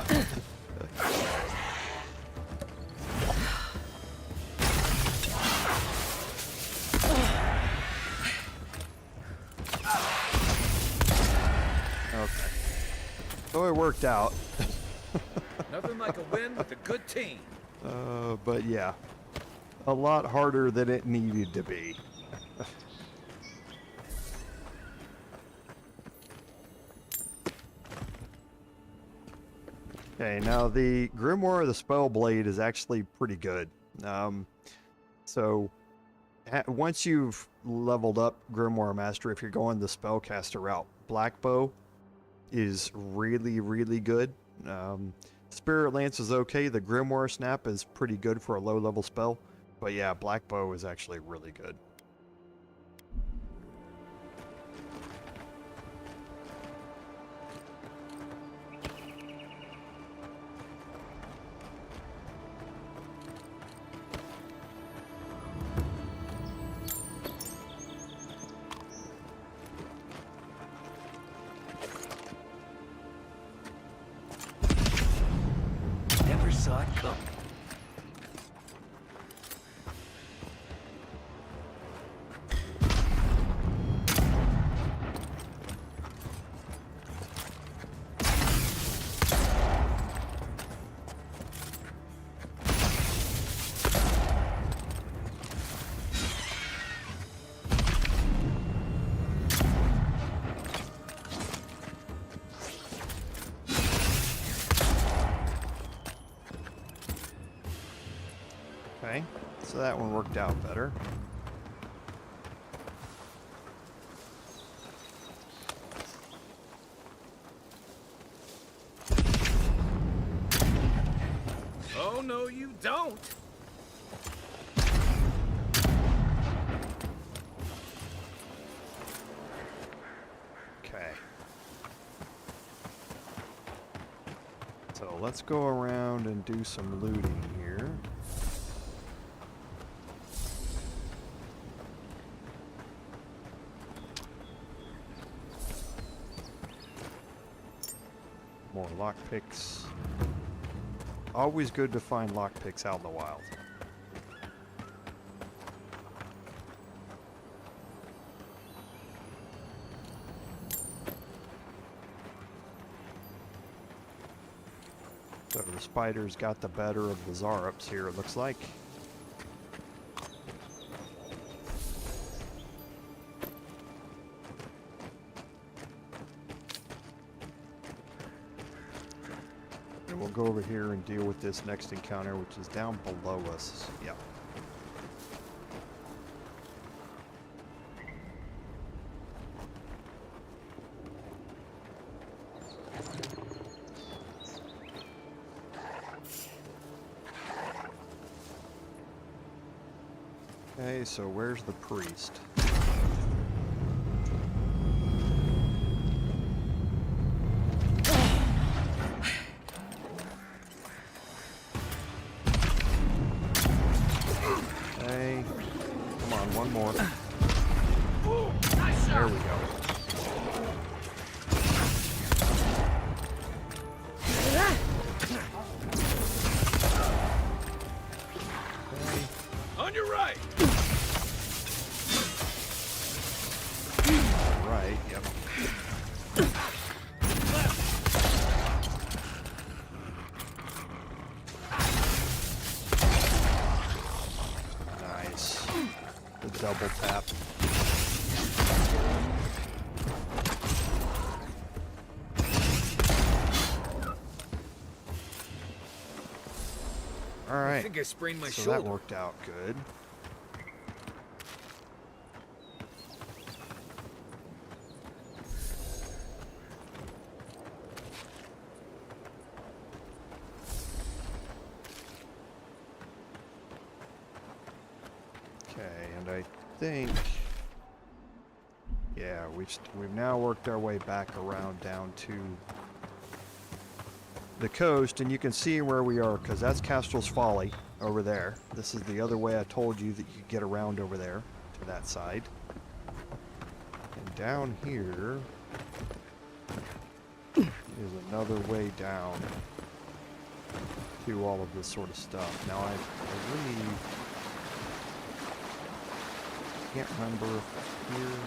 Speaker 1: Okay. So it worked out.
Speaker 4: Nothing like a win with a good team.
Speaker 1: But yeah, a lot harder than it needed to be. Okay, now the Grimoire of the Spellblade is actually pretty good. Once you've leveled up Grimoire Master, if you're going the Spellcaster route, Black Bow is really, really good. Spirit Lance is okay. The Grimoire Snap is pretty good for a low-level spell. But yeah, Black Bow is actually really good.
Speaker 4: Never saw it coming.
Speaker 1: Okay, so that one worked out better.
Speaker 4: Oh, no, you don't.
Speaker 1: Okay. So let's go around and do some looting here. More lockpicks. Always good to find lockpicks out in the wild. So the spiders got the better of the Zarups here, it looks like. And we'll go over here and deal with this next encounter, which is down below us. Yep. Okay, so where's the priest? Okay, come on, one more. There we go.
Speaker 4: On your right.
Speaker 1: Right, yep. Nice. The double tap. All right.
Speaker 4: I think I sprained my
Speaker 1: so
Speaker 4: shoulder.
Speaker 1: that worked out good. Okay, and I think, yeah, we've now worked our way back around down to the coast, and you can see where we are because that's Castol's Folly over there. This is the other way I told you that you could get around over there to that side. And down here, is another way down to all of this sort of stuff. Now I believe, can't remember here.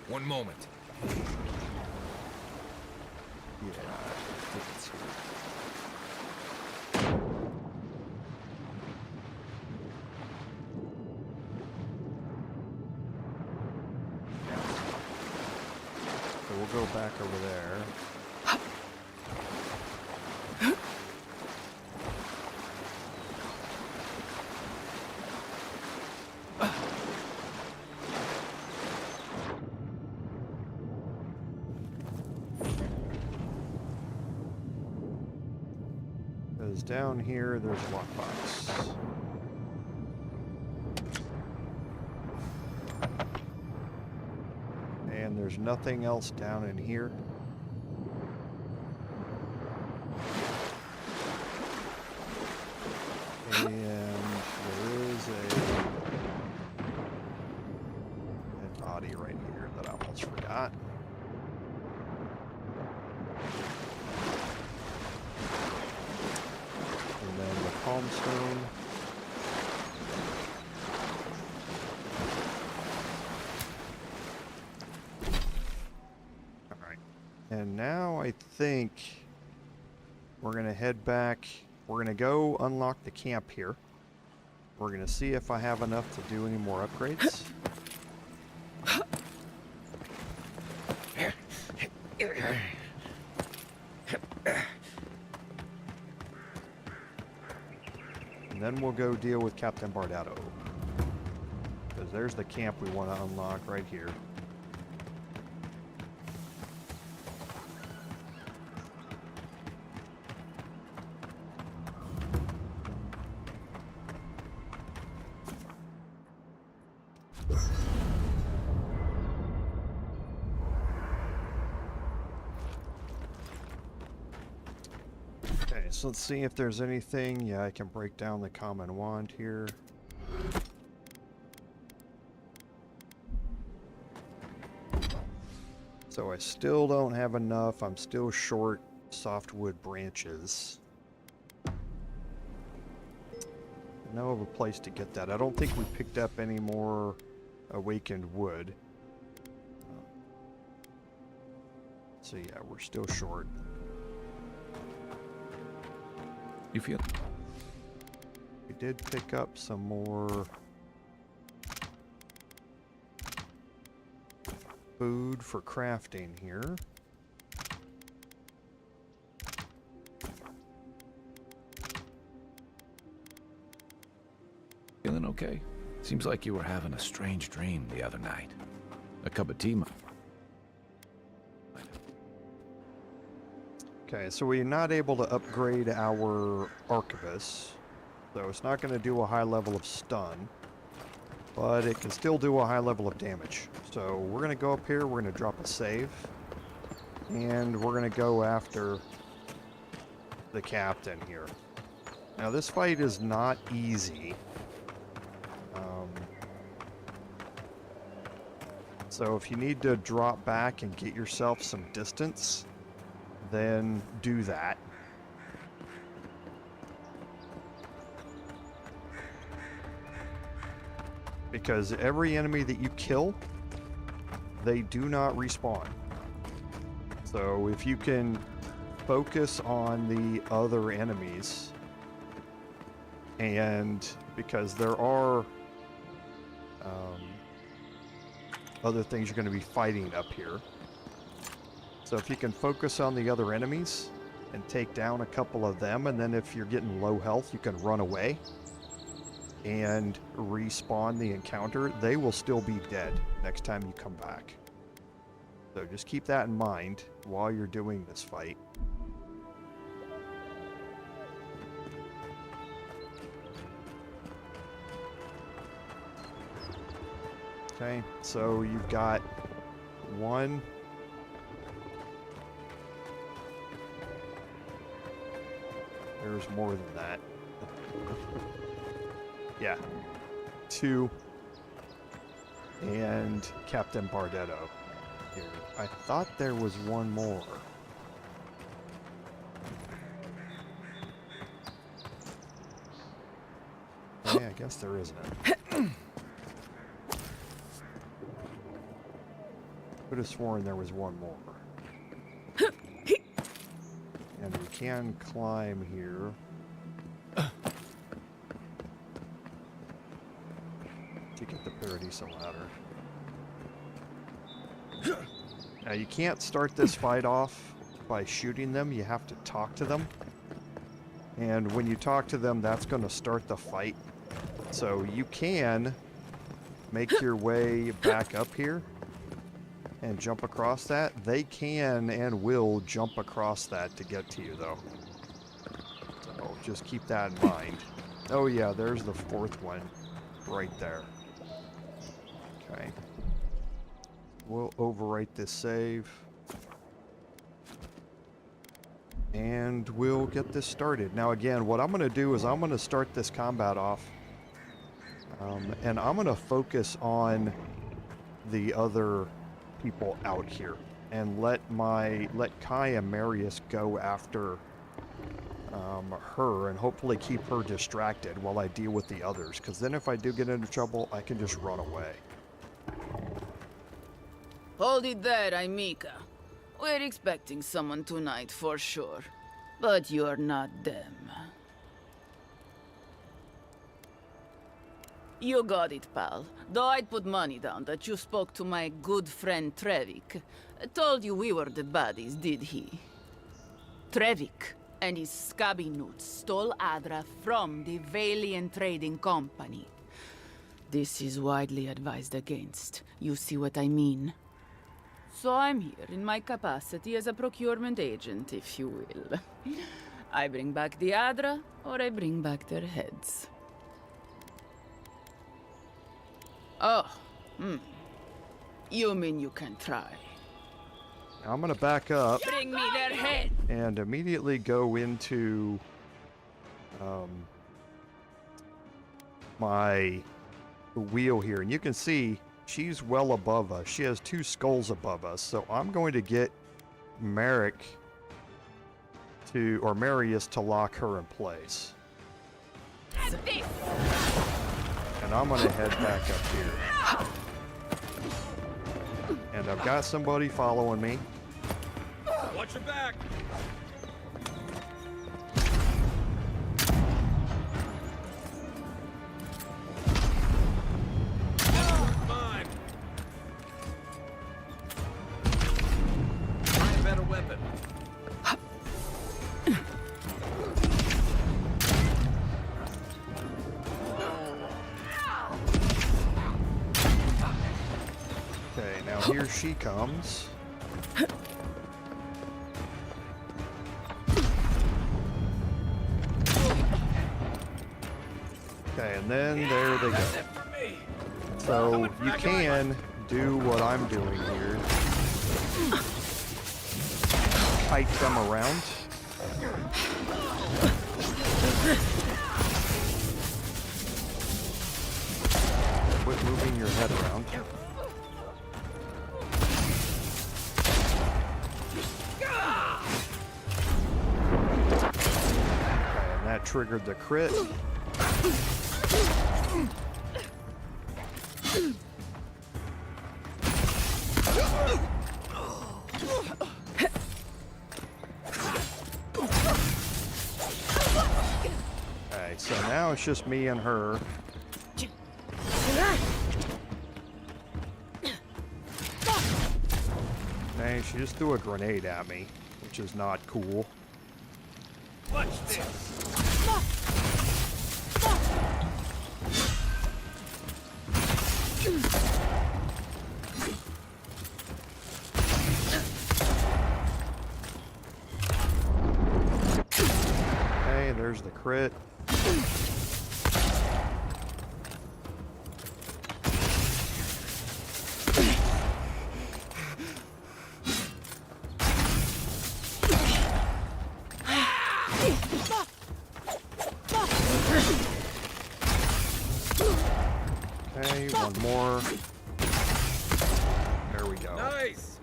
Speaker 4: One moment.
Speaker 1: Yeah, I think it's here. So we'll go back over there. Because down here, there's a lockbox. And there's nothing else down in here. And there is a body right here that I almost forgot. And then the palm stone. Alright. And now I think we're going to head back. We're going to go unlock the camp here. We're going to see if I have enough to do any more upgrades. And then we'll go deal with Captain Bardetto. Because there's the camp we want to unlock right here. So let's see if there's anything. Yeah, I can break down the common wand here. So I still don't have enough. I'm still short softwood branches. No of a place to get that. I don't think we picked up any more awakened wood. So yeah, we're still short.
Speaker 12: You feel?
Speaker 1: We did pick up some more food for crafting here.
Speaker 12: Feeling okay? Seems like you were having a strange dream the other night. A cup of tea,
Speaker 1: Okay, so we're not able to upgrade our arquebus, so it's not going to do a high level of stun, but it can still do a high level of damage. So we're going to go up here, we're going to drop a save, and we're going to go after the captain here. Now this fight is not easy. So if you need to drop back and get yourself some distance, then do that. Because every enemy that you kill, they do not respawn. So if you can focus on the other enemies, and because there are other things you're going to be fighting up here. So if you can focus on the other enemies and take down a couple of them, and then if you're getting low health, you can run away and respawn the encounter, they will still be dead next time you come back. So just keep that in mind while you're doing this fight. Okay, so you've got one. There's more than that. Yeah. 2. And Captain Bardetto. here. I thought there was one more. Yeah, I guess there isn't. Could have sworn there was one more. And we can climb here. To get the Paradis ladder. Now you can't start this fight off by shooting them, you have to talk to them. And when you talk to them, that's going to start the fight. So you can make your way back up here and jump across that. They can and will jump across that to get to you though. So just keep that in mind. Oh yeah, there's the fourth one right there. Okay. We'll overwrite this save. And we'll get this started. Now again, what I'm going to do is I'm going to start this combat off. And I'm going to focus on the other people out here. And let Kai and Marius go after her and hopefully keep her distracted while I deal with the others. Because then if I do get into trouble, I can just run away.
Speaker 13: Hold it there, Aimika. We're expecting someone tonight for sure. But you're not them. You got it, pal. Though I'd put money down that you spoke to my good friend Trevik. Told you we were the baddies, did he? Trevik and his scabby nooks stole Adra from the Valiant Trading Company. This is widely advised against. You see what I mean? So I'm here in my capacity as a procurement agent, if you will. I bring back the Adra, or I bring back their heads. Oh, You mean you can try?
Speaker 1: I'm gonna back up.
Speaker 13: Bring me their head!
Speaker 1: And immediately go into my wheel here. And you can see she's well above us. She has 2 skulls above us. So I'm going to get Marius to lock her in place. And I'm going to head back up here. And I've got somebody following me.
Speaker 5: Watch your back!
Speaker 1: Here she comes. Okay, and then there they go. So you can do what I'm doing here. Kite them around. Quit moving your head around. That triggered the crit. Alright, so now it's just me and her. Okay, she just threw a grenade at me, which is not cool.
Speaker 5: Watch this!
Speaker 1: Okay, there's the crit. Okay, one more. There we go.
Speaker 5: Nice.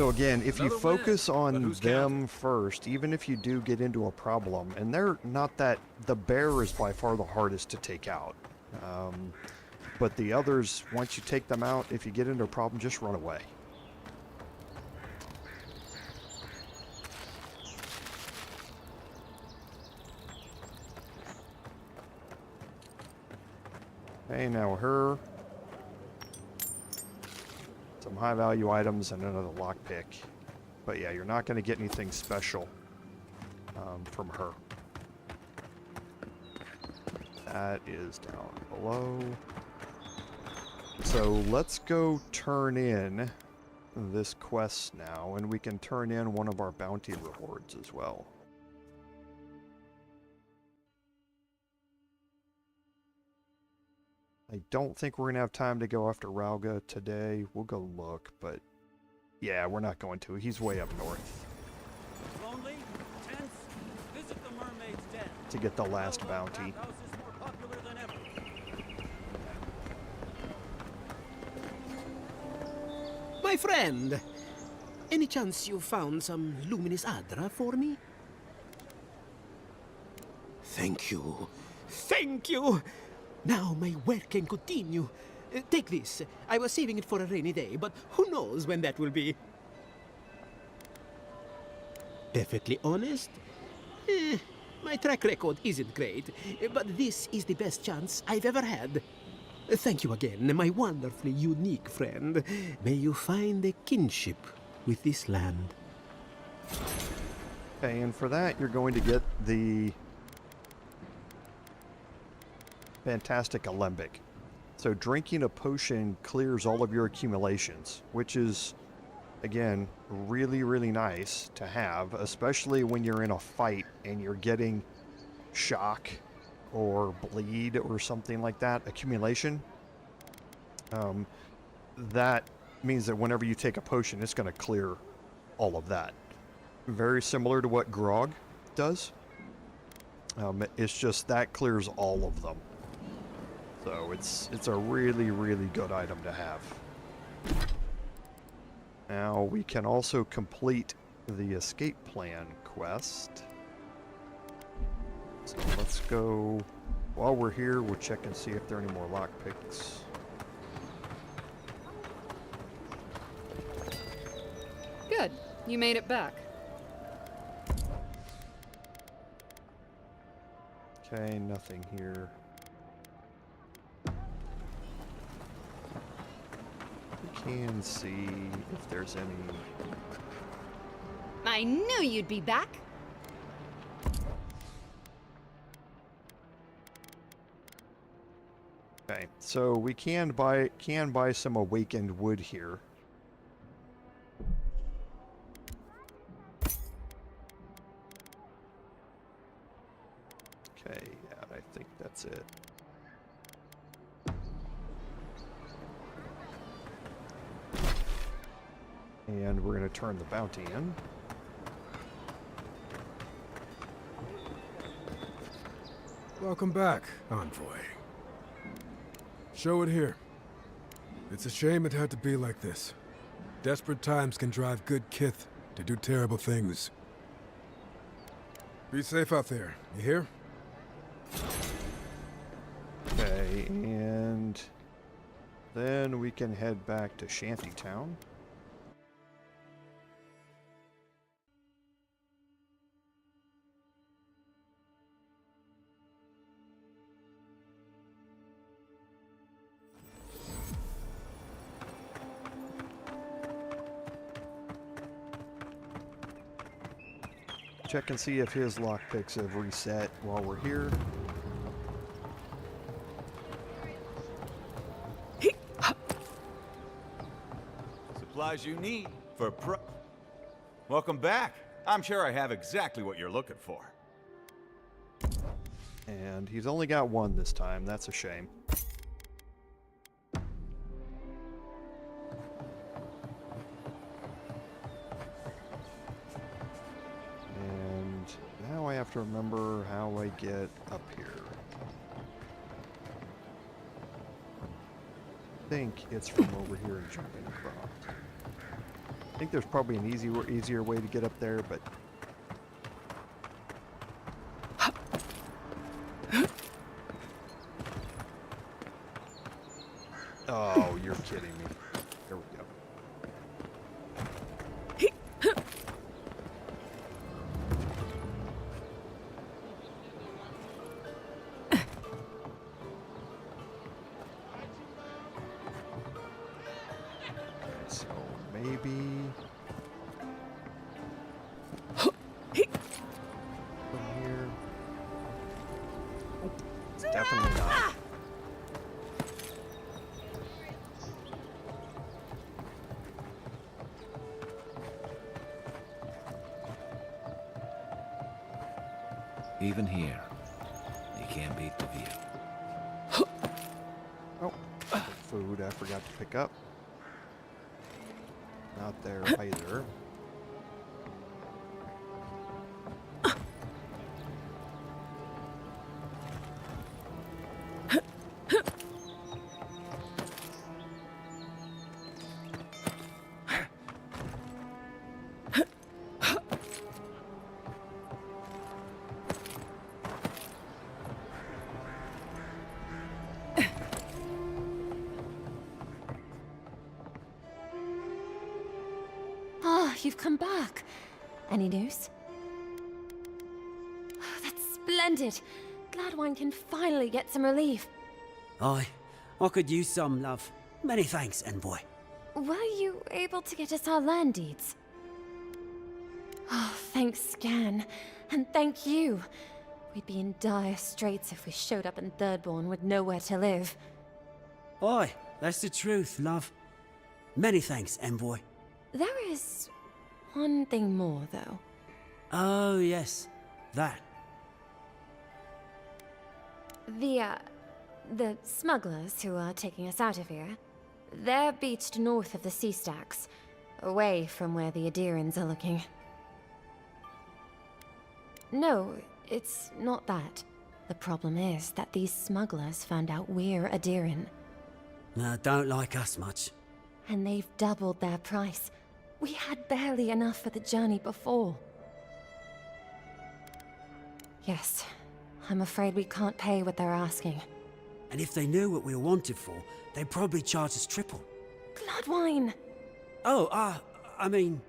Speaker 1: So again, if you
Speaker 4: Another
Speaker 1: focus
Speaker 4: win,
Speaker 1: on
Speaker 4: but who's
Speaker 1: them first, even if you do get into a problem, and they're not that, the bear is by far the hardest to take out. But the others, once you take them out, if you get into a problem, just run away. Okay, now her. Some high value items and another lockpick. But yeah, you're not going to get anything special from her. That is down below. So let's go turn in this quest now, and we can turn in one of our bounty rewards as well. I don't think we're going to have time to go after Rauga today. We'll go look, but yeah, we're not going to. He's way up north.
Speaker 7: Lonely, tense, visit the mermaid's den.
Speaker 1: To get the last bounty.
Speaker 11: My friend, any chance you found some luminous Adra for me? Thank you. Thank you! Now my work can continue. Take this. I was saving it for a rainy day, but who knows when that will be. Perfectly honest? My track record isn't great, but this is the best chance I've ever had. Thank you again, my wonderfully unique friend. May you find a kinship with this land.
Speaker 1: Okay, and for that, you're going to get the fantastic alembic. So drinking a potion clears all of your accumulations, which is, again, really, really nice to have, especially when you're in a fight and you're getting shock or bleed or something like that, accumulation. That means that whenever you take a potion, it's going to clear all of that. Very similar to what Grog does. It's just that clears all of them. So it's a really, really good item to have. Now we can also complete the escape plan quest. So let's go, while we're here, we'll check and see if there are any more lockpicks.
Speaker 22: Good. You made it back.
Speaker 1: Okay, nothing here. We can see if there's any.
Speaker 21: I knew you'd be back.
Speaker 1: Okay, so we can buy some awakened wood here. Okay, yeah, I think that's it. And we're going to turn the bounty in.
Speaker 4: Welcome back, Envoy. Show it here. It's a shame it had to be like this. Desperate times can drive good kith to do terrible things. Be safe out there, you hear?
Speaker 1: Okay, and then we can head back to Shantytown. Check and see if his lockpicks have reset while we're here.
Speaker 18: Supplies you need for Welcome back. I'm sure I have exactly what you're looking for.
Speaker 1: And he's only got one this time. That's a shame. And now I have to remember how I get up here. I think it's from over here and jumping across. think there's probably an easier way to get up there, but oh, you're kidding me. There we go. So maybe from here. Definitely not.
Speaker 12: Even here, you can't beat the view.
Speaker 1: Oh, food I forgot to pick up. Not there either.
Speaker 14: You've come back. Any news? Oh, that's splendid. Glad one can finally get some relief.
Speaker 10: Aye, I could use some, love. Many thanks, envoy.
Speaker 14: Were you able to get us our land deeds? Oh, thanks, Scan. And thank you. We'd be in dire straits if we showed up in Thirdborn with nowhere to live.
Speaker 10: Aye, that's the truth, love. Many thanks, envoy.
Speaker 14: There is one thing more, though.
Speaker 10: Oh, yes. That.
Speaker 14: The smugglers who are taking us out of here, they're beached north of the sea stacks, away from where the Adirans are looking. No, it's not that. The problem is that these smugglers found out we're Adiran.
Speaker 10: Don't like us much.
Speaker 14: And they've doubled their price. We had barely enough for the journey before. Yes, I'm afraid we can't pay what they're asking.
Speaker 10: And if they knew what we were wanted for, they'd probably charge us triple.
Speaker 14: Bloodwine!
Speaker 10: Oh, I mean...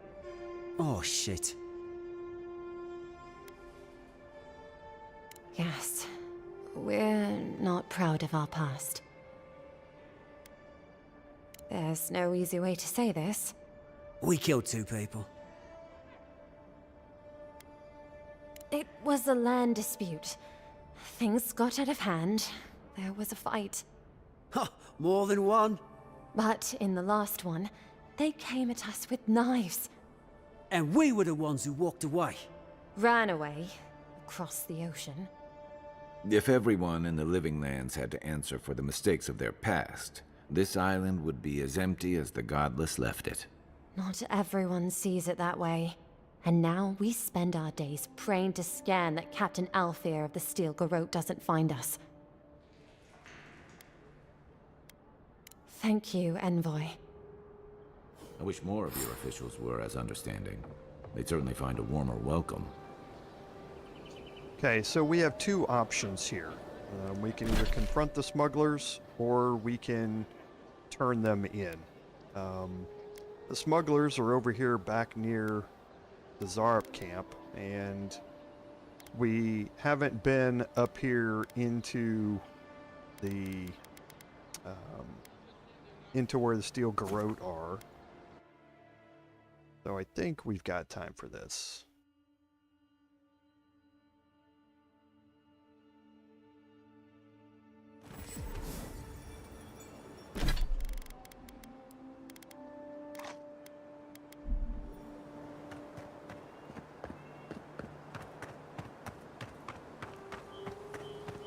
Speaker 10: Oh, shit.
Speaker 14: Yes, we're not proud of our past. There's no easy way to say this.
Speaker 10: We killed 2 people.
Speaker 14: It was a land dispute. Things got out of hand. There was a fight.
Speaker 10: Ha! More than one?
Speaker 14: But in the last one, they came at us with knives.
Speaker 10: And we were the ones who walked away.
Speaker 14: Ran away. Across the ocean.
Speaker 12: If everyone in the Living Lands had to answer for the mistakes of their past, this island would be as empty as the Godless left it.
Speaker 14: Not everyone sees it that way. And now we spend our days praying to Scan that Captain Alfear of the Steel Garrote doesn't find us. Thank you, Envoy.
Speaker 12: I wish more of your officials were as understanding. They'd certainly find a warmer welcome.
Speaker 1: Okay, so we have 2 options here. We can either confront the smugglers, or we can turn them in. The smugglers are over here back near the Zarup camp, and we haven't been up here into the into where the Steel Garrote are. So I think we've got time for this.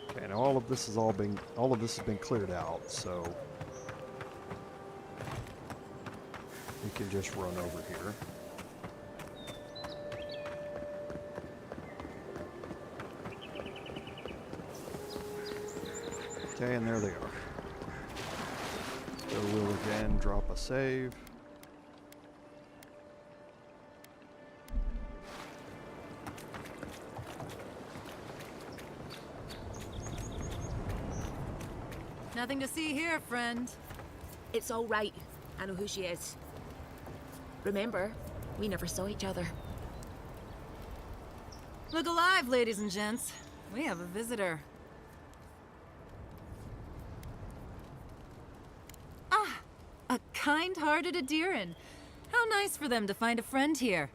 Speaker 1: Okay, now all of this has been cleared out, so we can just run over here. Okay, and there they are. So we'll again drop a save.
Speaker 6: Nothing to see here, friend.
Speaker 21: It's all right. I know who she is. Remember, we never saw each other.
Speaker 6: Look alive, ladies and gents. We have a visitor. Ah, a kind-hearted Adiran. How nice for them to find a friend here.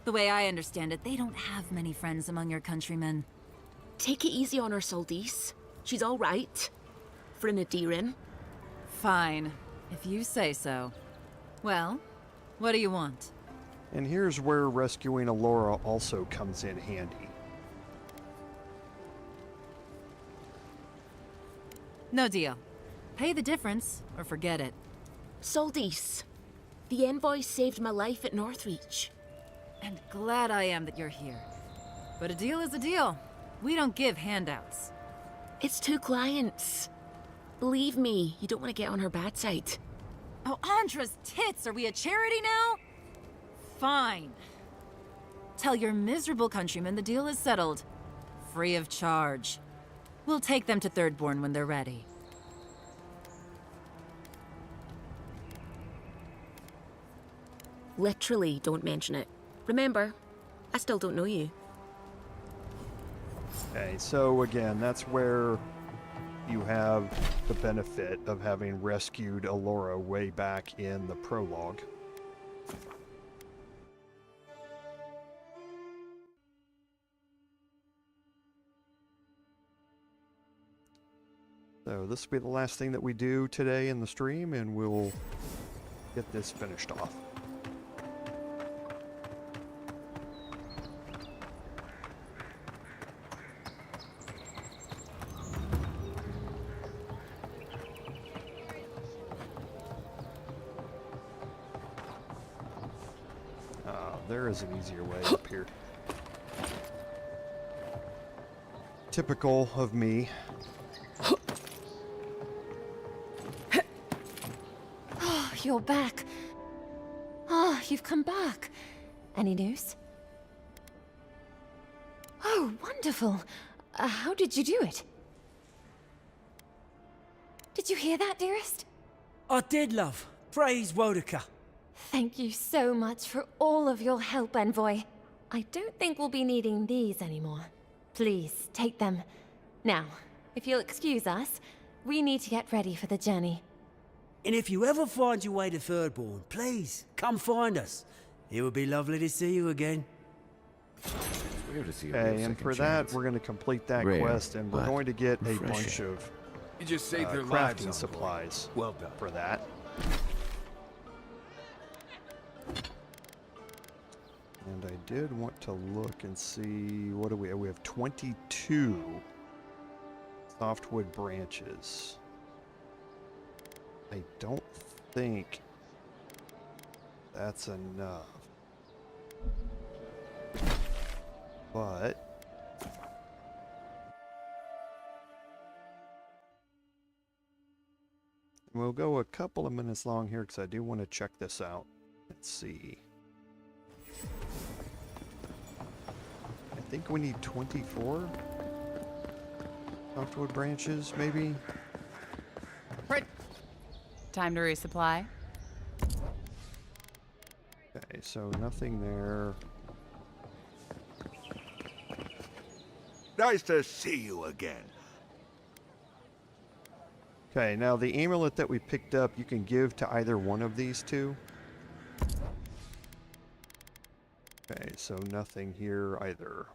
Speaker 6: The way I understand it, they don't have many friends among your countrymen.
Speaker 21: Take it easy on her, Soldice. She's all right. For an Adiran.
Speaker 6: Fine, if you say so. Well, what do you want?
Speaker 1: And here's where rescuing Alora also comes in handy.
Speaker 6: No deal. Pay the difference, or forget it.
Speaker 21: Soldice, the envoy saved my life at Northreach.
Speaker 6: And glad I am that you're here. But a deal is a deal. We don't give handouts.
Speaker 21: It's 2 clients. Believe me, you don't want to get on her bad side.
Speaker 6: Oh, Andra's tits! Are we a charity now? Fine. Tell your miserable countrymen the deal is settled. Free of charge. We'll take them to Thirdborn when they're ready.
Speaker 21: Literally, don't mention it. Remember, I still don't know you.
Speaker 1: Okay, so again, that's where you have the benefit of having rescued Alora way back in the prologue. So this will be the last thing that we do today in the stream, and we'll get this finished off. There is an easier way up here. Typical of me.
Speaker 14: Oh, you're back. Oh, you've come back. Any news? Oh, wonderful. How did you do it? Did you hear that, dearest?
Speaker 7: I did, love. Praise Wodaka.
Speaker 14: Thank you so much for all of your help, Envoy. I don't think we'll be needing these anymore. Please, take them. Now, if you'll excuse us, we need to get ready for the journey.
Speaker 7: And if you ever find your way to Thirdborn, please, come find us. It would be lovely to see you again.
Speaker 1: Okay, and for that, we're going to complete that quest, and we're going to get a bunch of
Speaker 4: you just saved their lives
Speaker 1: crafting supplies for that. And I did want to look and see, what do we have? We have 22 softwood branches. I don't think that's enough. But we'll go a couple of minutes long here because I do want to check this out. Let's see. I think we need 24 softwood branches, maybe.
Speaker 15: Time to resupply.
Speaker 1: Okay, so nothing there.
Speaker 16: Nice to see you again.
Speaker 1: Okay, now the amulet that we picked up, you can give to either one of these two. Okay, so nothing here either.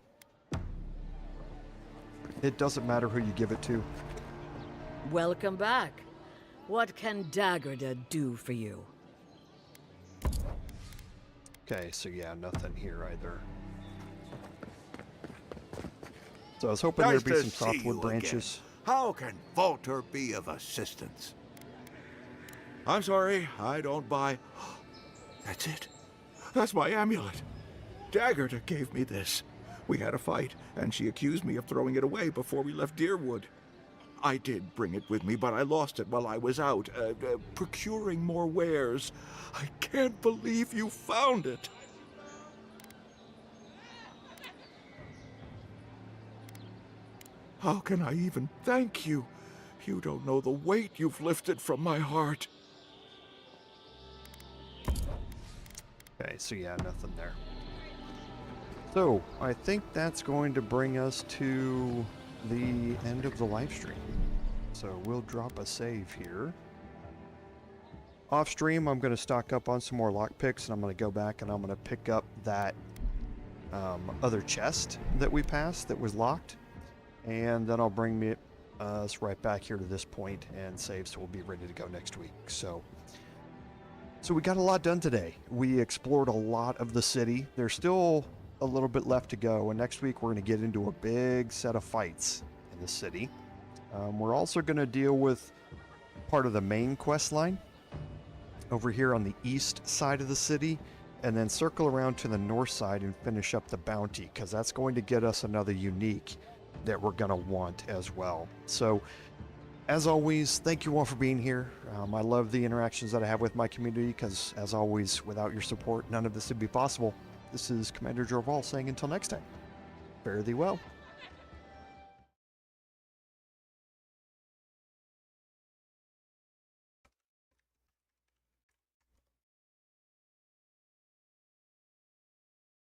Speaker 1: It doesn't matter who you give it to.
Speaker 20: Welcome back. What can Daggerda do for you?
Speaker 1: Okay, so yeah, nothing here either. So I was hoping
Speaker 16: Nice
Speaker 1: there'd be
Speaker 16: to
Speaker 1: some
Speaker 16: see
Speaker 1: softwood
Speaker 16: you
Speaker 1: branches.
Speaker 16: again. How can Volter be of assistance? I'm sorry, I don't buy... That's it. That's my amulet. Daggerda gave me this. We had a fight, and she accused me of throwing it away before we left Deerwood. I did bring it with me, but I lost it while I was out, procuring more wares. I can't believe you found it. How can I even thank you? You don't know the weight you've lifted from my heart.
Speaker 1: Okay, so yeah, nothing there. So, I think that's going to bring us to the end of the live stream. So we'll drop a save here. Off stream, I'm going to stock up on some more lockpicks, and I'm going to go back and I'm going to pick up that other chest that we passed that was locked. And then I'll bring us right back here to this point and save, so we'll be ready to go next week. So we got a lot done today. We explored a lot of the city. There's still a little bit left to go, and next week we're going to get into a big set of fights in the city. We're also going to deal with part of the main quest line over here on the east side of the city, and then circle around to the north side and finish up the bounty, because that's going to get us another unique that we're going to want as well. So as always, thank you all for being here. I love the interactions that I have with my community, because as always, without your support, none of this would be possible. This is Commander Jorval saying until next time, fare thee well.